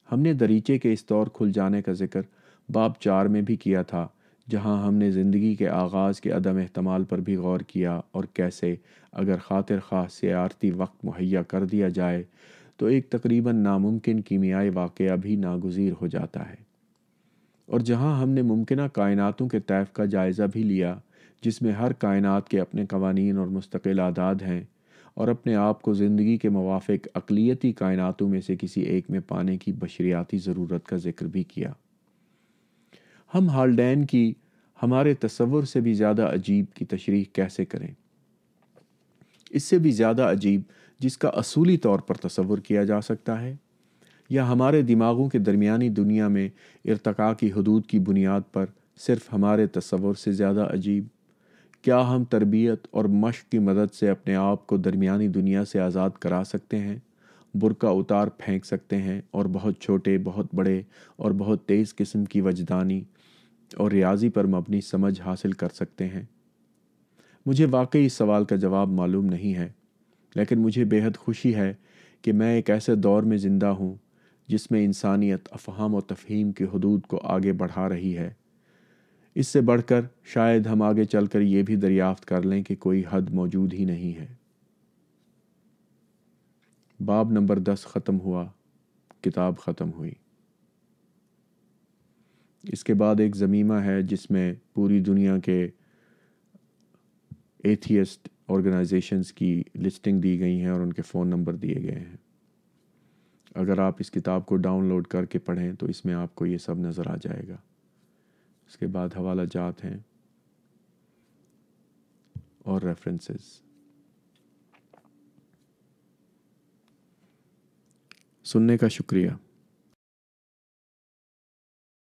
ہم نے دریچے کے اس طور کھل جانے کا ذکر باب 4 میں بھی کیا تھا، جہاں ہم نے زندگی کے آغاز کے عدم احتمال پر بھی غور کیا اور کیسے اگر خاطر خواہ سیارتی وقت مہیا کر دیا جائے تو ایک تقریباً ناممکن کیمیائی واقعہ بھی ناگزیر ہو جاتا ہے۔ اور جہاں ہم نے ممکنہ کائناتوں کے طیف کا جائزہ بھی لیا، جس میں ہر کائنات کے اپنے قوانین اور مستقل اعداد ہیں، اور اپنے آپ کو زندگی کے موافق اقلیتی کائناتوں میں سے کسی ایک میں پانے کی بشریاتی ضرورت کا ذکر بھی کیا۔ ہم ہالڈین کی ہمارے تصور سے بھی زیادہ عجیب کی تشریح کیسے کریں؟ اس سے بھی زیادہ عجیب جس کا اصولی طور پر تصور کیا جا سکتا ہے، یا ہمارے دماغوں کے درمیانی دنیا میں ارتقاء کی حدود کی بنیاد پر صرف ہمارے تصور سے زیادہ عجیب؟ کیا ہم تربیت اور مشق کی مدد سے اپنے آپ کو درمیانی دنیا سے آزاد کرا سکتے ہیں، برقع اتار پھینک سکتے ہیں اور بہت چھوٹے، بہت بڑے اور بہت تیز قسم کی وجدانی اور ریاضی پر مبنی سمجھ حاصل کر سکتے ہیں؟ مجھے واقعی اس سوال کا جواب معلوم نہیں ہے، لیکن مجھے بے حد خوشی ہے کہ میں ایک ایسے دور میں زندہ ہوں جس میں انسانیت افہام و تفہیم کی حدود کو آگے بڑھا رہی ہے۔ اس سے بڑھ کر شاید ہم آگے چل کر یہ بھی دریافت کر لیں کہ کوئی حد موجود ہی نہیں ہے۔ باب نمبر 10 ختم ہوا۔ کتاب ختم ہوئی۔ اس کے بعد ایک ضمیمہ ہے جس میں پوری دنیا کے ایتھیسٹ آرگنائزیشنز کی لسٹنگ دی گئی ہیں اور ان کے فون نمبر دیے گئے ہیں۔ اگر آپ اس کتاب کو ڈاؤن لوڈ کر کے پڑھیں تو اس میں آپ کو یہ سب نظر آ جائے گا۔ اس کے بعد حوالہ جات ہیں اور ریفرنسز۔ سننے کا شکریہ۔